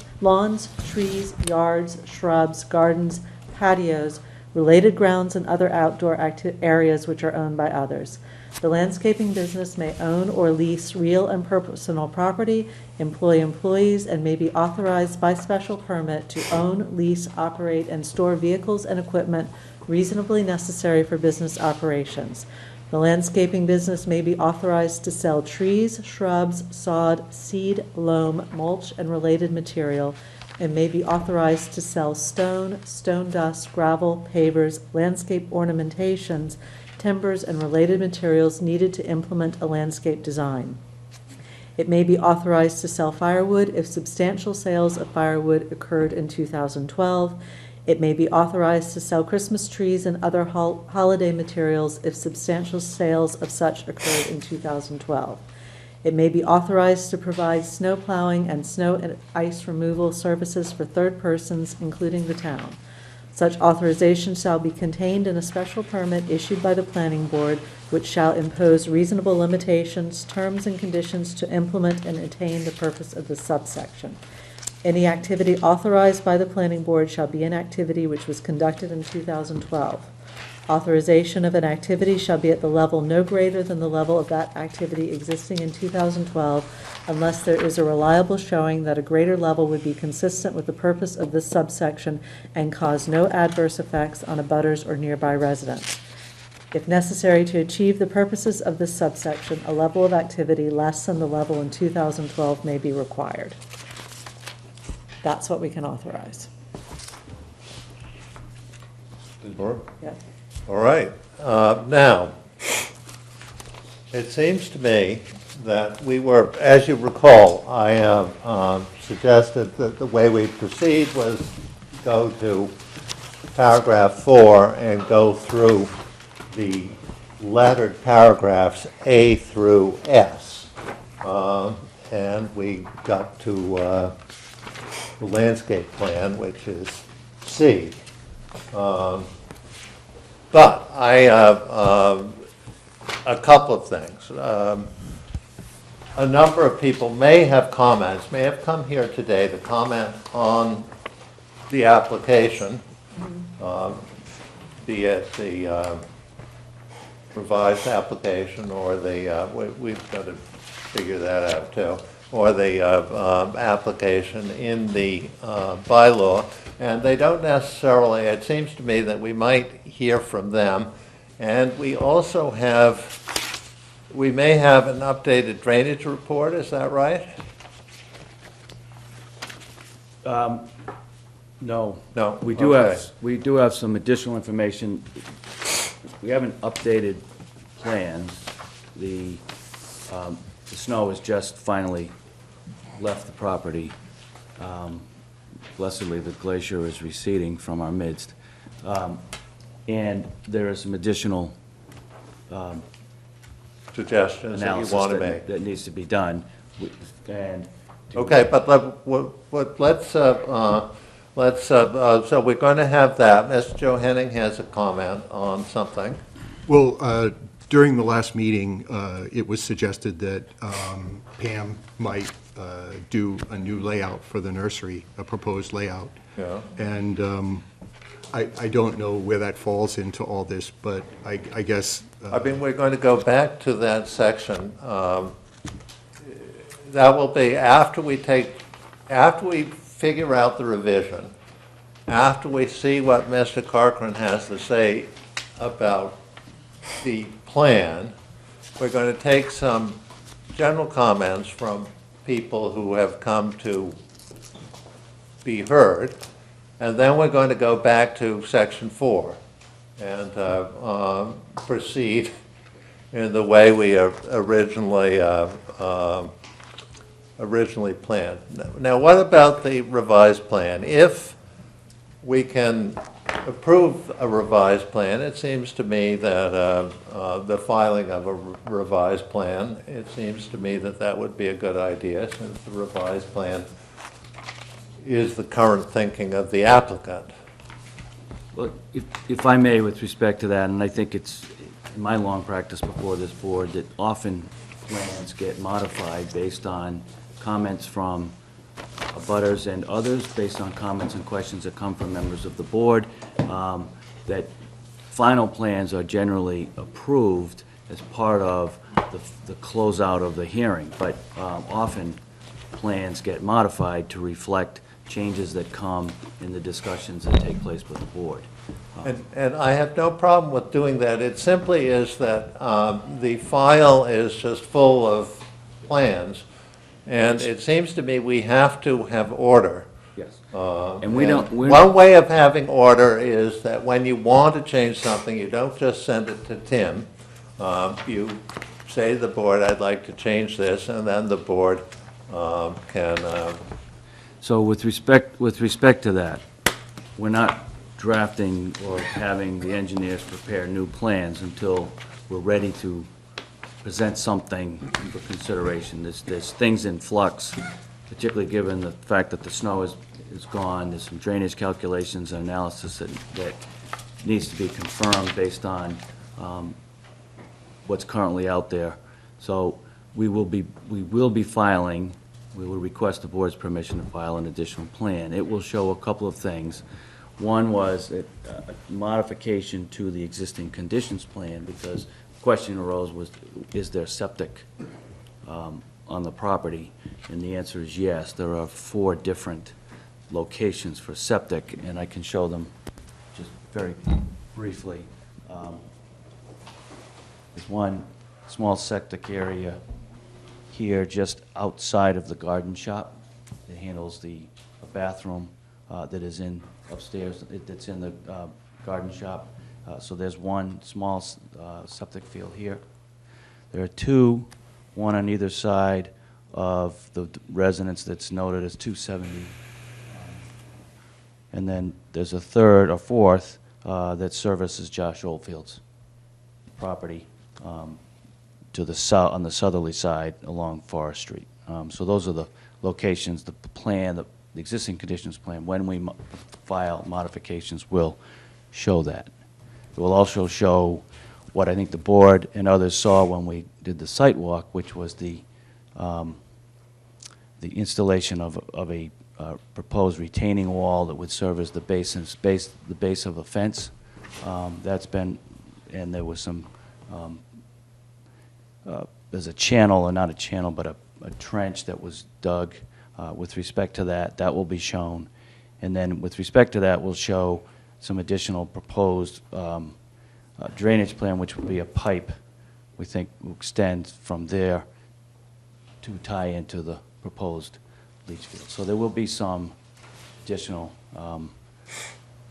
trees, yards, shrubs, gardens, patios, related grounds, and other outdoor areas which are owned by others. The landscaping business may own or lease real and personal property, employ employees, and may be authorized by special permit to own, lease, operate, and store vehicles and equipment reasonably necessary for business operations. The landscaping business may be authorized to sell trees, shrubs, sod, seed, loam, mulch, and related material, and may be authorized to sell stone, stone dust, gravel, pavers, landscape ornamentations, timbers, and related materials needed to implement a landscape design. It may be authorized to sell firewood if substantial sales of firewood occurred in 2012. It may be authorized to sell Christmas trees and other holiday materials if substantial sales of such occurred in 2012. It may be authorized to provide snow plowing and snow and ice removal services for third persons, including the town. Such authorization shall be contained in a special permit issued by the planning board, which shall impose reasonable limitations, terms, and conditions to implement and attain the purpose of the subsection. Any activity authorized by the planning board shall be an activity which was conducted in 2012. Authorization of an activity shall be at the level no greater than the level of that activity existing in 2012, unless there is a reliable showing that a greater level would be consistent with the purpose of this subsection and cause no adverse effects on abutters or nearby residents. If necessary to achieve the purposes of this subsection, a level of activity less than the level in 2012 may be required. That's what we can authorize. Yeah. All right. Now, it seems to me that we were, as you recall, I have suggested that the way we proceed was go to paragraph 4 and go through the lettered paragraphs A through S. And we got to the landscape plan, which is C. But I have a couple of things. A number of people may have comments, may have come here today to comment on the application, be it the revised application or the, we've got to figure that out too, or the application in the bylaw. And they don't necessarily, it seems to me that we might hear from them. And we also have, we may have an updated drainage report, is that right? No. No, We do okay. we do have some additional information. We have an updated plan. The snow has just finally left the property. Blessedly, the glacier is receding from our midst. And there are some additional Suggestions that you analysis want to make. that needs to be done. And Okay, but so we're going to have that. Mr. Joe Henning has a comment on something. Well, during the last meeting, it was suggested that Pam might do a new layout for the nursery, a proposed layout. Yeah. And I don't know where that falls into all this, but I guess. I mean, we're going to go back to that section. That will be after we figure out the revision, after we see what Mr. Corcoran has to say about the plan. We're going to take some general comments from people who have come to be heard, and then we're going to go back to section 4 and proceed in the way we originally originally planned. Now, what about the revised plan? If we can approve a revised plan, it seems to me that the filing of a revised plan, it seems to me that that would be a good idea, since the revised plan is the current thinking of the applicant. Well, if I may, with respect to that, and I think it's in my long practice before this board, that often plans get modified based on comments from abutters and others, based on comments and questions that come from members of the board, that final plans are generally approved as part of the closeout of the hearing, but often plans get modified to reflect changes that come in the discussions that take place with the board. And I have no problem with doing that. It simply is that the file is just full of plans, and it seems to me we have to have order. Yes. And we don't- one way of having order is that when you want to change something, you don't just send it to Tim. You say to the board, I'd like to change this, and then the board can... So with respect to that, we're not drafting or having the engineers prepare new plans until we're ready to present something for consideration. There's things in flux, particularly given the fact that the snow is gone. There's some drainage calculations and analysis that needs to be confirmed based on what's currently out there. So we will be filing. We will request the board's permission to file an additional plan. It will show a couple of things. One was a modification to the existing conditions plan, because the question arose was, is there septic on the property? And the answer is yes. There are 4 different locations for septic, and I can show them just very briefly. There's one small septic area here just outside of the garden shop. It handles the bathroom that is in upstairs, that's in the garden shop. So there's one small septic field here. There are 2, one on either side of the residence that's noted as 270. And then there's a 3rd or 4th that services Josh Oldfield's property to the south, on the southerly side along Forest Street. So those are the locations. The plan, the existing conditions plan, when we file modifications, will show that. It will also show what I think the board and others saw when we did the site walk, which was the installation of a proposed retaining wall that would serve as the base of a fence. That's been, and there was some. There's a channel, or not a channel, but a trench that was dug. With respect to that, that will be shown. And then with respect to that, we'll show some additional proposed drainage plan, which will be a pipe, we think will extend from there to tie into the proposed leach field. So there will be some additional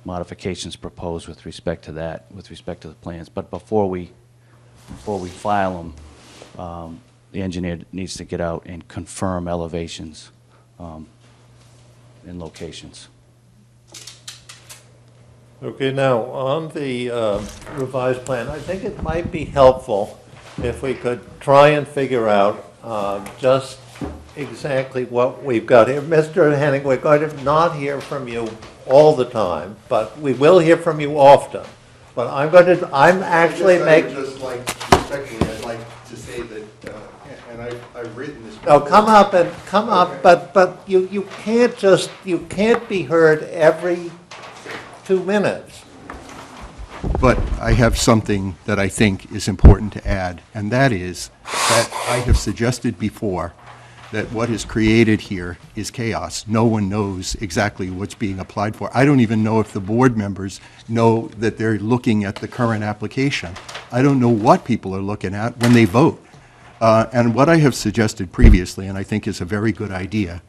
modifications proposed with respect to that, with respect to the plans. But before we file them, the engineer needs to get out and confirm elevations and locations. Okay, now, on the revised plan, I think it might be helpful if we could try and figure out just exactly what we've got here. Mr. Henning, we're going to not hear from you all the time, but we will hear from you often. But I'm actually making... Just like, respectfully, I'd like to say that, and I've written this... No, come up, but you can't be heard every 2 minutes. But I have something that I think is important to add, and that is that I have suggested before that what is created here is chaos. No one knows exactly what's being applied for. I don't even know if the board members know that they're looking at the current application. I don't know what people are looking at when they vote. And what I have suggested previously, and I think is a very good idea,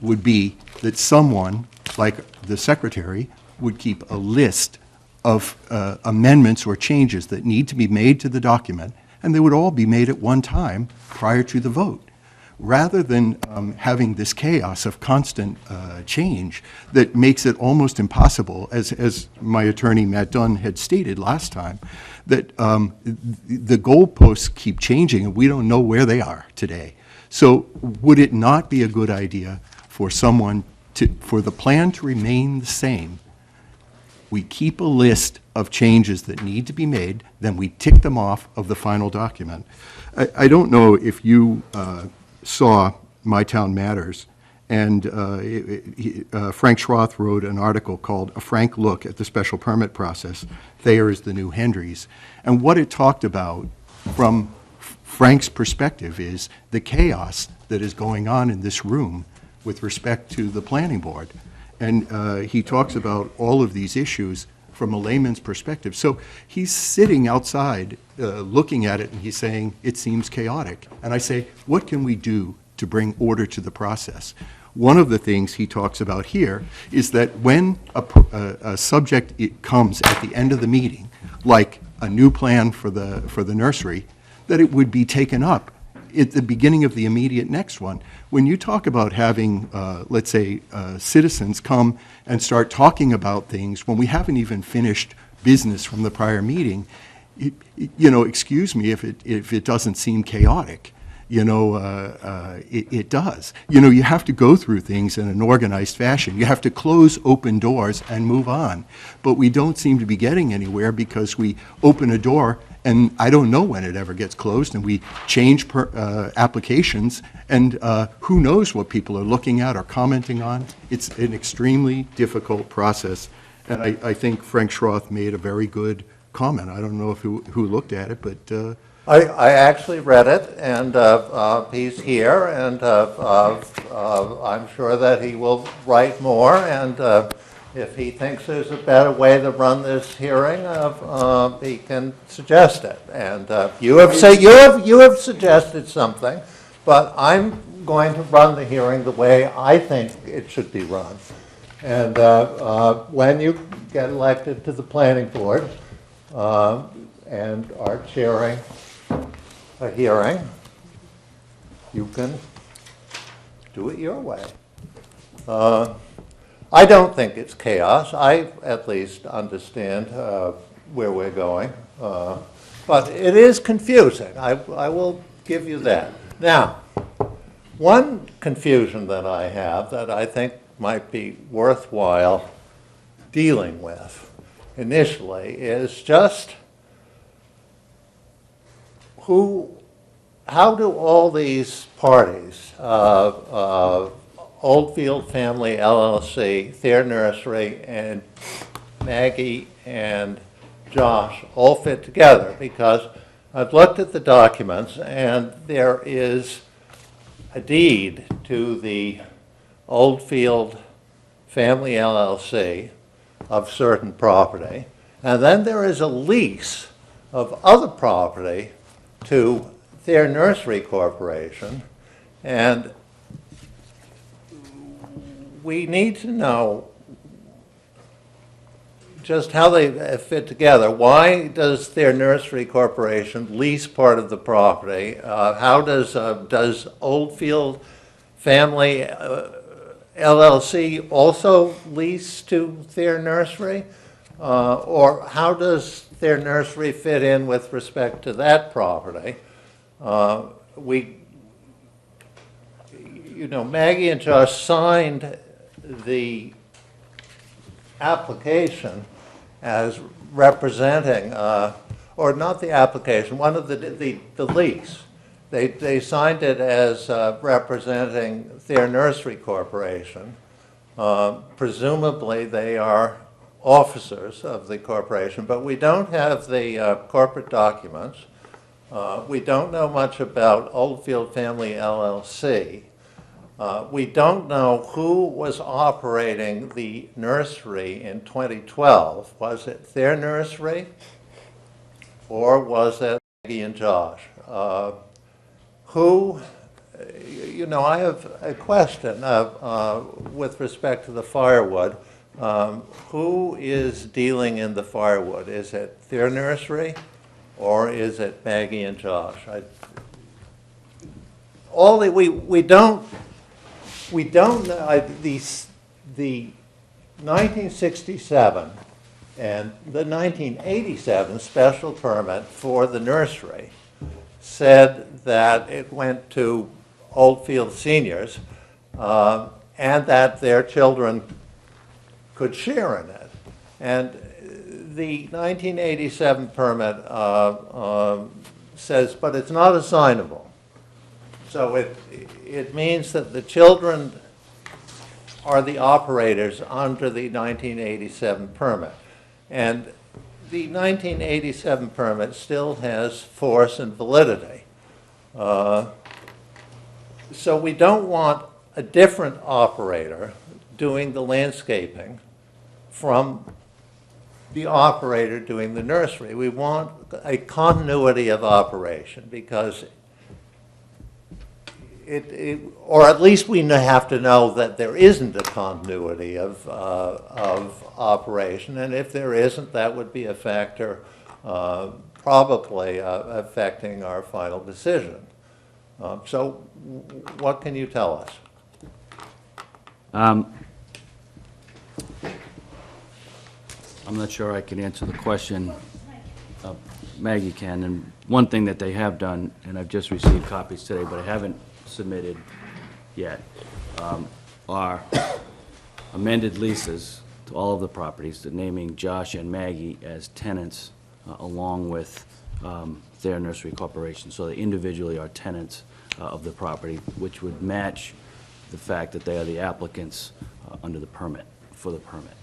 would be that someone, like the secretary, would keep a list of amendments or changes that need to be made to the document, and they would all be made at one time prior to the vote. rather than having this chaos of constant change that makes it almost impossible, as my attorney Matt Dunn had stated last time, that the goalposts keep changing and we don't know where they are today. So would it not be a good idea for someone for the plan to remain the same? We keep a list of changes that need to be made, then we tick them off of the final document. I don't know if you saw My Town Matters, and Frank Schroth wrote an article called A Frank Look at the Special Permit Process, Thayer is the New Hendry's. And what it talked about from Frank's perspective is the chaos that is going on in this room with respect to the planning board. And he talks about all of these issues from a layman's perspective. So he's sitting outside looking at it and he's saying, it seems chaotic. And I say, what can we do to bring order to the process? One of the things he talks about here is that when a subject comes at the end of the meeting, like a new plan for the nursery, that it would be taken up at the beginning of the immediate next one. When you talk about having, let's say, citizens come and start talking about things when we haven't even finished business from the prior meeting, excuse me if it doesn't seem chaotic. It does. You have to go through things in an organized fashion. You have to close open doors and move on. But we don't seem to be getting anywhere because we open a door and I don't know when it ever gets closed, and we change applications, and who knows what people are looking at or commenting on. It's an extremely difficult process, and I think Frank Schroth made a very good comment. I don't know if who looked at it, but... I actually read it, and he's here, and I'm sure that he will write more, and if he thinks there's a better way to run this hearing, he can suggest it. And you have suggested something, but I'm going to run the hearing the way I think it should be run. And when you get elected to the planning board and are chairing a hearing, you can do it your way. I don't think it's chaos. I at least understand where we're going. But it is confusing. I will give you that. Now, one confusion that I have that I think might be worthwhile dealing with initially is just how do all these parties, Oldfield Family LLC, Thayer Nursery, and Maggie and Josh all fit together? Because I've looked at the documents and there is a deed to the Oldfield Family LLC of certain property, and then there is a lease of other property to Thayer Nursery Corporation, and we need to know just how they fit together. Why does Thayer Nursery Corporation lease part of the property? How does Oldfield Family LLC also lease to Thayer Nursery? Or how does Thayer Nursery fit in with respect to that property? Maggie and Josh signed the application as representing, or not the application, one of the lease. They signed it as representing Thayer Nursery Corporation. Presumably they are officers of the corporation, but we don't have the corporate documents. We don't know much about Oldfield Family LLC. We don't know who was operating the nursery in 2012. Was it Thayer Nursery or was it Maggie and Josh? I have a question with respect to the firewood. Who is dealing in the firewood? Is it Thayer Nursery or is it Maggie and Josh? all the, we don't, the 1967 and the 1987 special permit for the nursery said that it went to Oldfield seniors, and that their children could share in it. And the 1987 permit says, but it's not assignable. So it means that the children are the operators under the 1987 permit. And the 1987 permit still has force and validity. So we don't want a different operator doing the landscaping from the operator doing the nursery. We want a continuity of operation because or at least we have to know that there isn't a continuity of operation, and if there isn't, that would be a factor probably affecting our final decision. So what can you tell us? I'm not sure I can answer the question. Maggie can, and one thing that they have done, and I've just received copies today, but I haven't submitted yet, are amended leases to all of the properties, naming Josh and Maggie as tenants along with their nursery corporation. So they individually are tenants of the property, which would match the fact that they are the applicants under the permit, for the permit.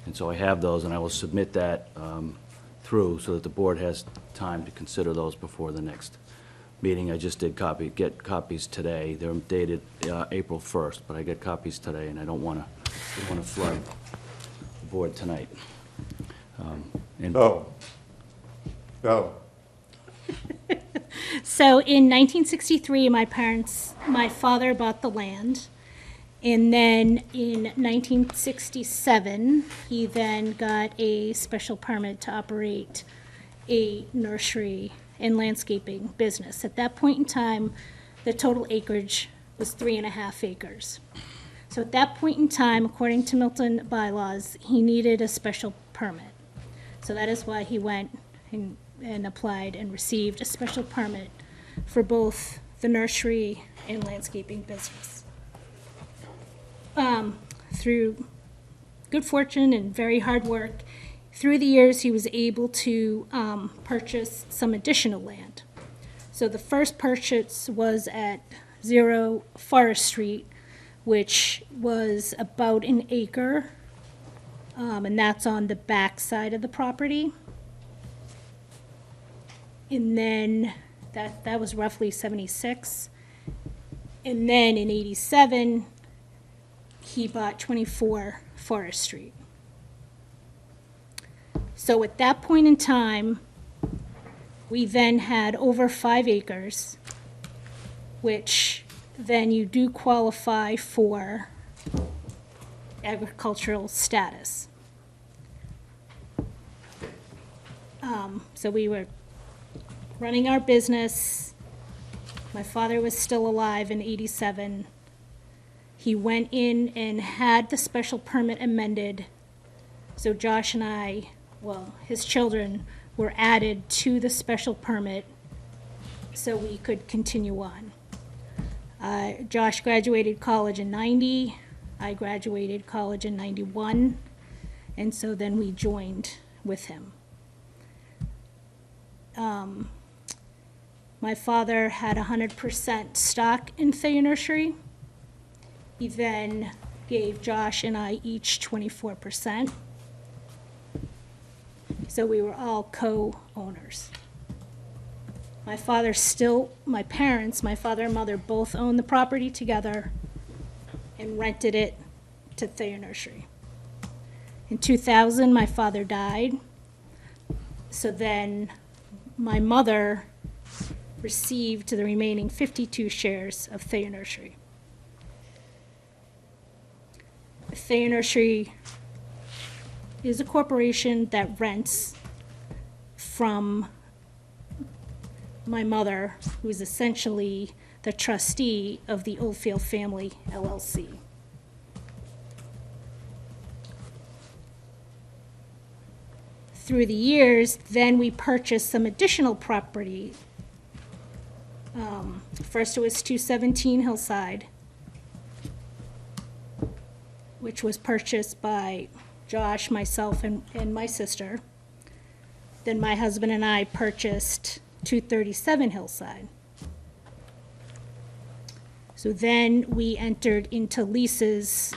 And so I have those, and I will submit that through so that the board has time to consider those before the next meeting. I just did get copies today. They're dated April 1st, but I get copies today, and I don't want to flood the board tonight. Go. So in 1963, my father bought the land. And then in 1967, he then got a special permit to operate a nursery and landscaping business. At that point in time, the total acreage was 3.5 acres. So at that point in time, according to Milton bylaws, he needed a special permit. So that is why he went and applied and received a special permit for both the nursery and landscaping business. Through good fortune and very hard work, through the years he was able to purchase some additional land. So the first purchase was at 0 Forest Street, which was about 1 acre, and that's on the back side of the property. And then that was roughly 76. And then in 87, he bought 24 Forest Street. So at that point in time, we then had over 5 acres, which then you do qualify for agricultural status. So we were running our business. My father was still alive in 87. He went in and had the special permit amended. So Josh and I, well, his children, were added to the special permit so we could continue on. Josh graduated college in 90. I graduated college in 91. And so then we joined with him. My father had 100% stock in Thayer Nursery. He then gave Josh and I each 24%. So we were all co-owners. My father my parents, my father and mother, both owned the property together and rented it to Thayer Nursery. In 2000, my father died. So then my mother received the remaining 52 shares of Thayer Nursery. Thayer Nursery is a corporation that rents from my mother, who's essentially the trustee of the Oldfield Family LLC. Through the years, then we purchased some additional property. First it was 217 Hillside, which was purchased by Josh, myself, and my sister. Then my husband and I purchased 237 Hillside. So then we entered into leases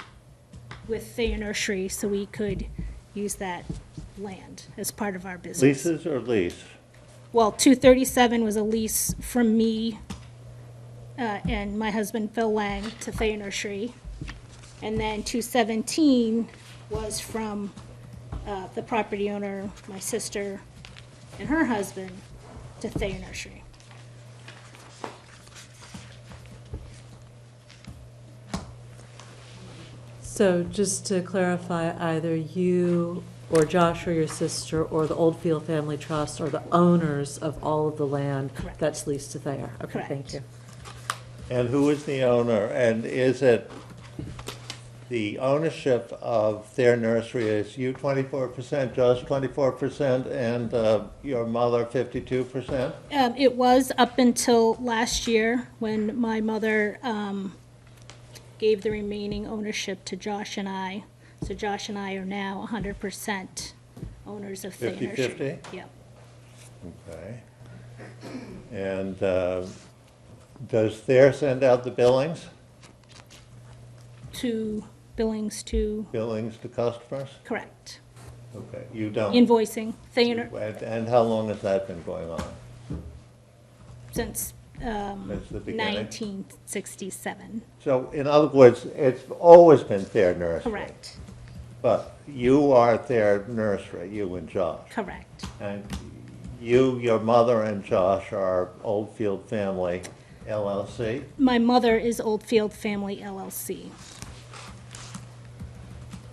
with Thayer Nursery so we could use that land as part of our business. Leases or lease? Well, 237 was a lease from me and my husband Phil Lang to Thayer Nursery. And then 217 was from the property owner, my sister, and her husband to Thayer Nursery. So just to clarify, either you or Josh or your sister or the Oldfield Family Trust are the owners of all of the land that's leased to Thayer? Okay, thank you. And who is the owner? And is it the ownership of Thayer Nursery is you 24%, Josh 24%, and your mother 52%? It was up until last year when my mother gave the remaining ownership to Josh and I. So Josh and I are now 100% owners of Thayer Nursery. 50-50? Yep. Okay. And does Thayer send out the billings? Billings to, Billings to customers? correct. Okay, you don't? Invoicing, Thayer, And how long has that been going on? since Since the beginning? 1967. So in other words, it's always been Thayer Nursery? Correct, But you are Thayer Nursery, you and Josh? correct. And you, your mother, and Josh are Oldfield Family LLC? My mother is Oldfield Family LLC.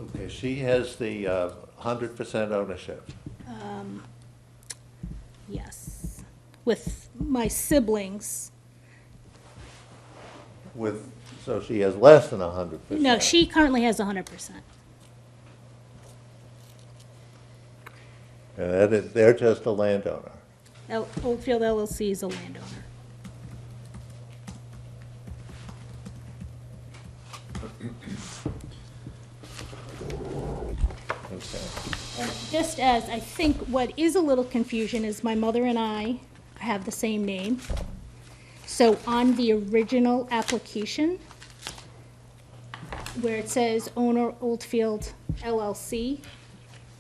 Okay, she has the 100% ownership. Yes, with my siblings. So she has less than 100%? No, she currently has 100%. And that is, they're just a landowner? Oldfield LLC is a landowner. And just as I think what is a little confusion is my mother and I have the same name. So on the original application, where it says owner Oldfield LLC,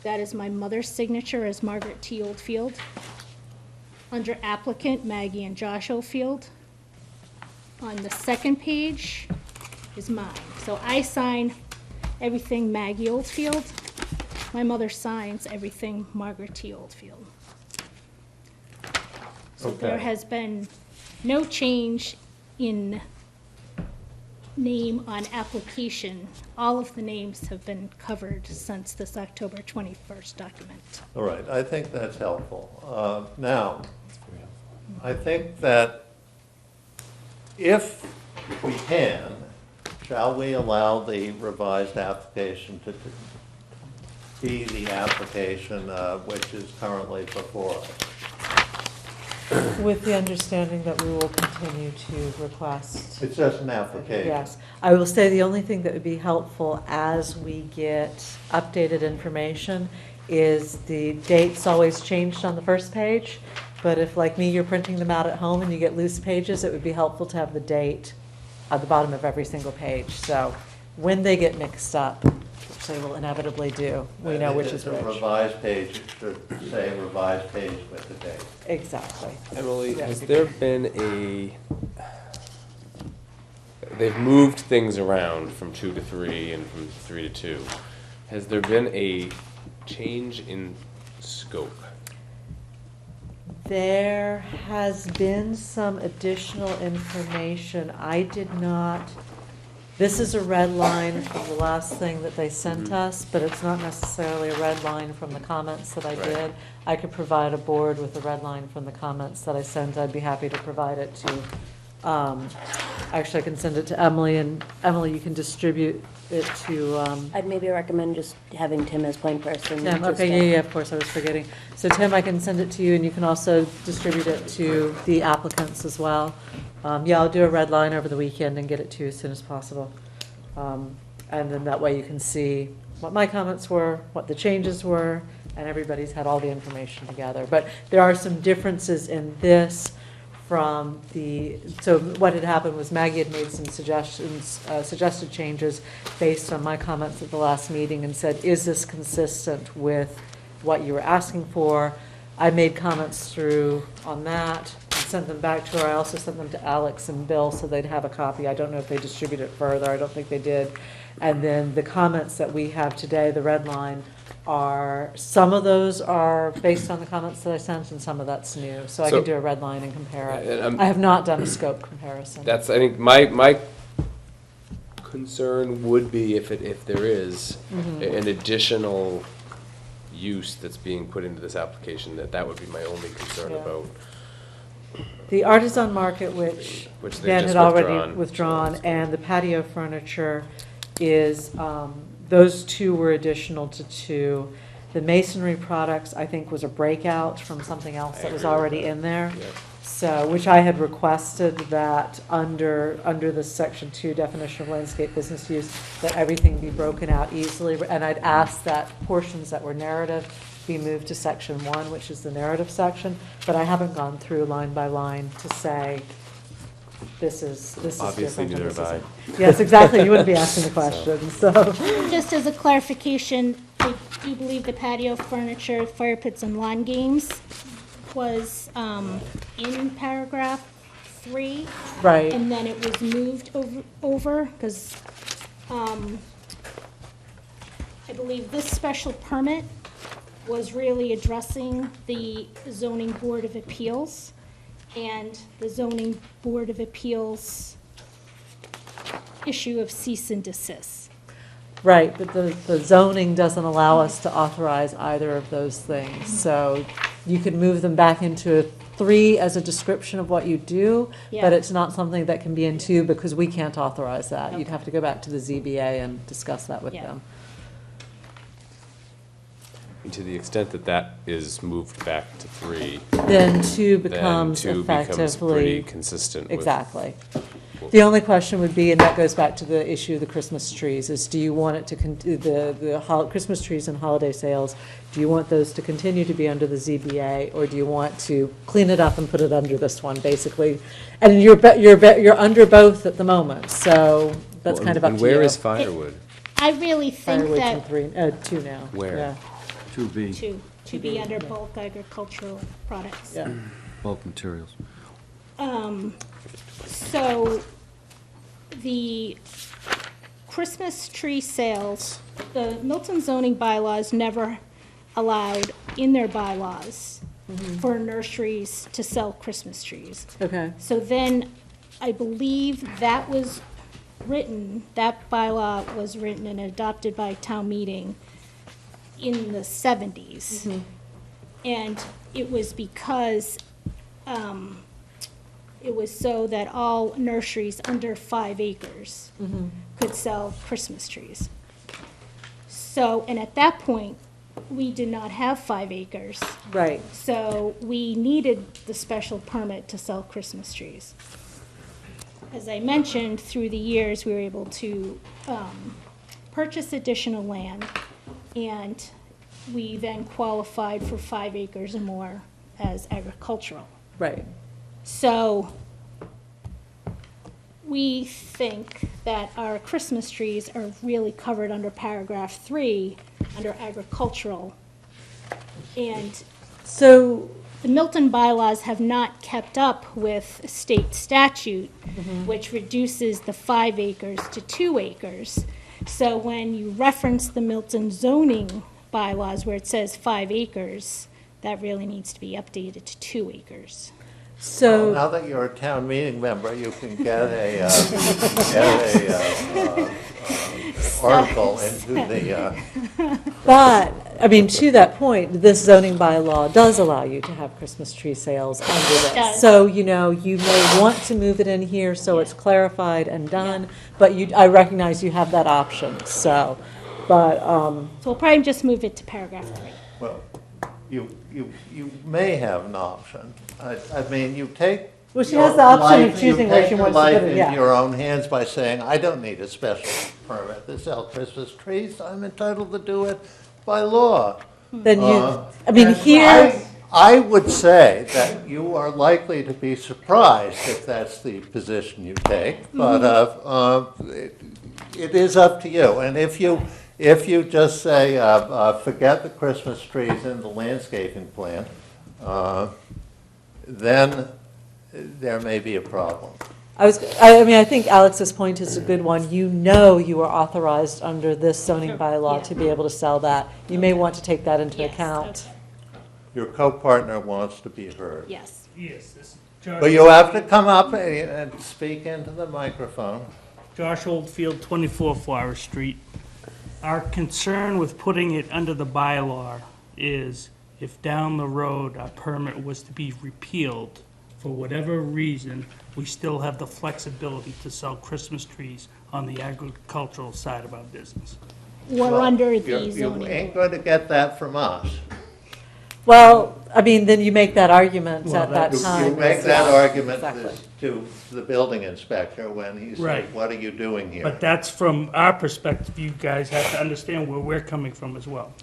that is my mother's signature as Margaret T. Oldfield. Under applicant, Maggie and Josh Oldfield. On the second page is mine. So I sign everything Maggie Oldfield. My mother signs everything Margaret T. Oldfield. So there Okay. has been no change in name on application. All of the names have been covered since this October 21st document. All right, I think that's helpful. Now, I think that if we can, shall we allow the revised application to be the application which is currently before us? With the understanding that we will continue to request. It's just an application. Yes. I will say the only thing that would be helpful as we get updated information is the dates always changed on the first page. But if, like me, you're printing them out at home and you get loose pages, it would be helpful to have the date at the bottom of every single page. So when they get mixed up, which they will inevitably do, we know which is If which. it's a revised page, it should say revised page with the date. Exactly. Emily, Yeah. has there been they've moved things around from 2 to 3 and from 3 to 2. Has there been a change in scope? There has been some additional information. I did not This is a red line from the last thing that they sent us, but it's not necessarily a red line from the comments that I did. I could provide a board with a red line from the comments that I sent. I'd be happy to provide it to, actually, I can send it to Emily, and Emily, you can distribute it to, I'd maybe recommend just having Tim as point person. Tim, just okay, to- yeah, of course, I was forgetting. So Tim, I can send it to you, and you can also distribute it to the applicants as well. Yeah, I'll do a red line over the weekend and get it to you as soon as possible. And then that way you can see what my comments were, what the changes were, and everybody's had all the information together. But there are some differences in this from so what had happened was Maggie had made some suggested changes based on my comments at the last meeting and said, is this consistent with what you were asking for? I made comments through on that and sent them back to her. I also sent them to Alex and Bill so they'd have a copy. I don't know if they distributed it further. I don't think they did. And then the comments that we have today, the red line, some of those are based on the comments that I sent and some of that's new. So I can do a red line and compare it. I have not done a scope comparison. I think, my concern would be if there is an additional use that's being put into this application, that would be my only concern about. The artisan market, which Which they've Ben just had already withdrawn. withdrawn, and the patio furniture is, those two were additional to two. The masonry products, I think, was a breakout from something else that was already in there. So, which I had requested that under the section 2 definition of landscape business use, that everything be broken out easily. And I'd asked that portions that were narrative be moved to section 1, which is the narrative section. But I haven't gone through line by line to say, this is Obviously, different and neither this have I. isn't. Yes, exactly. You wouldn't be asking the question, so. Just as a clarification, I do believe the patio furniture, fire pits, and lawn games was in paragraph 3. Right. And then it was moved over, because I believe this special permit was really addressing the zoning board of appeals, and the zoning board of appeals issue of cease and desist. Right, but the zoning doesn't allow us to authorize either of those things. So you could move them back into 3 as a description of what you do, Yeah. but it's not something that can be in 2 because we can't authorize that. You'd have to go back to the ZBA and discuss that with Yeah. them. To the extent that is moved back to 3. Then 2 then becomes 2 becomes pretty effectively. consistent with. Exactly. The only question would be, and that goes back to the issue of the Christmas trees, is do you want it to, Christmas trees and holiday sales, do you want those to continue to be under the ZBA, or do you want to clean it up and put it under this one, basically? And you're under both at the moment, so that's kind of up to you. And where is firewood? I really think Firewood's in that 2 now. Where? Yeah. 2B, to be under bulk agricultural products. Yeah. bulk materials. So the Christmas tree sales, the Milton zoning bylaws never allowed in their bylaws for nurseries to sell Christmas trees. Okay. So then I believe that was written, that bylaw was written and adopted by town meeting in the 70s. And it was because it was so that all nurseries under 5 acres could sell Christmas trees. So, and at that point, we did not have 5 acres. Right. So we needed the special permit to sell Christmas trees. As I mentioned, through the years, we were able to purchase additional land, and we then qualified for 5 acres or more as agricultural. Right. So we think that our Christmas trees are really covered under paragraph 3, under agricultural. And so the Milton bylaws have not kept up with state statute, which reduces the 5 acres to 2 acres. So when you reference the Milton zoning bylaws where it says 5 acres, that really needs to be updated to 2 acres. So. Now that you're a town meeting member, you can get a, article into the, But, I mean, to that point, this zoning bylaw does allow you to have Christmas tree sales under this. does. So, you know, you may want to move it in here so it's clarified and done, but I recognize you have that option, so, but, So we'll probably just move it to paragraph 3. well, you may have an option. I mean, you take. Well, she has the option of life- choosing where she wants to put it, You take your life yeah. into your own hands by saying, I don't need a special permit to sell Christmas trees. I'm entitled to do it by law. Then you, I mean, And here, I would say that you are likely to be surprised if that's the position you take, but it is up to you. And if you just say, forget the Christmas trees in the landscaping plan, then there may be a problem. I mean, I think Alex's point is a good one. You know you are authorized under this zoning bylaw to be able to sell that. You may want to take that into account. Your co-partner wants to be heard. Yes. Yes, this is Josh. But you have to come up and speak into the microphone. Josh Oldfield, 24 Forest Street. Our concern with putting it under the bylaw is if down the road a permit was to be repealed, for whatever reason, we still have the flexibility to sell Christmas trees on the agricultural side of our business. Or Well, under you the zoning. ain't going to get that from us. Well, I mean, then you make that argument Well, at that You time. make that Yeah, argument exactly. to the building inspector when he says, Right. what are you doing here? But that's from our perspective, you guys have to understand where we're coming from as well.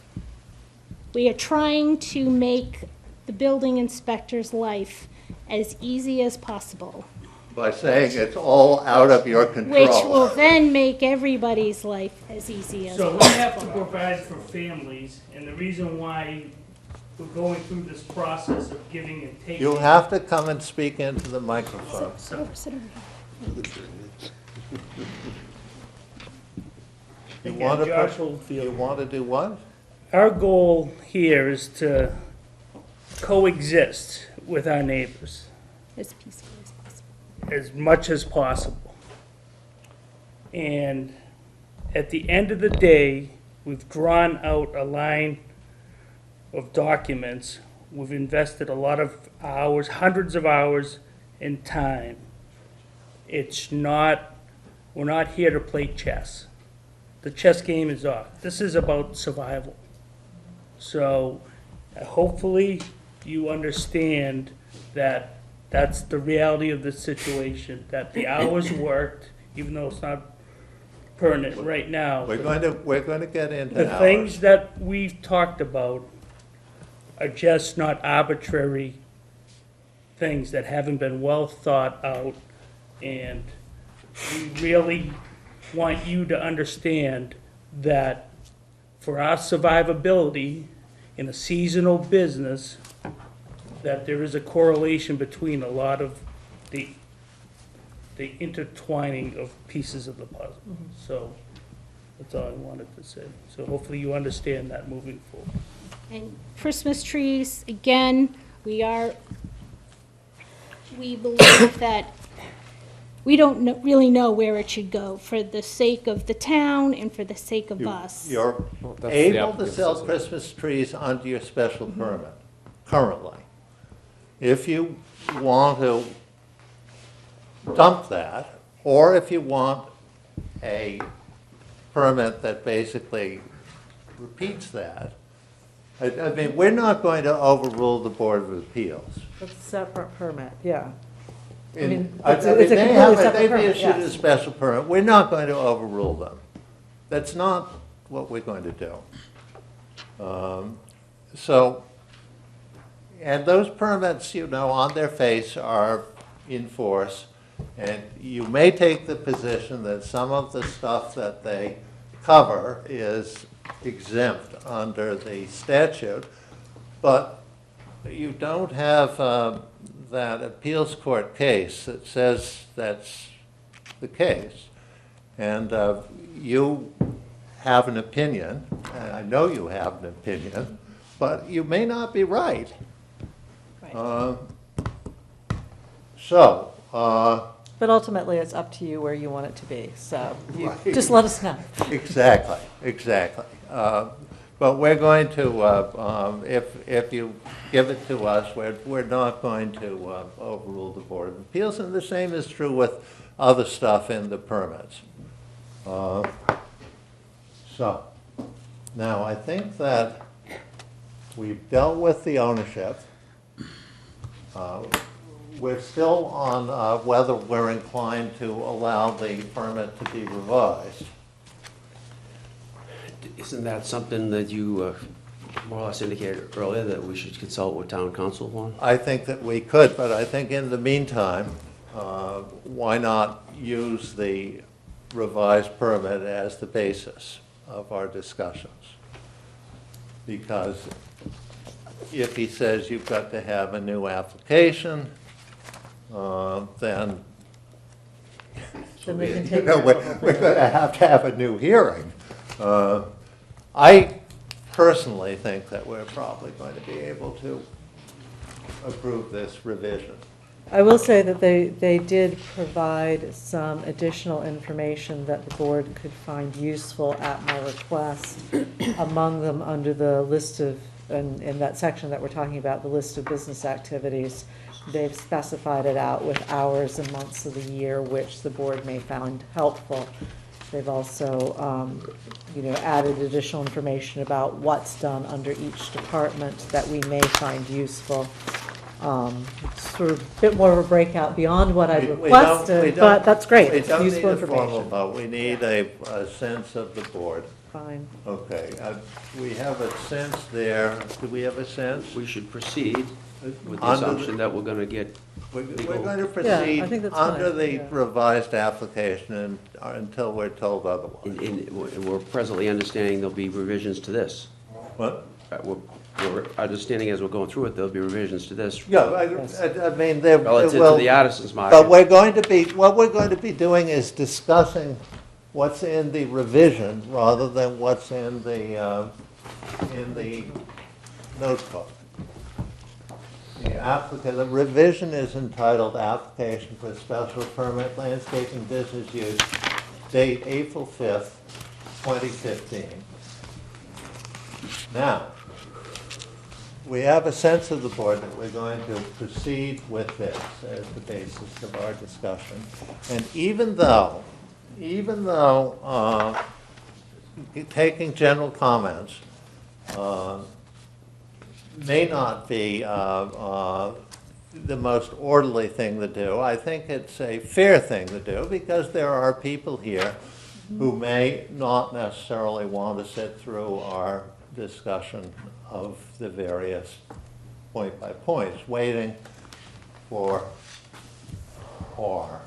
We are trying to make the building inspector's life as easy as possible, By saying it's all out of your control. which will then make everybody's life as easy as So we possible. have to provide for families, and the reason why we're going through this process of giving and taking. You have to come and speak into the microphone. Sit over here. You Again, want to, Josh Oldfield. you want to do what? Our goal here is to coexist with our neighbors As peaceful as possible. as much as possible. And at the end of the day, we've drawn out a line of documents. We've invested a lot of hours, hundreds of hours in time. It's not, we're not here to play chess. The chess game is off. This is about survival. So hopefully you understand that that's the reality of the situation, that the hours worked, even though it's not permanent right now. We're going to get into The hours. things that we've talked about are just not arbitrary things that haven't been well thought out, and we really want you to understand that for our survivability in a seasonal business, that there is a correlation between a lot of the intertwining of pieces of the puzzle. So that's all I wanted to say. So hopefully you understand that moving forward. And Christmas trees, again, we believe that we don't really know where it should go for the sake of the town and for the sake of us. You're that's the able to applicant's sell decision. Christmas trees under your special permit, currently. If you want to dump that, or if you want a permit that basically repeats that, I mean, we're not going to overrule the Board of Appeals. It's a separate permit, yeah. I In- mean, I it's mean, a completely separate they've permit, issued a yes. special permit. We're not going to overrule them. That's not what we're going to do. So, and those permits, you know, on their face are in force, and you may take the position that some of the stuff that they cover is exempt under the statute, but you don't have that appeals court case that says that's the case. And you have an opinion, and I know you have an opinion, but you may not be right. So, But ultimately, it's up to you where you want it to be, so you Right. just let us know. exactly, exactly. But we're going to, if you give it to us, we're not going to overrule the Board of Appeals, and the same is true with other stuff in the permits. So, now I think that we've dealt with the ownership. We're still on whether we're inclined to allow the permit to be revised. Isn't that something that you more or less indicated earlier, that we should consult with town council on? I think that we could, but I think in the meantime, why not use the revised permit as the basis of our discussions? Because if he says you've got to have a new application, then Then they can you take know, care we're of going to have a new hearing. I personally think that we're probably going to be able to approve this revision. I will say that they did provide some additional information that the board could find useful at my request. Among them, under the list of, in that section that we're talking about, the list of business activities, they've specified it out with hours and months of the year, which the board may find helpful. They've also, added additional information about what's done under each department that we may find useful. Sort of a bit more of a breakout beyond what I requested, but that's great. We It's don't need useful a formal information. vote, we need a sense of the board. Fine. Okay, we have a sense there, do we have a sense? We should proceed with the Under the- assumption that we're going to get We're legal. going to Yeah, I proceed think that's under fine, the yeah. revised application until we're told otherwise. We're presently understanding there'll be revisions to this. What? We're understanding as we're going through it, there'll be revisions to this. Yeah, I mean, there will. Relative to the artisans market. But what we're going to be doing is discussing what's in the revision rather than what's in the notebook. The revision is entitled Application for Special Permit Landscaping Business Use, date April 5th, 2015. Now, we have a sense of the board that we're going to proceed with this as the basis of our discussion. And even though taking general comments may not be the most orderly thing to do, I think it's a fair thing to do because there are people here who may not necessarily want to sit through our discussion of the various point by points, waiting for R,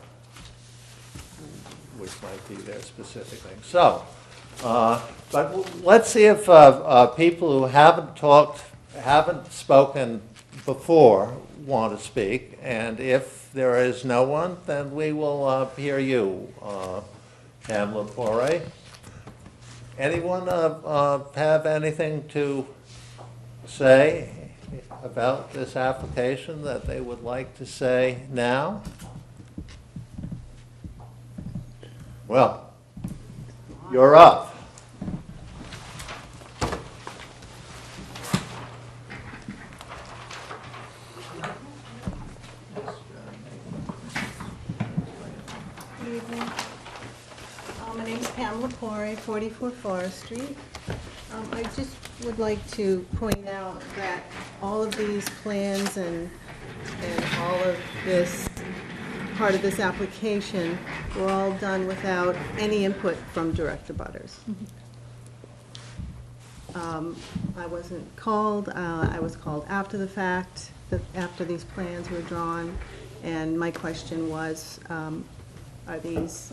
which might be their specific thing. So, but let's see if people who haven't spoken before want to speak, and if there is no one, then we will hear you, Pamela Poire. Anyone have anything to say about this application that they would like to say now? Well, you're up. Good evening. My name is Pamela Poire, 44 Forest Street. I just would like to point out that all of these plans and all of this, part of this application, were all done without any input from Director Butters. I wasn't called, I was called after the fact, after these plans were drawn, and my question was, are these,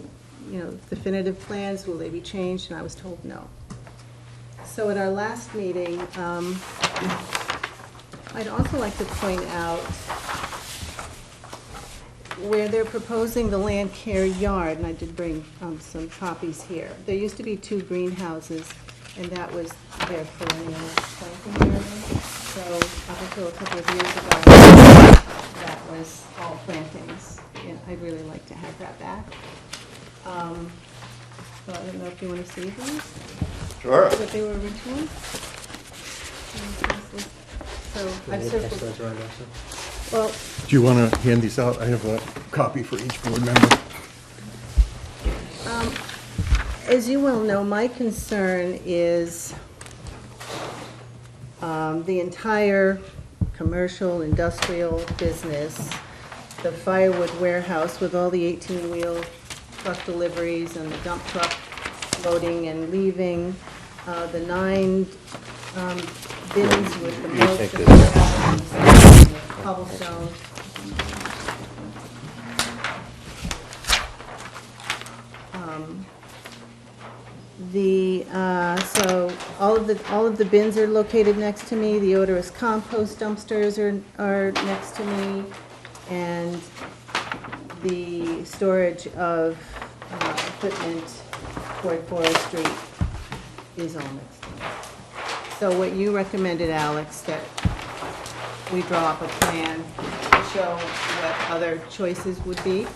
definitive plans, will they be changed? And I was told no. So at our last meeting, I'd also like to point out where they're proposing the land care yard, and I did bring some copies here. There used to be 2 greenhouses, and that was their perennial planting area. So up until a couple of years ago, that was all plantings. And I'd really like to have that back. So I don't know if you want to see these? Sure. What they were originally? So I've circled. Well, Do you want to hand these out? I have a copy for each board member. as you well know, my concern is the entire commercial, industrial business, the firewood warehouse with all the 18-wheel truck deliveries and the dump truck loading and leaving, the 9 bins with the mulch, the gravel, and the cobblestone. So all of the bins are located next to me. The odorous compost dumpsters are next to me, and the storage of equipment toward Forestry is all next to me. So what you recommended, Alex, that we draw up a plan to show what other choices would be.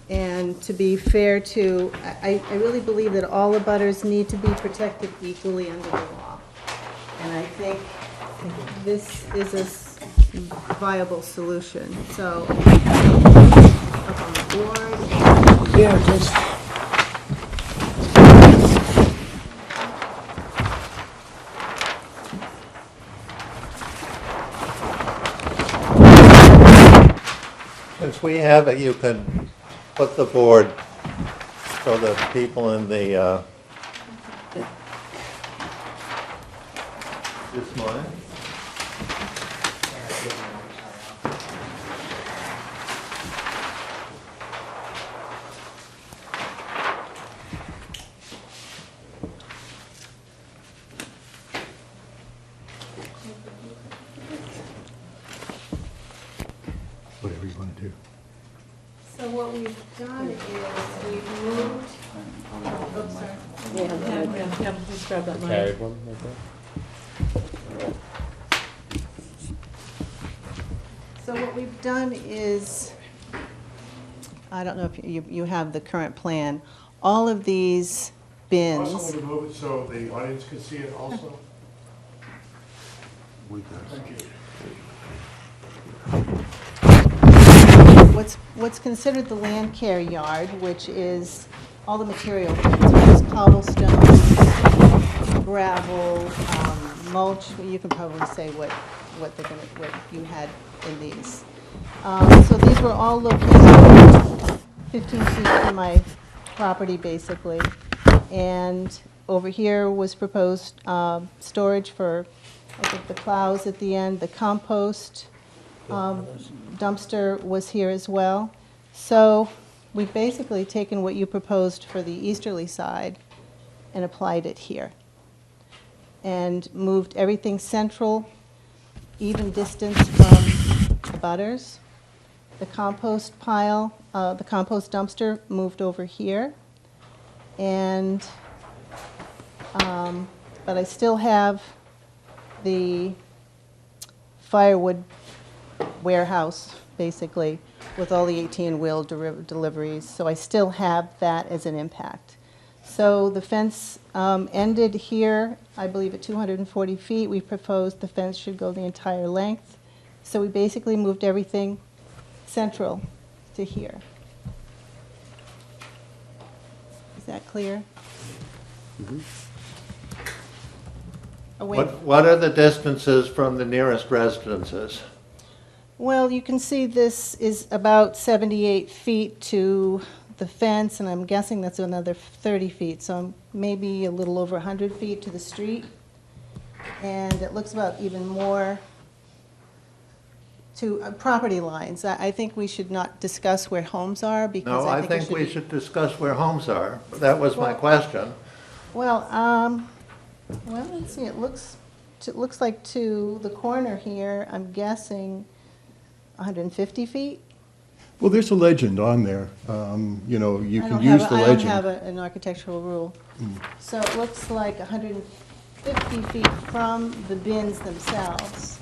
And to be fair to, I really believe that all abutters need to be protected equally under the law. And I think this is a viable solution. So, up on the board. Yeah, just. Since we have it, you can put the board so that people in the, this mine? Whatever you want to do. So what we've done is we've moved, oops, sorry. Yeah, just grab that mic. Carried one right there. So what we've done is, I don't know if you have the current plan, all of these bins. Also, want to move it so the audience can see it also? Thank you. What's considered the land care yard, which is all the material bins, which is cobblestones, gravel, mulch. You can probably say what you had in these. So these were all located 15 feet from my property, basically. And over here was proposed storage for, I think, the plows at the end, the compost. Dumpster was here as well. So we've basically taken what you proposed for the easterly side and applied it here. And moved everything central, even distance from the butters. The compost pile, the compost dumpster moved over here. And, but I still have the firewood warehouse, basically, with all the 18-wheel deliveries. So I still have that as an impact. So the fence ended here, I believe, at 240 feet. We proposed the fence should go the entire length. So we basically moved everything central to here. Is that clear? Mm-hmm. Away. What are the distances from the nearest residences? Well, you can see this is about 78 feet to the fence, and I'm guessing that's another 30 feet, so I'm maybe a little over 100 feet to the street. And it looks about even more to property lines. I think we should not discuss where homes are, because No, I think we should discuss where homes are. That was my question. Well, let's see, it looks like to the corner here, I'm guessing 150 feet? Well, there's a legend on there. You know, you I can don't use have the I don't legend. have an architectural rule. So it looks like 150 feet from the bins themselves.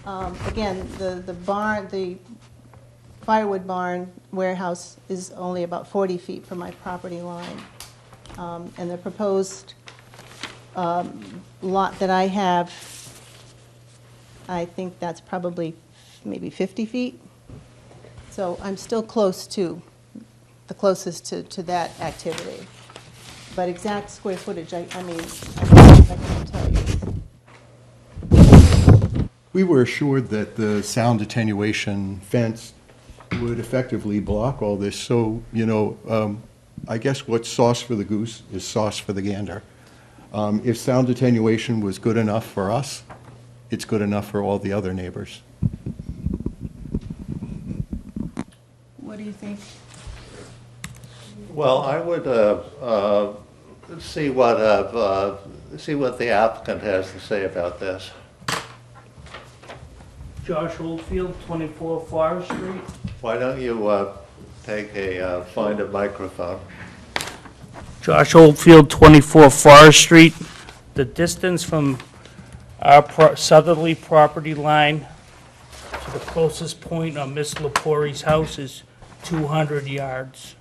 Again, the barn, the firewood barn warehouse is only about 40 feet from my property line. And the proposed lot that I have, I think that's probably maybe 50 feet. So I'm still close to, the closest to that activity. But exact square footage, I mean, I can't tell you. We were assured that the sound attenuation fence would effectively block all this, so, I guess what's sauce for the goose is sauce for the gander. If sound attenuation was good enough for us, it's good enough for all the other neighbors. What do you think? Well, I would see what the applicant has to say about this. Josh Oldfield, 24 Forest Street. Why don't you find a microphone? Josh Oldfield, 24 Forest Street. The distance from our southerly property line to the closest point on Miss Lepori's house is 200 yards.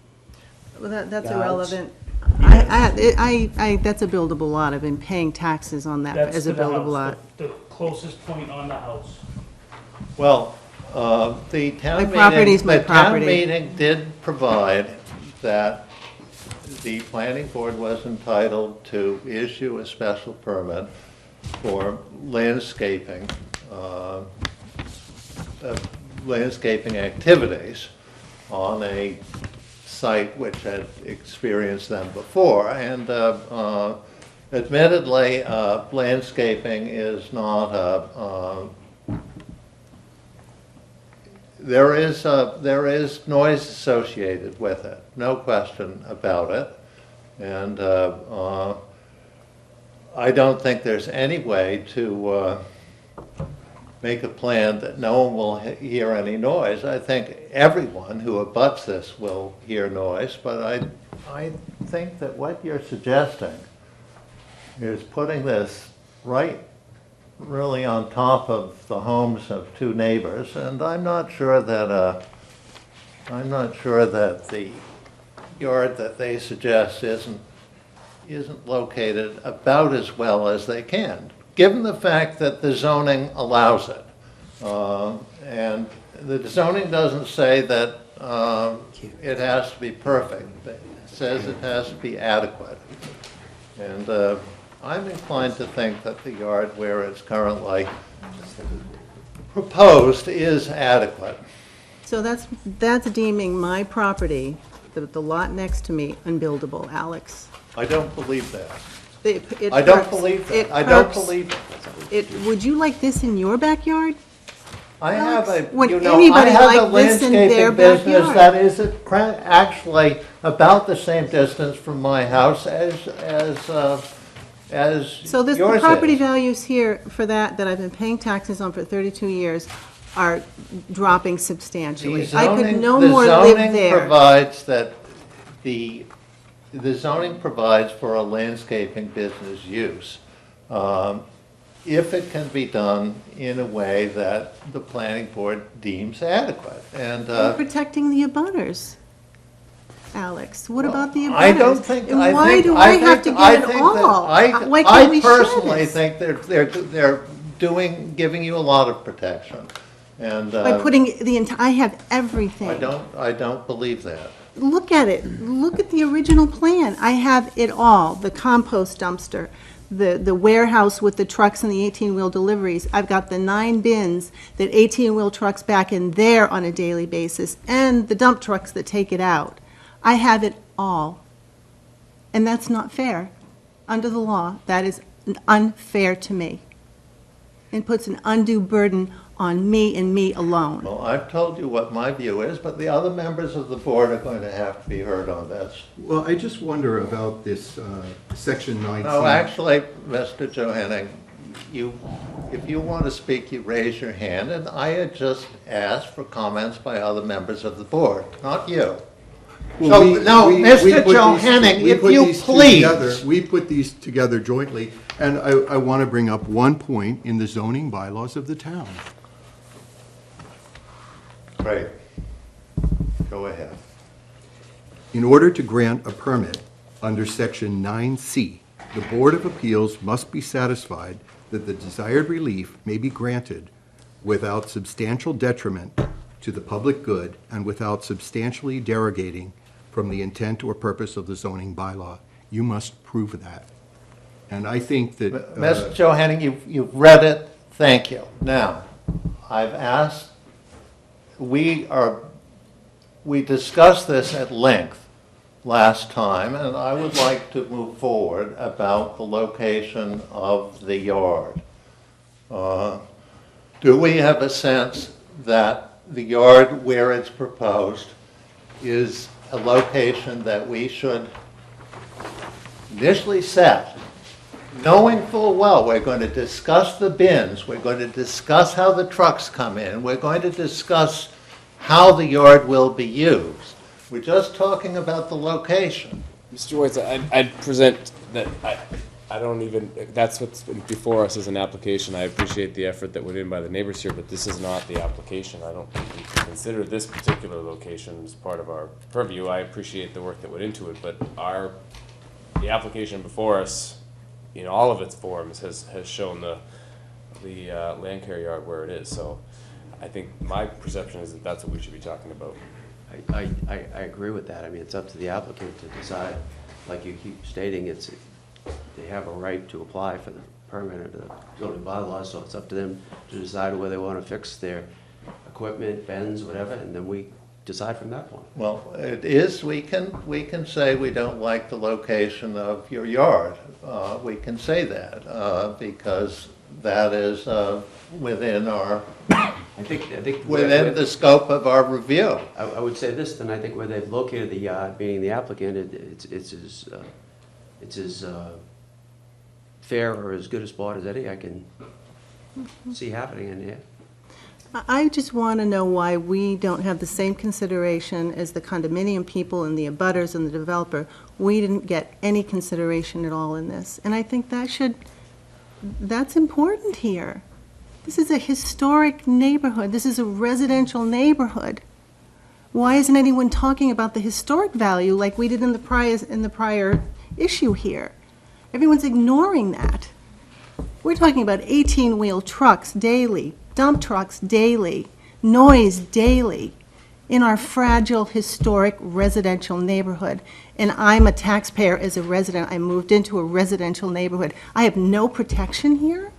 Well, that's Yards. irrelevant. That's a buildable lot. I've been paying taxes on that That's as a to the buildable house, lot. the closest point on the house. Well, the town My meeting... property's my property. The town meeting did provide that the planning board was entitled to issue a special permit for landscaping activities on a site which had experienced them before. And admittedly, landscaping is not there is noise associated with it, no question about it. And I don't think there's any way to make a plan that no one will hear any noise. I think everyone who abuts this will hear noise, but I think that what you're suggesting is putting this right really on top of the homes of two neighbors, and I'm not sure that the yard that they suggest isn't located about as well as they can, given the fact that the zoning allows it. And the zoning doesn't say that it has to be perfect. It says it has to be adequate. And I'm inclined to think that the yard where it's currently proposed is adequate. So that's deeming my property, the lot next to me, unbuildable, Alex. I don't believe that. It I don't perks- believe that. it I don't perks- believe Would you like this in your backyard? I have a, Would you know, I anybody have a like this in their landscaping business backyard? that is actually about the same distance from my house as So this, the yours property is. values here for that I've been paying taxes on for 32 years are dropping substantially. I could no more live The zoning there. provides that the zoning provides for a landscaping business use, if it can be done in a way that the planning board deems adequate. And We're protecting the abutters, Alex. What about the abutters? I don't think. And I why think, do I I have think- to I get it think all? that Why I can't we share personally this? think they're giving you a lot of protection, and By putting I have everything. I don't believe that. Look at it. Look at the original plan. I have it all. The compost dumpster, the warehouse with the trucks and the 18-wheel deliveries. I've got the 9 bins that 18-wheel trucks back in there on a daily basis, and the dump trucks that take it out. I have it all. And that's not fair. Under the law, that is unfair to me. It puts an undue burden on me and me alone. Well, I've told you what my view is, but the other members of the board are going to have to be heard on this. Well, I just wonder about this section 19. No, actually, Mr. Johanning, if you want to speak, you raise your hand, and I had just asked for comments by other members of the board, not you. Well, Mr. Johanning, if you please. We put these together jointly, and I want to bring up one point in the zoning bylaws of the town. Great. Go ahead. In order to grant a permit under Section 9C, the Board of Appeals must be satisfied that the desired relief may be granted without substantial detriment to the public good and without substantially derogating from the intent or purpose of the zoning bylaw. You must prove that. And I think that... Mr. Johanning, you've read it. Thank you. Now, I've asked, we discussed this at length last time, and I would like to move forward about the location of the yard. Do we have a sense that the yard where it's proposed is a location that we should initially set, knowing full well we're going to discuss the bins, we're going to discuss how the trucks come in, we're going to discuss how the yard will be used. We're just talking about the location. Mr. Woods, I'd present that I don't even, that's what's before us as an application. I appreciate the effort that went in by the neighbors here, but this is not the application. I don't think we can consider this particular location as part of our purview. I appreciate the work that went into it, but the application before us, in all of its forms, has shown the land care yard where it is. So I think my perception is that that's what we should be talking about. I agree with that. I mean, it's up to the applicant to decide. Like you keep stating, they have a right to apply for the permit under the zoning bylaws, so it's up to them to decide where they want to fix their equipment, bins, whatever, and then we decide from that point. Well, it is, we can say we don't like the location of your yard. We can say that because that is within our, I think within the scope of our review. I would say this, then I think where they've located the yard, meaning the applicant, it's as fair or as good a spot as any I can see happening in here. I just want to know why we don't have the same consideration as the condominium people and the abutters and the developer. We didn't get any consideration at all in this. And I think that's important here. This is a historic neighborhood. This is a residential neighborhood. Why isn't anyone talking about the historic value like we did in the prior issue here? Everyone's ignoring that. We're talking about 18-wheel trucks daily, dump trucks daily, noise daily in our fragile, historic residential neighborhood. And I'm a taxpayer as a resident. I moved into a residential neighborhood. I have no protection here?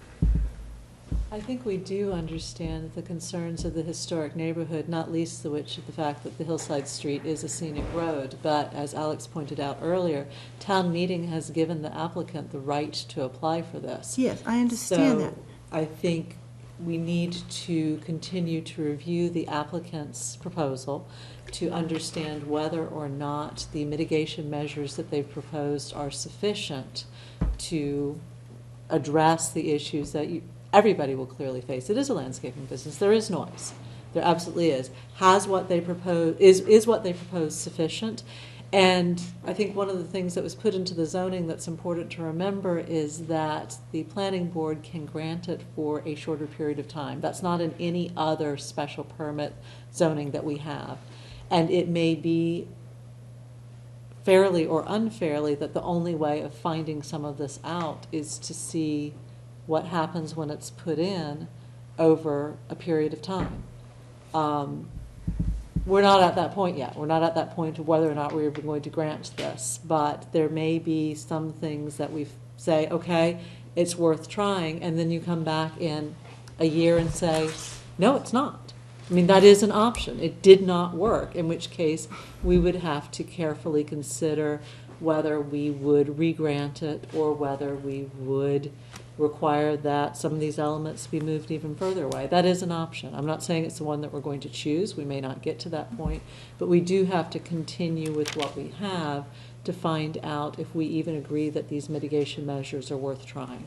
I think we do understand the concerns of the historic neighborhood, not least the fact that the Hillside Street is a scenic road. But as Alex pointed out earlier, town meeting has given the applicant the right to apply for this. Yes, I understand that. So I think we need to continue to review the applicant's proposal to understand whether or not the mitigation measures that they've proposed are sufficient to address the issues that everybody will clearly face. It is a landscaping business. There is noise. There absolutely is. Is what they propose sufficient? And I think one of the things that was put into the zoning that's important to remember is that the planning board can grant it for a shorter period of time. That's not in any other special permit zoning that we have. And it may be fairly or unfairly that the only way of finding some of this out is to see what happens when it's put in over a period of time. We're not at that point yet. We're not at that point of whether or not we're going to grant this, but there may be some things that we say, okay, it's worth trying, and then you come back in a year and say, no, it's not. I mean, that is an option. It did not work, in which case we would have to carefully consider whether we would re-grant it or whether we would require that some of these elements be moved even further away. That is an option. I'm not saying it's the one that we're going to choose. We may not get to that point, but we do have to continue with what we have to find out if we even agree that these mitigation measures are worth trying.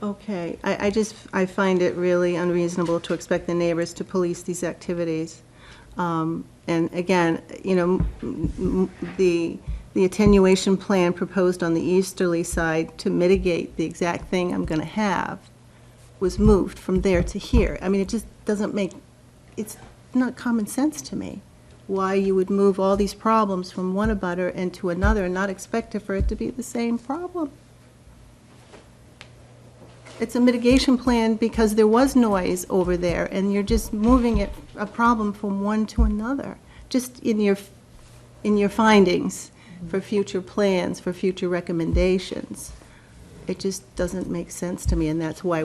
Okay, I find it really unreasonable to expect the neighbors to police these activities. And again, you know, the attenuation plan proposed on the easterly side to mitigate the exact thing I'm going to have was moved from there to here. I mean, it just doesn't make, it's not common sense to me, why you would move all these problems from one abutter into another and not expect for it to be the same problem. It's a mitigation plan because there was noise over there, and you're just moving it, a problem from one to another, just in your findings for future plans, for future recommendations. It just doesn't make sense to me, and that's why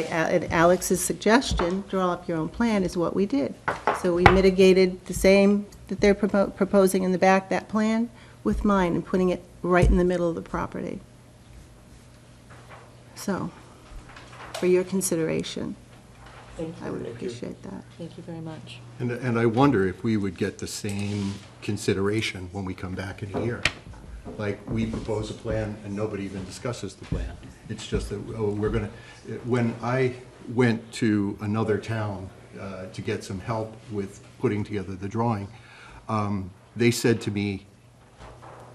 at Alex's suggestion, draw up your own plan, is what we did. So we mitigated the same that they're proposing in the back, that plan, with mine, and putting it right in the middle of the property. So, for your consideration, I would appreciate that. Thank you very much. And I wonder if we would get the same consideration when we come back in a year. Like, we propose a plan and nobody even discusses the plan. It's just that, oh, we're gonna, when I went to another town to get some help with putting together the drawing, they said to me,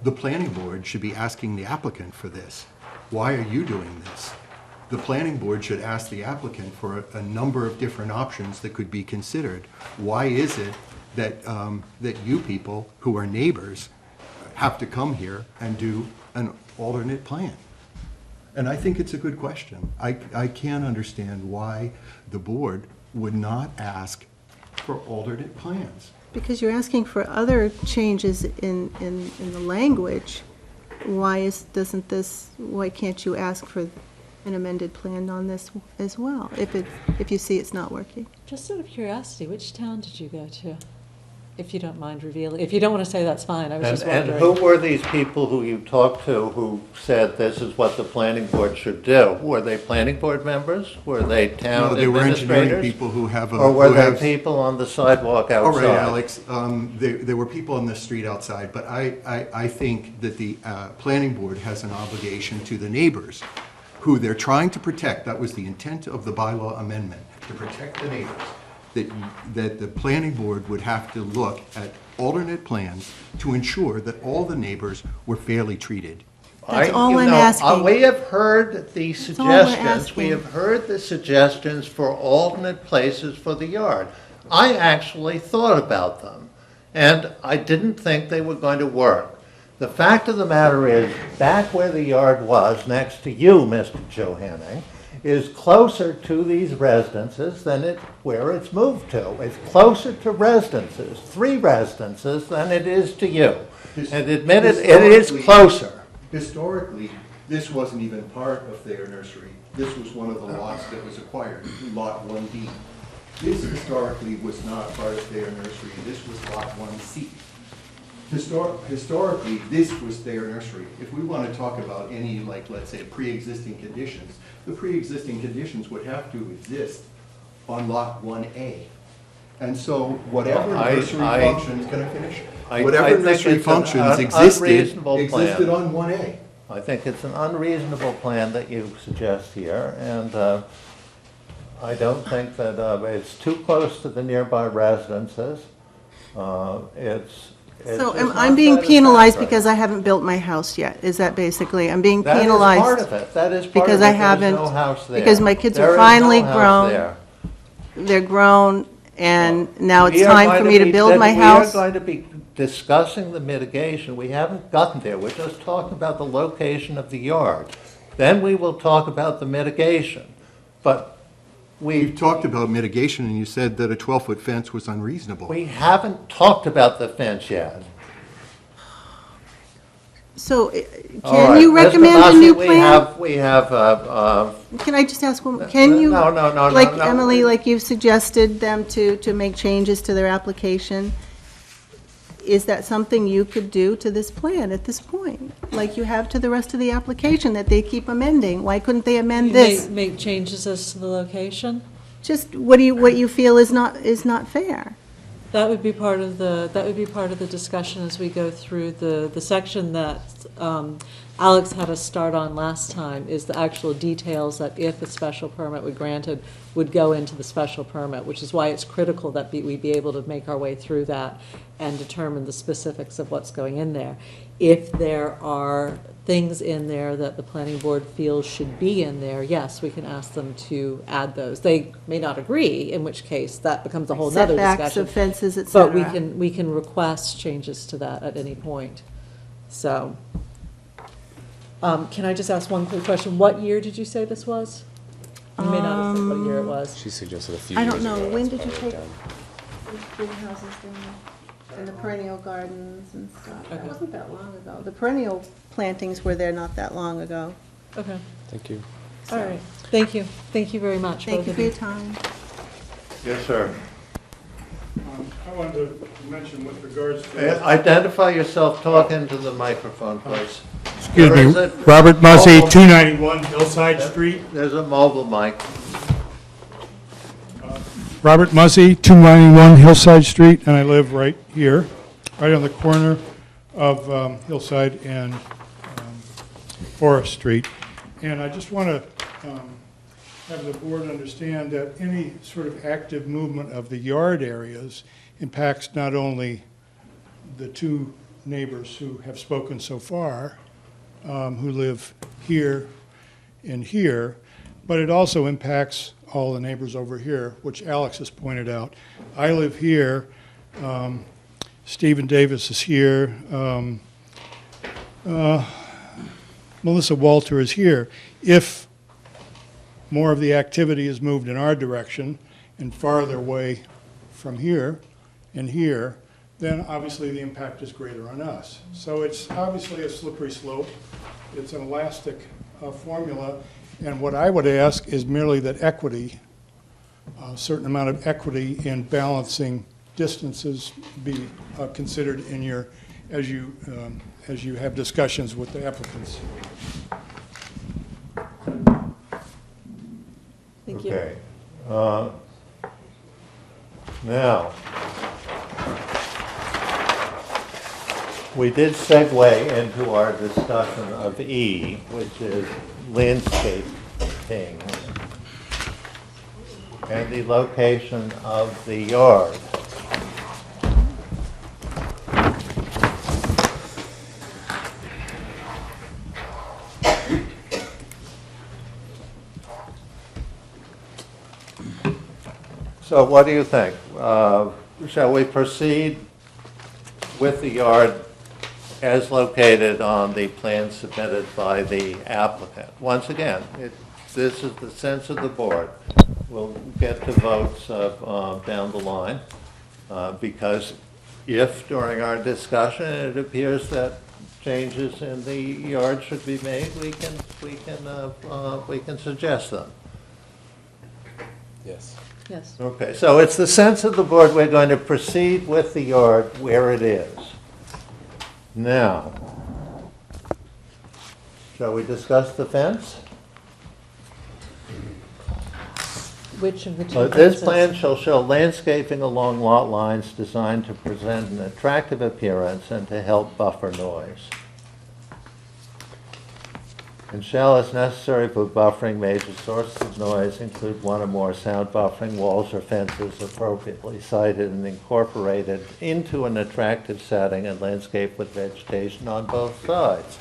the planning board should be asking the applicant for this. Why are you doing this? The planning board should ask the applicant for a number of different options that could be considered. Why is it that, that you people, who are neighbors, have to come here and do an alternate plan? And I think it's a good question. I can't understand why the board would not ask for alternate plans. Because you're asking for other changes in the language. Why can't you ask for an amended plan on this as well, if you see it's not working? Just out of curiosity, which town did you go to? If you don't mind revealing. If you don't want to say, that's fine. I was just wondering. And who were these people who you talked to who said this is what the planning board should do? Were they planning board members? Were they town No, they were engineering administrators? people who have a... Or were who they have- people on the sidewalk outside? All right, Alex, there were people on the street outside, but I think that the planning board has an obligation to the neighbors who they're trying to protect. That was the intent of the bylaw amendment, to protect the neighbors. That the planning board would have to look at alternate plans to ensure that all the neighbors were fairly treated. That's all I'm asking. We have heard the all we're suggestions, we asking. have heard the suggestions for alternate places for the yard. I actually thought about them, and I didn't think they were going to work. The fact of the matter is, back where the yard was, next to you, Mr. Johanning, is closer to these residences than where it's moved to. It's closer to residences, 3 residences, than it is to you. And admit it, it is closer. Historically, this wasn't even part of their nursery. This was one of the lots that was acquired, Lot 1D. This historically was not part of their nursery. This was Lot 1C. Historically, this was their nursery. If we want to talk about any, like, let's say, pre-existing conditions, the pre-existing conditions would have to exist on Lot 1A. And so whatever nursery functions, can I finish? Whatever nursery functions existed on 1A. I think it's an unreasonable plan that you suggest here, and I don't think that it's too close to the nearby residences. So I'm being penalized because I haven't built my house yet, is that basically, I'm being penalized? That is part of it, that is part of it. Because I There's haven't, no house there. because my kids There are is finally no house grown. there. They're grown, and now it's We are time going for me to build my We house. are going to be discussing the mitigation. We haven't gotten there. We're just talking about the location of the yard. Then we will talk about the mitigation. But We've talked about mitigation, and you said that a 12-foot fence was unreasonable. we haven't talked about the fence yet. So, All can right, you Mr. recommend a new Massey, plan? We have, Can I just ask one, can you? No. Like Emily, like you've suggested them to make changes to their application, is that something you could do to this plan at this point? Like you have to the rest of the application that they keep amending? Why couldn't they amend this? Make changes as to the location? Just what you feel is not fair? That would be part of the discussion as we go through the section that Alex had us start on last time is the actual details that if a special permit were granted, would go into the special permit, which is why it's critical that we be able to make our way through that and determine the specifics of what's going in there. If there are things in there that the planning board feels should be in there, yes, we can ask them to add those. They may not agree, in which case that becomes a whole nother discussion. Setbacks of fences, et But cetera. we can request changes to that at any point. So, can I just ask one quick question? What year did you say this was? You may not have said what year it was. She suggested a few I years don't ago. know, when That's did you why I wrote take down. these greenhouses down? And the perennial gardens and stuff? That Okay. wasn't that long ago. The perennial plantings were there not that long ago. Okay, Thank you. all right. Thank you. Thank you very much. Thank both you of for your time. Yes, sir. I wanted to mention with regards to... Identify yourself, talk into the microphone, please. Excuse There is me, a Robert Mussey, mobile- 291 Hillside Street. There's a mobile mic. Robert Mussey, 291 Hillside Street, and I live right here, right on the corner of Hillside and Forest Street. And I just want to have the board understand that any sort of active movement of the yard areas impacts not only the two neighbors who have spoken so far, who live here and here, but it also impacts all the neighbors over here, which Alex has pointed out. I live here, Stephen Davis is here, Melissa Walter is here. If more of the activity is moved in our direction and farther away from here and here, then obviously the impact is greater on us. So it's obviously a slippery slope. It's an elastic formula. And what I would ask is merely that equity, a certain amount of equity in balancing distances be considered in your, as you have discussions with the applicants. Thank you. Okay. Now, we did segue into our discussion of E, which is landscaping and the location of the yard. So what do you think? Shall we proceed with the yard as located on the plan submitted by the applicant? Once again, this is the sense of the board. We'll get to votes down the line, because if during our discussion it appears that changes in the yard should be made, we can suggest them. Yes. Yes. Okay, so it's the sense of the board, we're going to proceed with the yard where it is. Now, shall we discuss the fence? Which of the two? This fences? plan shall show landscaping along lot lines designed to present an attractive appearance and to help buffer noise. And shall, as necessary for buffering major sources of noise, include one or more sound buffering walls or fences appropriately sited and incorporated into an attractive setting and landscape with vegetation on both sides.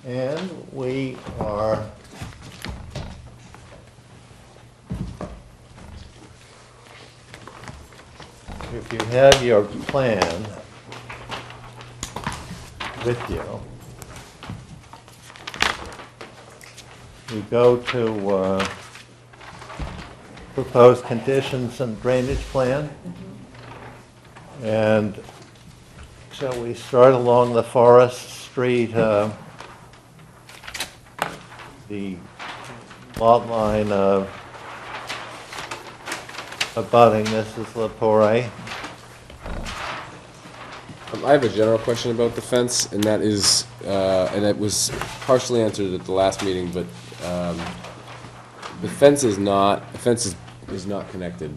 And we are if you have your plan with you, we go to proposed conditions and drainage plan. And shall we start along the Forest Street, the lot line of abutting Mrs. Lepore? I have a general question about the fence, and that is, and it was partially answered at the last meeting, but the fence is not connected.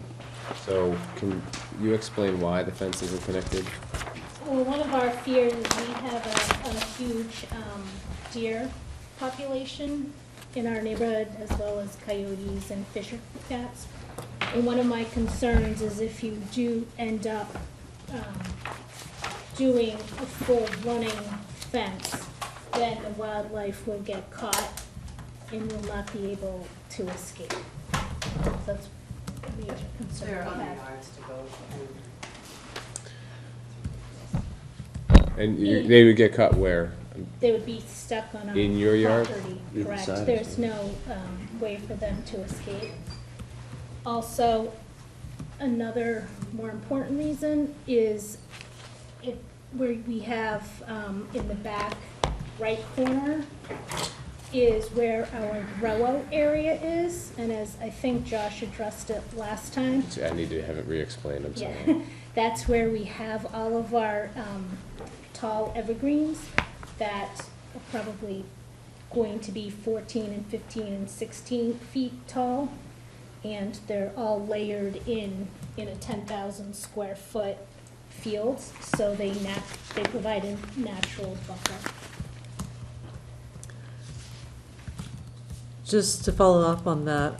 So can you explain why the fence isn't connected? Well, one of our fears is we have a huge deer population in our neighborhood, as well as coyotes and fisher cats. And one of my concerns is if you do end up doing a full running fence, then the wildlife will get caught and will not be able to escape. That's a major concern. There are we other have. yards to go And they would get cut where? They would be stuck on our In your yard? property, Either correct. side. There's no way for them to escape. Also, another more important reason is if where we have in the back right corner is where our grow-out area is, and as I think Josh addressed it last time, I need to have it re-explained, I'm yeah, sorry. that's where we have all of our tall evergreens that are probably going to be 14 and 15 and 16 feet tall, and they're all layered in a 10,000 square foot field, so they provide a natural buffer. Just to follow up on that,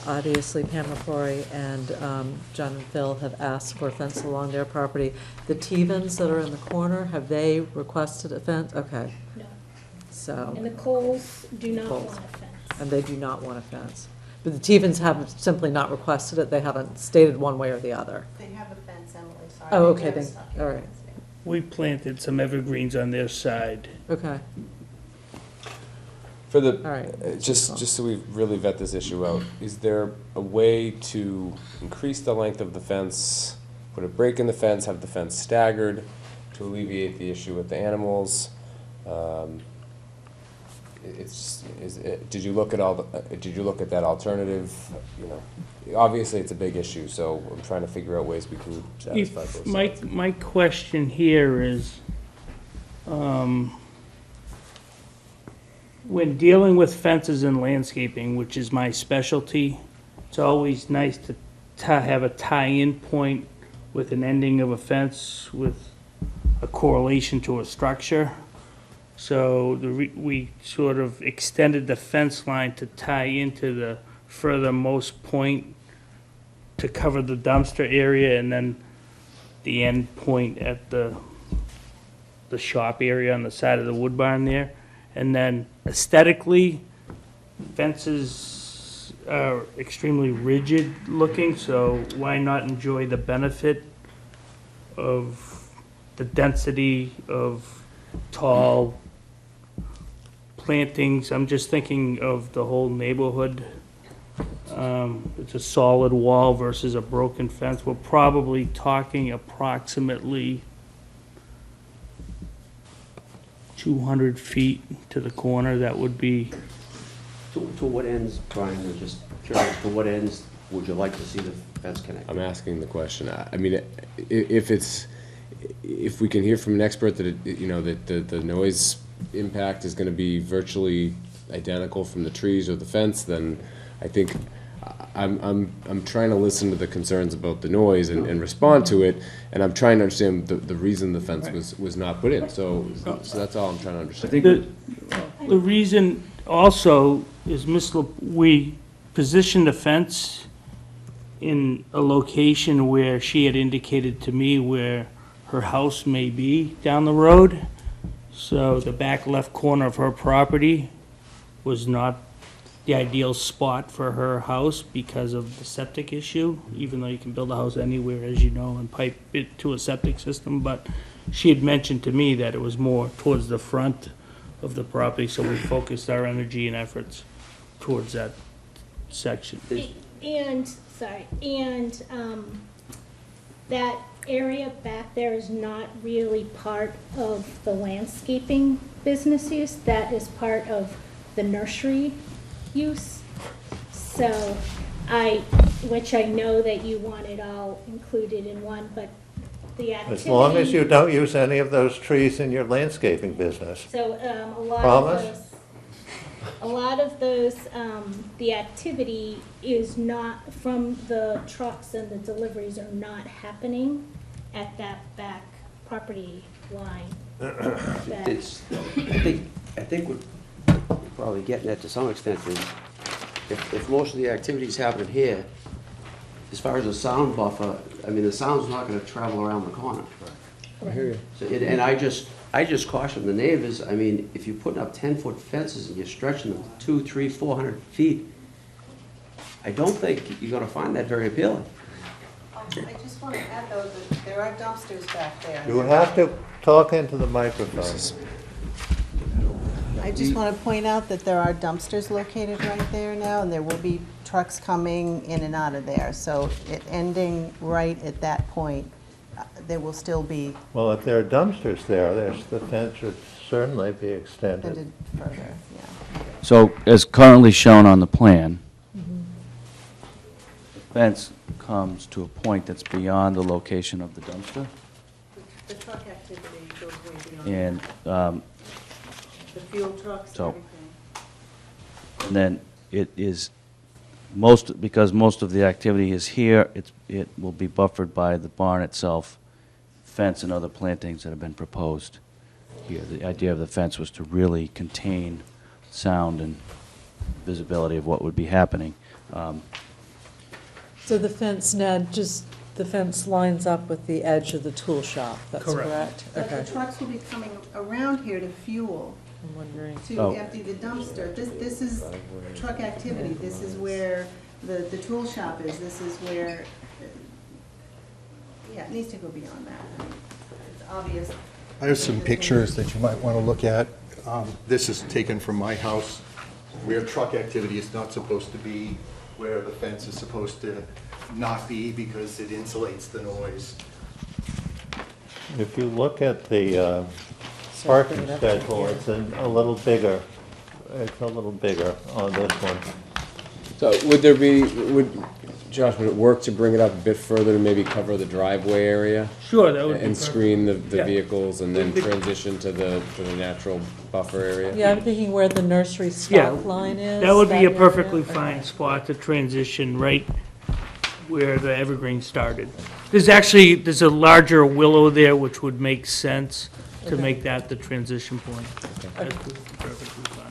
obviously Pam Lepori and John and Phil have asked for a fence along their property. The Tevens that are in the corner, have they requested a fence? Okay. No. So. And the Coles do not Coles. want a fence. And they do not want a fence. But the Tevens have simply not requested it, they haven't stated one way or the other. They have a fence, Emily, sorry. Oh, okay, They then, have a all right, We planted some evergreens on their side. okay. For the, All right. just so we really vet this issue out, is there a way to increase the length of the fence, put a break in the fence, have the fence staggered to alleviate the issue with the animals? Did you look at did you look at that alternative? You know, obviously it's a big issue, so I'm trying to figure out ways we can satisfy both sides. My question here is, when dealing with fences and landscaping, which is my specialty, it's always nice to have a tie-in point with an ending of a fence with a correlation to a structure. So we sort of extended the fence line to tie into the furthermost point to cover the dumpster area, and then the end point at the shop area on the side of the wood barn there. And then aesthetically, fences are extremely rigid looking, so why not enjoy the benefit of the density of tall plantings? I'm just thinking of the whole neighborhood. It's a solid wall versus a broken fence. We're probably talking approximately 200 feet to the corner. That would be, To what ends, Brian, I'm just curious, to what ends would you like to see the fence connected? I'm asking the question. I mean, if we can hear from an expert that that the noise impact is going to be virtually identical from the trees or the fence, then I think I'm trying to listen to the concerns about the noise and respond to it, and I'm trying to understand the reason the fence was not put in. So that's all I'm trying to understand. the reason also is we positioned the fence in a location where she had indicated to me where her house may be down the road. So the back left corner of her property was not the ideal spot for her house because of the septic issue, even though you can build a house anywhere, as you know, and pipe it to a septic system. But she had mentioned to me that it was more towards the front of the property, so we focused our energy and efforts towards that section. And that area back there is not really part of the landscaping business use. That is part of the nursery use. So which I know that you want it all included in one, but the activity. As long as you don't use any of those trees in your landscaping business. So Promise? a lot of those, the activity is not, from the trucks and the deliveries are not happening at that back property line. It's, I think I think what we're probably getting at to some extent is, if most of the activity's happening here, as far as the sound buffer, I mean, the sound's not gonna travel around the corner. I hear you. So, and I just caution the neighbors, I mean, if you're putting up 10-foot fences and you're stretching them 200, 300, 400 feet, I don't think you're gonna find that very appealing. I just want to add, though, that there are dumpsters back there. You have to talk into the microphone. I just want to point out that there are dumpsters located right there now, and there will be trucks coming in and out of there. So it ending right at that point, there will still be Well, if there are dumpsters there, the fence should certainly be extended. extended further, yeah. So, as currently shown on the plan, the fence comes to a point that's beyond the location of the dumpster, The truck activity goes way beyond and, that. The fuel trucks, so- everything. and then it is because most of the activity is here, it will be buffered by the barn itself, fence and other plantings that have been proposed here. The idea of the fence was to really contain sound and visibility of what would be happening. So the fence, Ned, the fence lines up with the edge of the tool shop, that's Correct. correct? But Okay. the trucks will be coming around here to fuel, I'm wondering. to Oh. empty the dumpster. This is truck activity. This is where the tool shop is. This is where, yeah, it needs to go beyond that. It's obvious. I have some pictures that you might want to look at. This is taken from my house, where truck activity is not supposed to be, where the fence is supposed to not be because it insulates the noise. If you look at the parking schedule, it's a little bigger. It's a little bigger on this one. So Josh, would it work to bring it up a bit further to maybe cover the driveway area? Sure, that would be And perfect. screen the Yeah. vehicles and then transition to the natural buffer area? Yeah, I'm thinking where the nursery Yeah, stop line is. that would be a area. perfectly Okay. fine spot to transition right where the evergreen started. There's a larger willow there, which would make sense to Okay. make that the transition point. That would be perfectly fine.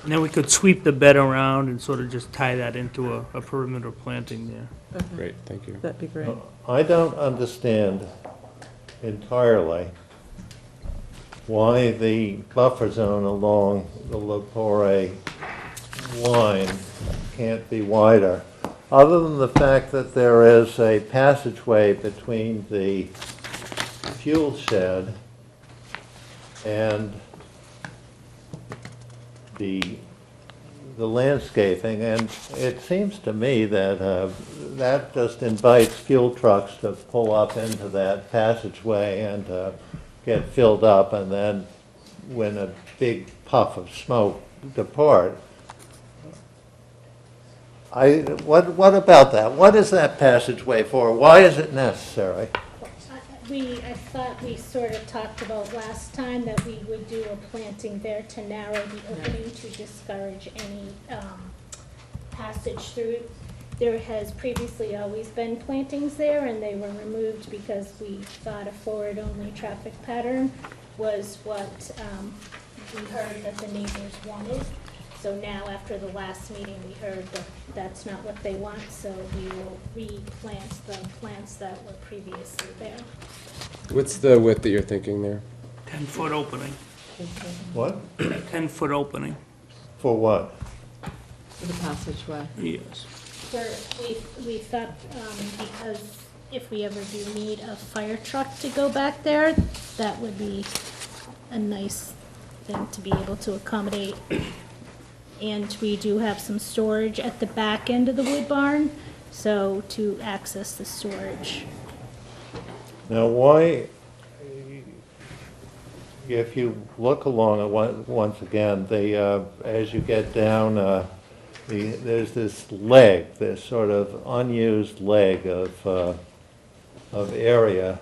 And then we could sweep the bed around and sort of just tie that into a perimeter planting there. Okay. Great, thank you. That'd be great. I don't understand entirely why the buffer zone along the Lepore line can't be wider, other than the fact that there is a passageway between the fuel shed and the landscaping, and it seems to me that that just invites fuel trucks to pull up into that passageway and get filled up, and then when a big puff of smoke depart. What about that? What is that passageway for? Why is it necessary? I thought we sort of talked about last time that we would do a planting there to narrow the opening to discourage any passage through. There has previously always been plantings there, and they were removed because we thought a forward-only traffic pattern was what we heard that the neighbors wanted. So now, after the last meeting, we heard that that's not what they want, so we will replant the plants that were previously there. What's the width that you're thinking there? 10-foot opening, What? 10-foot opening, For what? For the passageway. yes. We thought, because if we ever do need a fire truck to go back there, that would be a nice thing to be able to accommodate. And we do have some storage at the back end of the wood barn, so to access the storage. Now, why, if you look along it once again, as you get down, there's this leg, this sort of unused leg of area.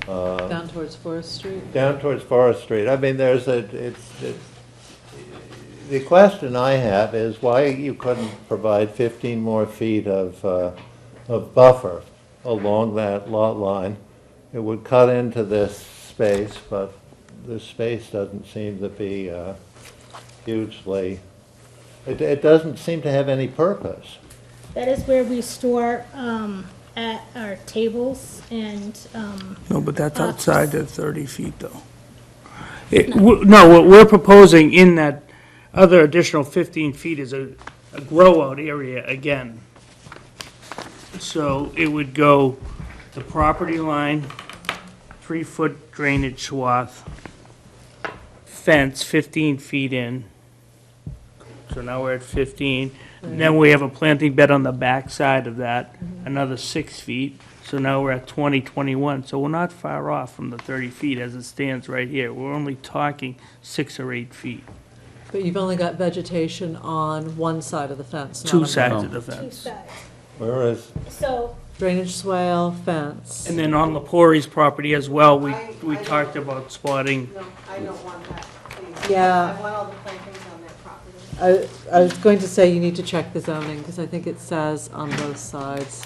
Down towards Forest Street? Down towards Forest Street. I mean, the question I have is why you couldn't provide 15 more feet of buffer along that lot line. It would cut into this space, but the space doesn't seem to be hugely, it doesn't seem to have any purpose. That is where we store at our tables and. No, but that's outside the 30 feet, though. No, what we're proposing in that other additional 15 feet is a grow-out area again. So it would go the property line, 3-foot drainage swath, fence 15 feet in. So now we're at 15. And then we have a planting bed on the back side of that, another 6 feet. So now we're at 20, 21. So we're not far off from the 30 feet as it stands right here. We're only talking 6 or 8 feet. But you've only got vegetation on one side of the fence, not Two on sides both. of the Two fence. sides. Whereas, So, Drainage swale, fence. And then on Lepori's property as well, we talked about spotting. No, I don't want that, please. Yeah. I want all the plantings on that property. I was going to say you need to check the zoning, because I think it says on both sides.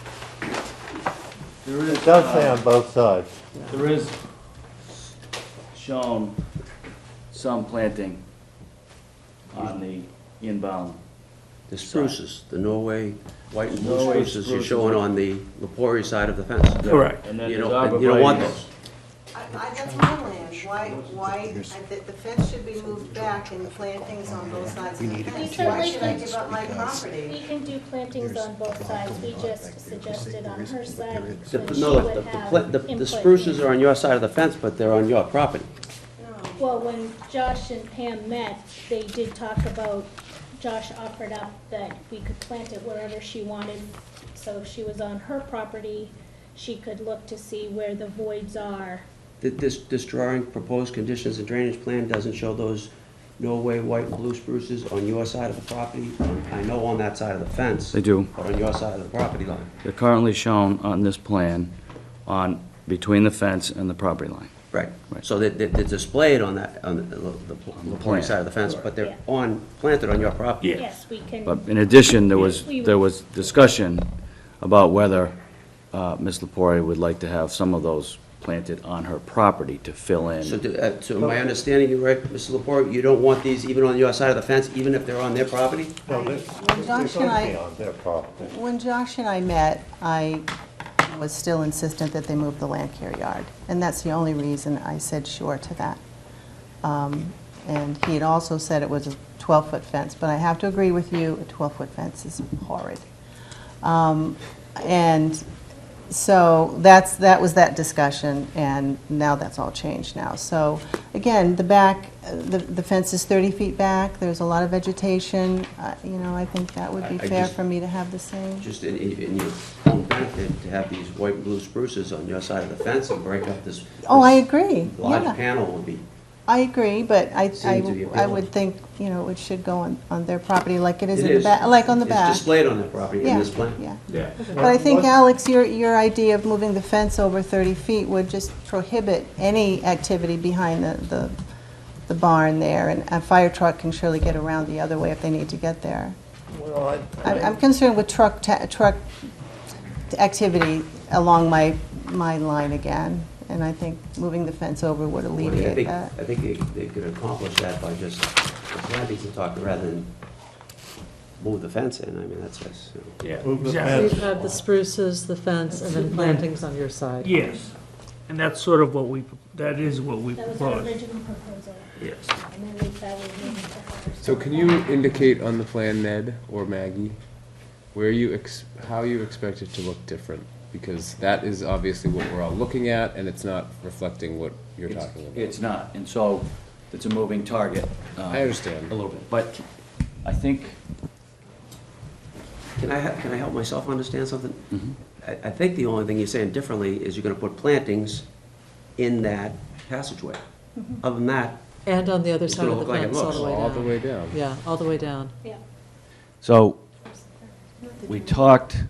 it does say on both sides. There is shown some planting on the inbound. The spruces, the Norway white and blue Norway spruces you're spruces. showing on the Lepori side of the fence. Correct. And then You there's don't, you don't want arborvitae's. those. That's my land. The fence should be moved back and plantings on both sides of the fence. Why should I give up my we property? can do plantings on both sides. We just suggested on her side The- that she No, would the have the input. spruces are on your side of the fence, but they're on your property. Well, when Josh and Pam met, they did talk about, Josh offered up that we could plant it wherever she wanted. So if she was on her property, she could look to see where the voids are. This drawing, proposed conditions and drainage plan doesn't show those Norway white and blue spruces on your side of the property. I know on that side of the fence. They do. But on your side of the property line. They're currently shown on this plan between the fence and the property line. Right. Right. So they're displayed on the Lepori side of the fence, but they're planted on your property. Yes, we can. But in addition, there was We- discussion about whether Ms. Lepori would like to have some of those planted on her property to fill in. So my understanding, you right, Mr. Lepore, you don't want these even on your side of the fence, even if they're on their property? No, they're Josh going and to I- be on their property. When Josh and I met, I was still insistent that they move the land care yard, and that's the only reason I said sure to that. And he had also said it was a 12-foot fence, but I have to agree with you, a 12-foot fence is horrid. And so that was that discussion, and now that's all changed now. So again, the back, the fence is 30 feet back, there's a lot of vegetation. You know, I think that would be I fair just- for me to have the same. Just in your own benefit, to have these white and blue spruces on your side of the fence and break up this. Oh, I this agree, Large yeah. panel would be, I agree, but I Seemed to be appealing. would think, you know, it should go on their property like it is It in the is. back, like on the back. It's displayed on their property in Yeah, this plan. yeah. But I think, Alex, your idea of moving the fence over 30 feet would just prohibit any activity behind the barn there, and a fire truck can surely get around the other way if they need to get there. Well, I'm concerned with truck activity along my line again, and I think moving the fence over would alleviate that. I think they could accomplish that by just the plantings and talk rather than move the fence in. I mean, that's just. Yeah, Move the exactly. So you've had the spruces, the fence, and then plantings on your side. Yes, and that's sort of what that is what we That was our proposed. original proposal. Yes. And then we fell in to her. So can you indicate on the plan, Ned or Maggie, where how you expect it to look different? Because that is obviously what we're all looking at, and it's not reflecting what you're talking about. It's not, and so it's a moving target. I understand. A little bit, but I think. Can I help myself understand something? Mm-hmm. I think the only thing you're saying differently is you're gonna put plantings in that passageway. Other than that, And on the other It's side gonna of the look like it fence, all looks. the way down. All the way down. Yeah, all the way down. Yeah. So, we talked,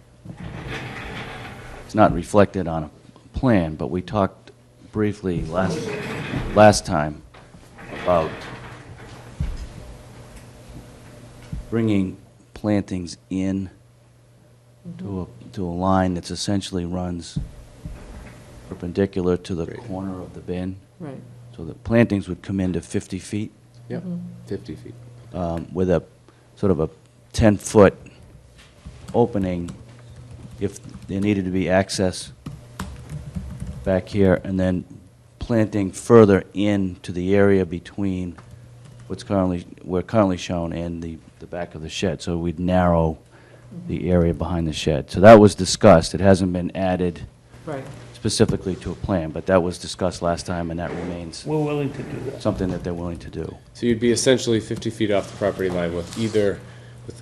it's not reflected on a plan, but we talked briefly last time about bringing plantings in to a line that's essentially runs perpendicular to the corner of the bin. Right. So the plantings would come into 50 feet Yep, 50 feet. with a sort of a 10-foot opening if there needed to be access back here, and then planting further into the area between we're currently shown and the back of the shed. So we'd narrow the area behind the shed. So that was discussed. It hasn't been added Right. specifically to a plan, but that was discussed last time, and that remains We're willing to do that. something that they're willing to do. So you'd be essentially 50 feet off the property line with either with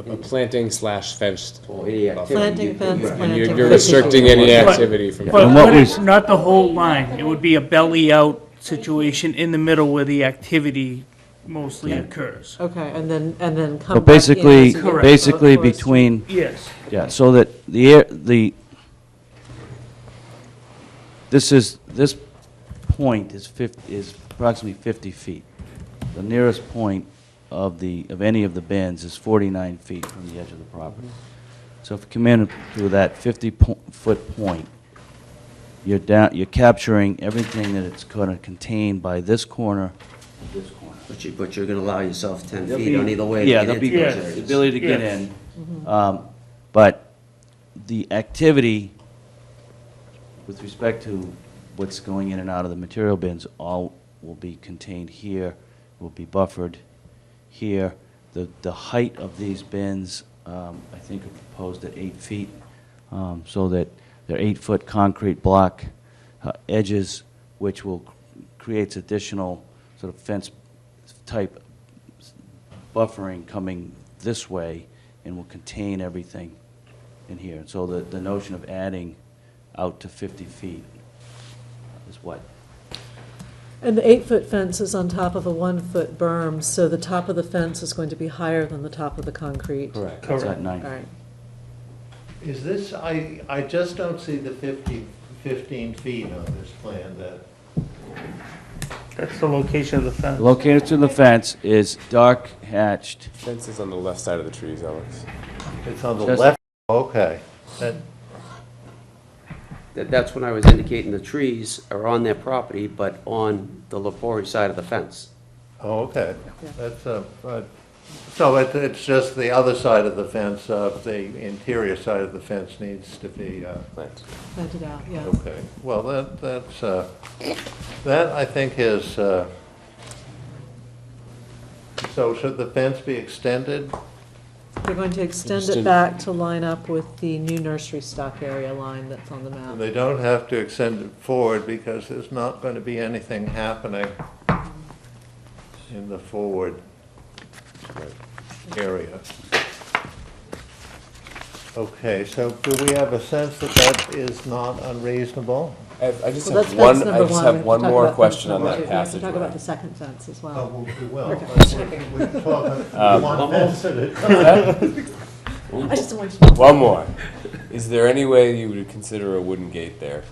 a planting slash fenced. Or any activity. Planting, fence, And planting. you're restricting any activity from. But And what but we- it's not the whole line. It would be a belly-out situation in the middle where the activity mostly occurs. Okay, and then come So back in basically, as you get basically closer. between, Yes. yeah, so that this point is approximately 50 feet. The nearest point of any of the bins is 49 feet from the edge of the property. So if you come in to that 50-foot point, you're capturing everything that it's going to contain by this corner to this corner. But you're gonna allow yourself 10 There'll feet be- on either way to Yeah, get there'll be into those Yes. the areas. ability to get Yes. in. But the activity with respect to what's going in and out of the material bins, all will be contained here, will be buffered here. The height of these bins, I think, are proposed at 8 feet, so that they're 8-foot concrete block edges, which will creates additional sort of fence-type buffering coming this way and will contain everything in here. So the notion of adding out to 50 feet is what? And the 8-foot fence is on top of a 1-foot berm, so the top of the fence is going to be higher than the top of the concrete. Correct. It's at All 9. right. Is this, I just don't see the 15 feet on this plan that, That's the location of the fence. Located to the fence is dark hatched. Fence is on the left side of the trees, Alex. it's on the Just- left, okay. That's when I was indicating the trees are on their property, but on the Lepori side of the fence. Oh, okay. That's, so it's just the other side of the fence, the interior side of the fence needs to be, Planted out, yeah. okay. Well, that I think is, so should the fence be extended? They're going to extend Just it in- back to line up with the new nursery stock area line that's on the map. They don't have to extend it forward because there's not going to be anything happening in the forward area. Okay, so do we have a sense that that is not unreasonable? I just Well, have that's one, fence I number just one. have We have to one talk more about question fence on number that two. We have to talk passageway. about the second fence as well. Oh, we will, Okay. but we're talking one fence at a time. I just don't want you to. One more. Is there any way you would consider a wooden gate there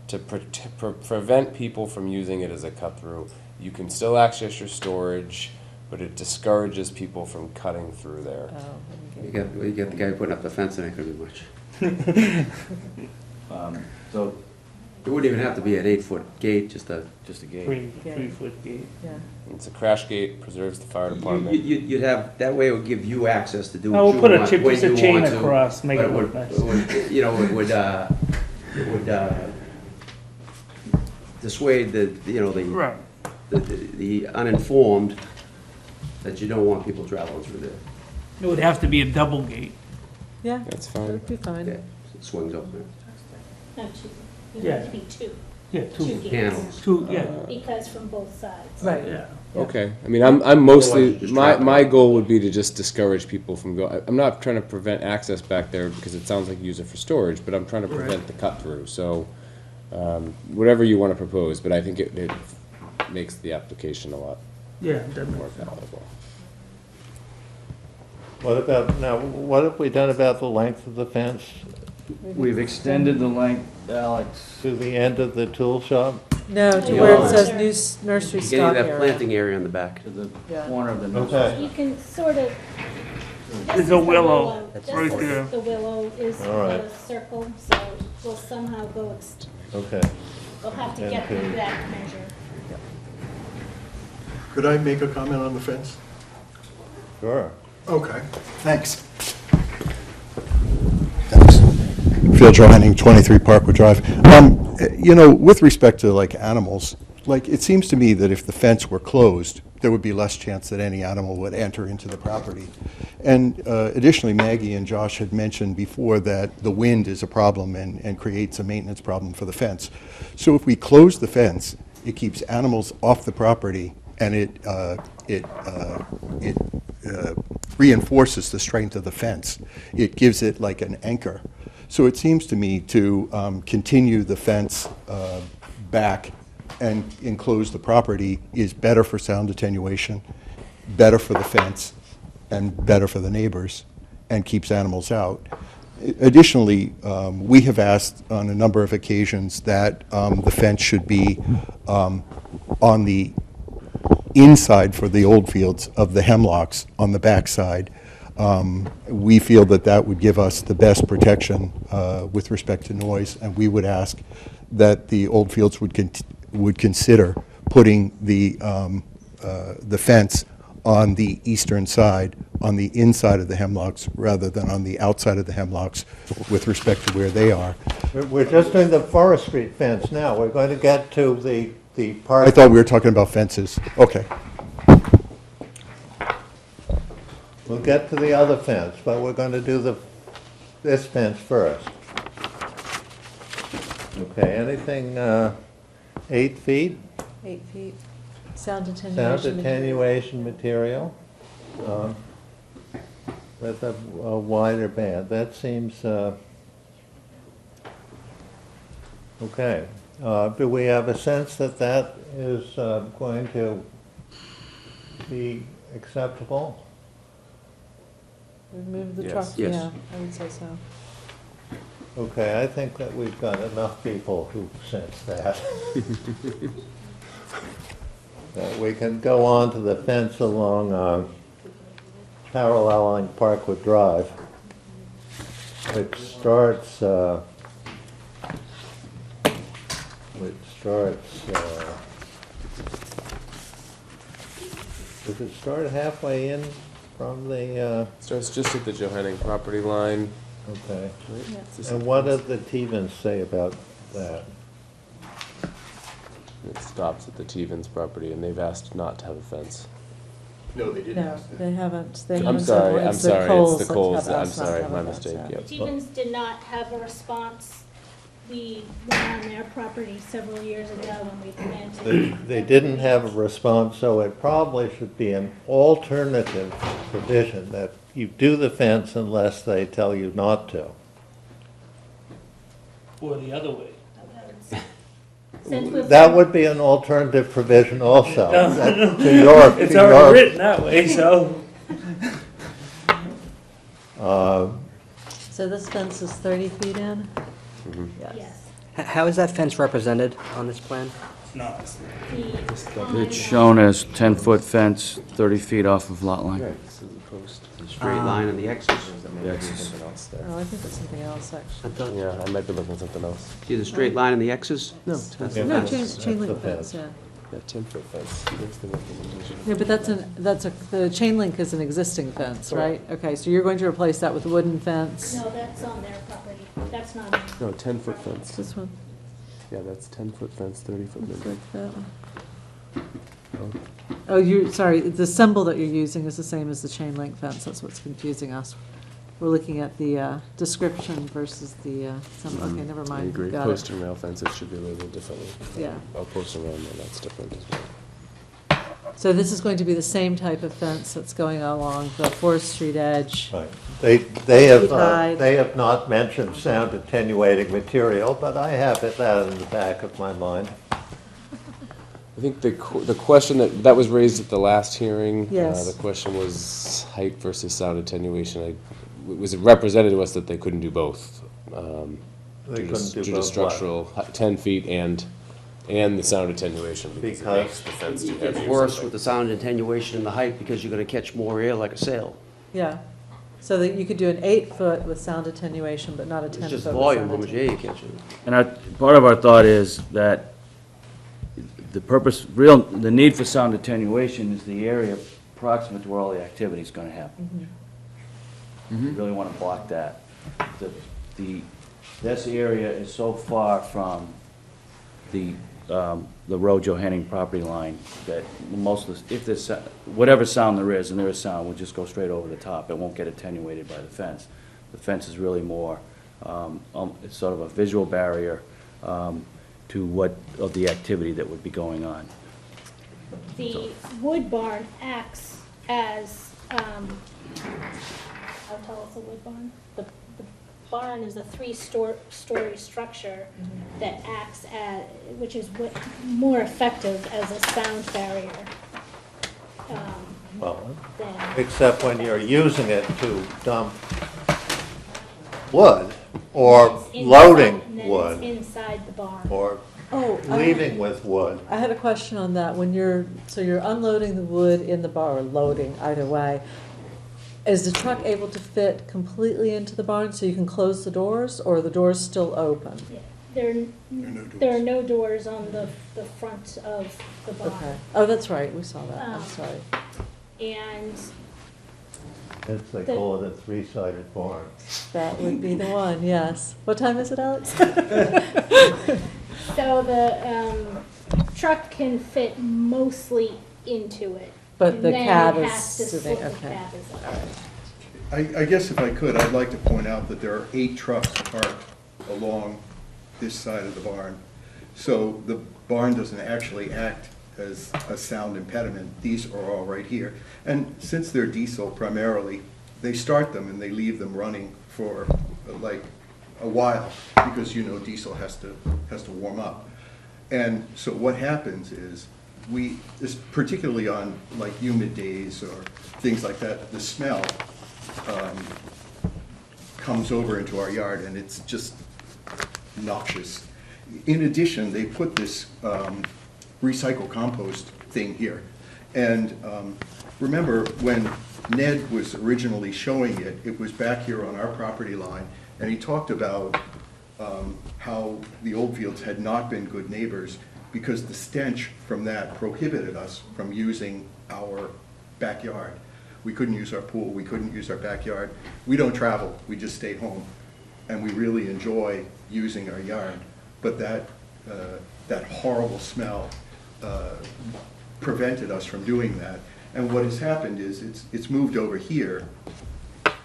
to prevent people from using it as a cut-through? You can still access your storage, but it discourages people from cutting through there. You got the guy putting up the fence, and it could be much. So It wouldn't even have to be an 8-foot gate, just a. just a gate. Three-foot gate. Yeah. It's a crash gate, preserves the fire department. You'd have, that way it would give you access to do No, what we'll you put a want, chip- when piece of you chain want to. across, make But it look nice. You know, it would dissuade Right. the uninformed that you don't want people traveling through there. It would have to be a double gate. Yeah, That's that fine. would be fine. Yeah, it swings open. No, two. You Yeah. have to be two. Yeah, Two gates. Panels. Two, yeah, Because from both sides. Right. yeah. Okay, I mean, I'm mostly, Otherwise, just my, traffic. my goal would be to just discourage people from I'm not trying to prevent access back there because it sounds like you use it for storage, but I'm trying to prevent the cut-through, so, whatever you want to propose, but I think it makes the application a lot Yeah, that more makes sense. palatable. What have we done about the length of the fence We've extended the length, Alex. to the end of the tool shop? No, to Yeah. where it says new nursery Getting stock that area. planting area in the back. To the Yeah. corner of the Okay. You can sort of. There's a willow right Just there. as the willow is All right. a circle, so we'll somehow go Okay. They'll have to get the exact measure. Could I make a comment on the fence? Sure. Okay, thanks. Thanks. Phil Johanning, 23 Parkwood Drive. You know, with respect to like animals, like it seems to me that if the fence were closed, there would be less chance that any animal would enter into the property. And additionally, Maggie and Josh had mentioned before that the wind is a problem and creates a maintenance problem for the fence. So if we close the fence, it keeps animals off the property, and it reinforces the strength of the fence. It gives it like an anchor. So it seems to me to continue the fence back and enclose the property is better for sound attenuation, better for the fence, and better for the neighbors, and keeps animals out. Additionally, we have asked on a number of occasions that the fence should be on the inside for the old fields of the hemlocks on the backside. We feel that that would give us the best protection with respect to noise, and we would ask that the old fields would consider putting the fence on the eastern side, on the inside of the hemlocks, rather than on the outside of the hemlocks with respect to where they are. We're just doing the Forest Street fence now. We're going to get to the part. I thought we were talking about fences. Okay. We'll get to the other fence, but we're going to do this fence first. Okay, anything 8 feet? 8 feet. Sound attenuation. Sound attenuation material with a wider band. That seems okay. Do we have a sense that that is going to be acceptable? Remove the Yes. truck, Yes. yeah, I would say so. Okay, I think that we've got enough people who sense that. That we can go on to the fence along paralleling Parkwood Drive, which starts does it start halfway in from the, Starts just at the Johanning property line. okay. Yeah. And what did the Tevens say about that? It stops at the Tevens property, and they've asked not to have a fence. No, they No, they haven't. They I'm haven't said sorry, what- I'm it's the sorry, Coles it's the that Coles, have I'm asked not to sorry, have my a fence, mistake, yeah. yep. Stevens did not have a response. We went on their property several years ago when we planted. They didn't have a response, so it probably should be an alternative provision that you do the fence unless they tell you not to. Or the other way. Since we've- That would be an alternative provision also. No, That- no, to your- it's to already your- written that way, so. So this fence is 30 feet in? Yes. Yes. How is that fence represented on this plan? No. It's shown as 10-foot fence, 30 feet off of lot line. This is the post. The straight line and the X's. The X's. Something else there. Oh, I think it's something else, actually. Yeah, I might be looking at something else. See the straight line and the X's? No, That's the Yeah, No, fence. chain link the fence, fence. yeah. Yeah, 10-foot fence. That's the recommendation. Yeah, but the chain link is an existing fence, right? Okay, so you're going to replace that with a wooden fence? No, that's on their property. That's not ours. No, 10-foot fence. This one? Yeah, that's 10-foot fence, 30-foot Looks minimum. like that one. Oh, sorry, the symbol that you're using is the same as the chain link fence, that's what's confusing us. We're looking at the description versus the symbol, okay, never I mind, agree. got Post it. and rail fences should be labeled differently. Yeah. Oh, post and rail, no, that's different as well. So this is going to be the same type of fence that's going along the Forest Street edge? Right. They High. have not mentioned sound attenuating material, but I have that in the back of my mind. I think the question that was raised at the last hearing. Yes. The question was height versus sound attenuation. It was represented to us that they couldn't do both. They due to- couldn't do due to both what? structural, 10 feet and the sound attenuation. Because it Because makes the fence too It heavy gets or worse something. with the sound attenuation and the height because you're gonna catch more air like a sail. Yeah, So that you could do an 8-foot with sound attenuation, but not a 10-foot It's with just sound volume, how much attenuation. air you catch. And part of our thought is that the need for sound attenuation is the area proximate to where all the activity is going to happen. You really want to block that. This area is so far from the Road Johanning property line that most of the, if there's, whatever sound there is, and there is sound, will just go straight over the top. It won't get attenuated by the fence. The fence is really more, it's sort of a visual barrier to what, of the activity that would be going on. The wood barn acts as, I'll tell us a wood barn. The barn is a three-story structure that acts as, which is more effective as a sound barrier. Well, than- except when you're using it to dump wood, or It's loading inside- then wood, it's inside the barn. or Oh, leaving with wood. I had a question on that. When you're unloading the wood in the barn, or loading, either way, is the truck able to fit completely into the barn so you can close the doors, or are the doors still open? There are no doors on the front of the barn. Okay. Oh, that's right, we saw that. I'm Um, sorry. And They call it a three-sided barn. That would be the one, yes. What time is it, Alex? so the truck can fit mostly into it. But And the then cab it is has to sitting, slip the okay. cab is up. I guess if I could, I'd like to point out that there are 8 trucks parked along this side of the barn. So the barn doesn't actually act as a sound impediment. These are all right here. And since they're diesel primarily, they start them and they leave them running for like a while, because diesel has to warm up. And so what happens is particularly on like humid days or things like that, the smell comes over into our yard, and it's just noxious. In addition, they put this recycle compost thing here. And remember, when Ned was originally showing it, it was back here on our property line, and he talked about how the Oldfields had not been good neighbors because the stench from that prohibited us from using our backyard. We couldn't use our pool, we couldn't use our backyard. We don't travel, we just stay home, and we really enjoy using our yard. But that horrible smell prevented us from doing that. And what has happened is it's moved over here,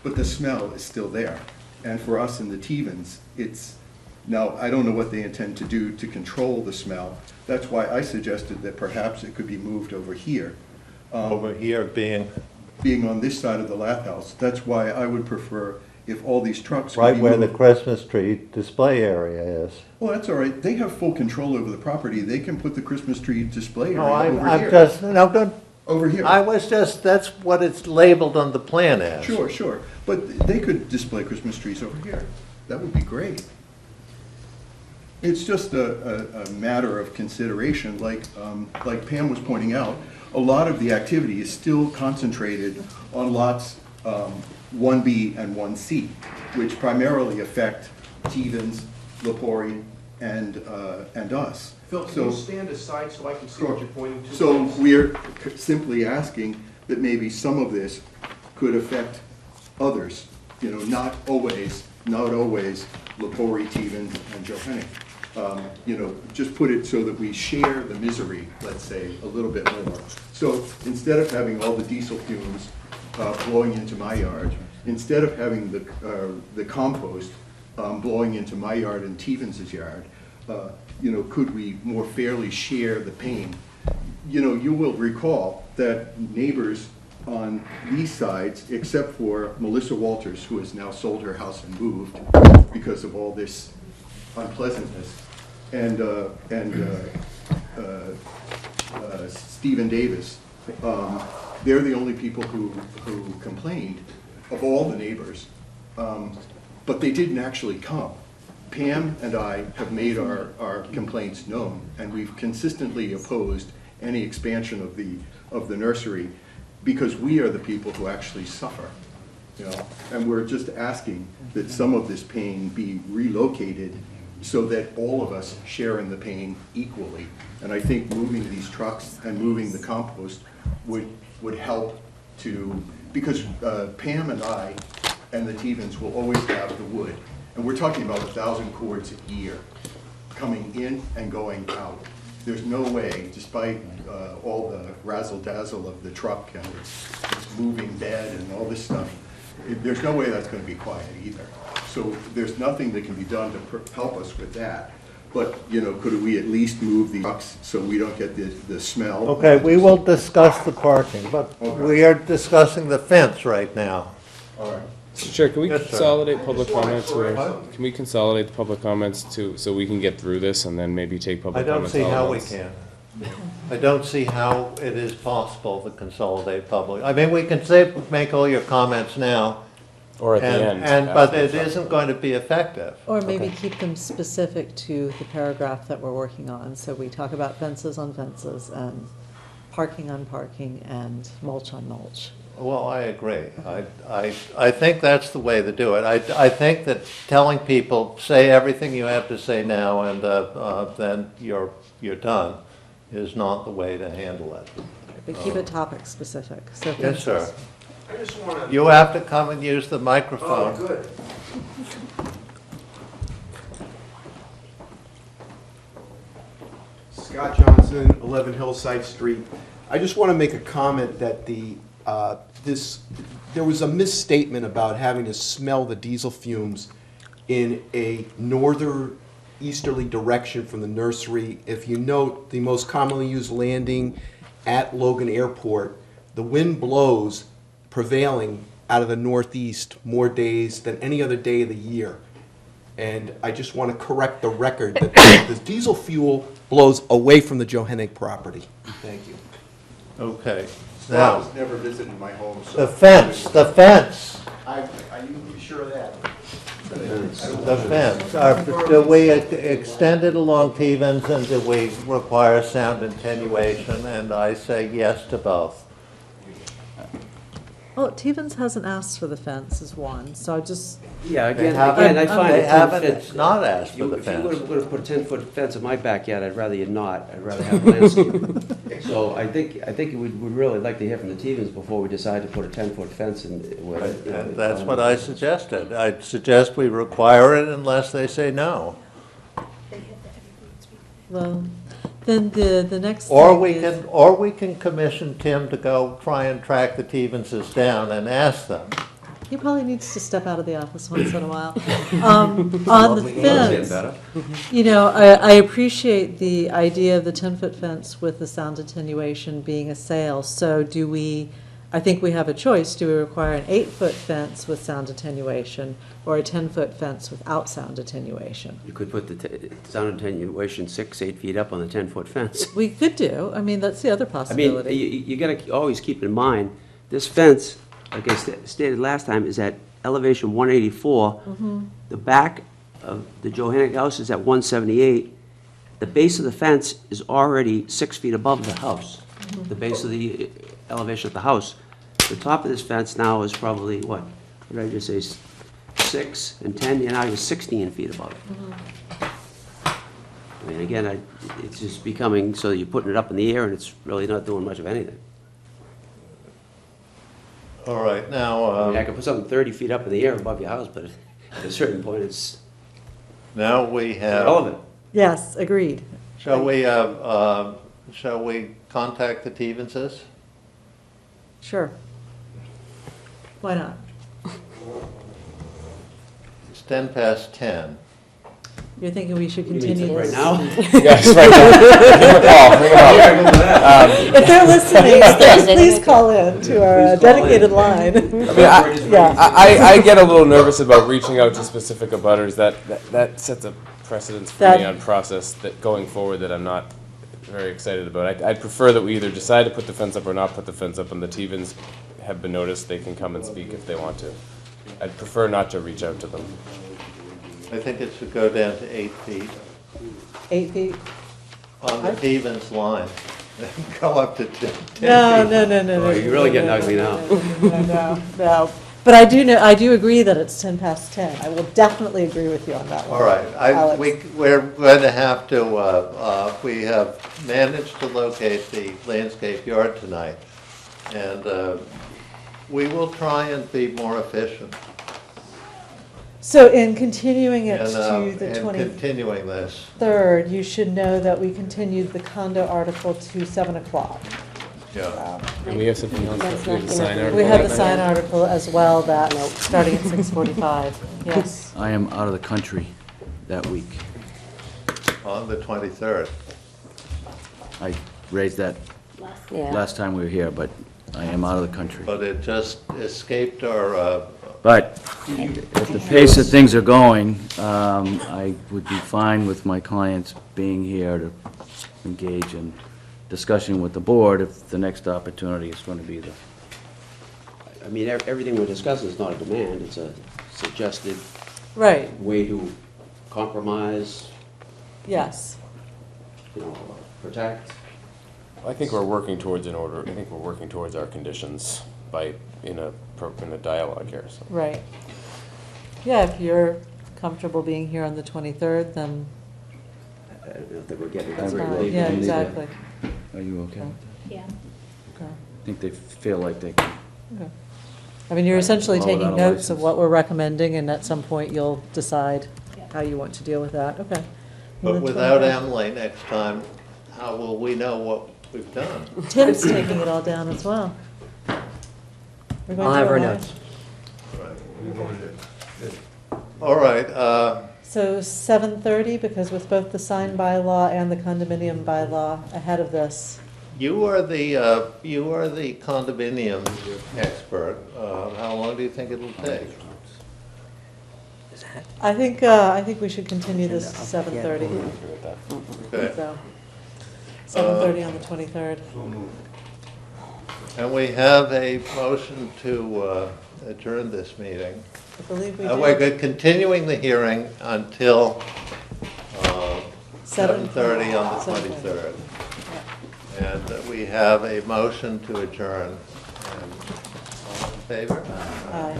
but the smell is still there. And for us in the Tevens, now, I don't know what they intend to do to control the smell. That's why I suggested that perhaps it could be moved over here. Over here being? Being on this side of the Lath House. That's why I would prefer if all these trucks could Right be where the moved. Christmas tree display area is. Well, that's all right. They have full control over the property. They can put the Christmas tree display No, area over I'm here. just, no, don't. Over here. that's what it's labeled on the plan as. Sure. But they could display Christmas trees over here. That would be great. It's just a matter of consideration, like Pam was pointing out. A lot of the activity is still concentrated on lots 1B and 1C, which primarily affect Tevens, Lepori, and us. Phil, can you stand aside so I can see what you're pointing to? So we're simply asking that maybe some of this could affect others, not always Lepori, Tevens, and Johanning. Just put it so that we share the misery, let's say, a little bit more. So instead of having all the diesel fumes blowing into my yard, instead of having the compost blowing into my yard and Tevens' yard, could we more fairly share the pain? You will recall that neighbors on these sides, except for Melissa Walters, who has now sold her house and moved because of all this unpleasantness, and Stephen Davis, they're the only people who complained of all the neighbors, but they didn't actually come. Pam and I have made our complaints known, and we've consistently opposed any expansion of the nursery because we are the people who actually suffer. you know? And we're just asking that some of this pain be relocated so that all of us share in the pain equally. And I think moving these trucks and moving the compost would help to, because Pam and I and the Tevens will always have the wood. And we're talking about 1,000 cords a year coming in and going out. There's no way, despite all the razzle-dazzle of the truck and its moving bed and all this stuff, there's no way that's going to be quiet either. So there's nothing that can be done to help us with that. But, you know, could we at least move the trucks so we don't get the smell? Okay, we will discuss the parking, but we are discussing the fence right now. All right. Sure, can we Yes, sir. consolidate public comments? Can we consolidate the public comments so we can get through this and then maybe take I public don't comments see all at how we once? can. I don't see how it is possible to consolidate public. I mean, we can say, make all your comments now. Or at the end, But after the it fact. isn't going to be effective. Or maybe keep them specific to the paragraph that we're working on. So we talk about fences on fences and parking on parking and mulch on mulch. Well, I agree. I think that's the way to do it. I think that telling people, say everything you have to say now and then you're done, is not the way to handle it. But keep it topic specific. So Yes, sir. fences. I just want to. You have to come and use the microphone. Oh, good. Scott Johnson, 11 Hillside Street. I just want to make a comment that there was a misstatement about having to smell the diesel fumes in a northeasterly direction from the nursery. If you note, the most commonly used landing at Logan Airport, the wind blows prevailing out of the northeast more days than any other day of the year. And I just want to correct the record that the diesel fuel blows away from the Johannick property. Thank you. Okay. Scott Now, was never visited my home, so. the fence. Are you sure of that? The fence. Do we extend it along Tevens and do we require sound attenuation? And I say yes to both. Well, Stevens hasn't asked for the fence is one, so I just, Yeah, They again, haven't- I find they a haven't 10-foot. not asked for the If you fence. would have put a 10-foot fence in my backyard, I'd rather you not. I'd rather have landscape. So I think we'd really like to hear from the Tevens before we decide to put a 10-foot fence in with it. And that's what I suggested. I suggest we require it unless they say no. well, then the next Or thing is. we can commission Tim to go try and track the Tevenses down and ask them. He probably needs to step out of the office once in a while. On the fence, you know, I appreciate the idea of the 10-foot fence with the sound attenuation being a sale. So do we, I think we have a choice. Do we require an 8-foot fence with sound attenuation or a 10-foot fence without sound attenuation? You could put the sound attenuation 6-8 feet up on the 10-foot fence. We could do. I mean, that's the other I possibility. mean, you gotta always keep in mind, this fence, like I stated last time, is at elevation 184. The back of the Johannick house is at 178. The base of the fence is already 6 feet above the house, the base of the elevation of the house. The top of this fence now is probably, what did I just say, 6 and 10, and now you're 16 feet above. I mean, again, it's just becoming, so you're putting it up in the air and it's really not doing much of anything. All right, I now, mean, I could put something 30 feet up in the air above your house, but at a certain point, it's now we have. irrelevant. Yes, agreed. Shall we contact the Tevenses? Sure. Why not? It's 10 past 10. You're thinking we should You mean continue right this? now? Yes, right now. Bring it up. If they're listening, please call in to our dedicated line. I get a little nervous about reaching out to specific abutters. That sets a precedence for me on process that going forward that I'm not very excited about. I'd prefer that we either decide to put the fence up or not put the fence up, and the Tevens have been noticed. They can come and speak if they want to. I'd prefer not to reach out to them. I think it should go down to 8 feet 8 feet? on the Tevens line. Go up to 10 feet. No. Oh, you're really getting ugly now. No. But I do agree that it's 10 past 10. I will definitely agree with you on that one. All right, Alex. we're going to have to, we have managed to locate the landscape yard tonight, and we will try and be more efficient So in continuing it in to the continuing this. 23rd, you should know that we continued the condo article to 7 o'clock. Yeah. And we have something else, That's we have not the gonna sign be- article. We have the that sign night? article as well, that, starting at 6:45. Yes. I am out of the country that week. On the 23rd. I raised that Yeah. last time we were here, but I am out of the country. But it just escaped our, But at the pace that things are going, I would be fine with my clients being here to engage in discussion with the board if the next opportunity is going to be the, I mean, everything we're discussing is not a demand, it's a suggested Right, way to compromise, yes. protect. I think we're working towards an order, I think we're working towards our conditions by, in a dialogue here, so. Right. Yeah, if you're comfortable being here on the 23rd, then I don't think we're getting that's that fine. very Yeah, late. exactly. are you okay with that? Yeah. Okay. I think they feel like they can. Okay. I mean, you're essentially All without taking a notes of license. what we're recommending, and at some point, you'll decide how you want to deal with that. Okay. but The without 23rd. Emily next time, how will we know what we've done? Tim's taking it all down as well. We're going I'll to have her allow- notes. All right, So 7:30, because with both the sign bylaw and the condominium bylaw ahead of this. you are the condominium expert. How long do you think it'll take? I think we should continue this to 7:30. Okay. So, 7:30 on the 23rd. And we have a motion to adjourn this meeting. I believe we We're did. continuing the hearing until 7:30 on the 7:30. 23rd. And we have a motion to adjourn. And all in favor? Aye.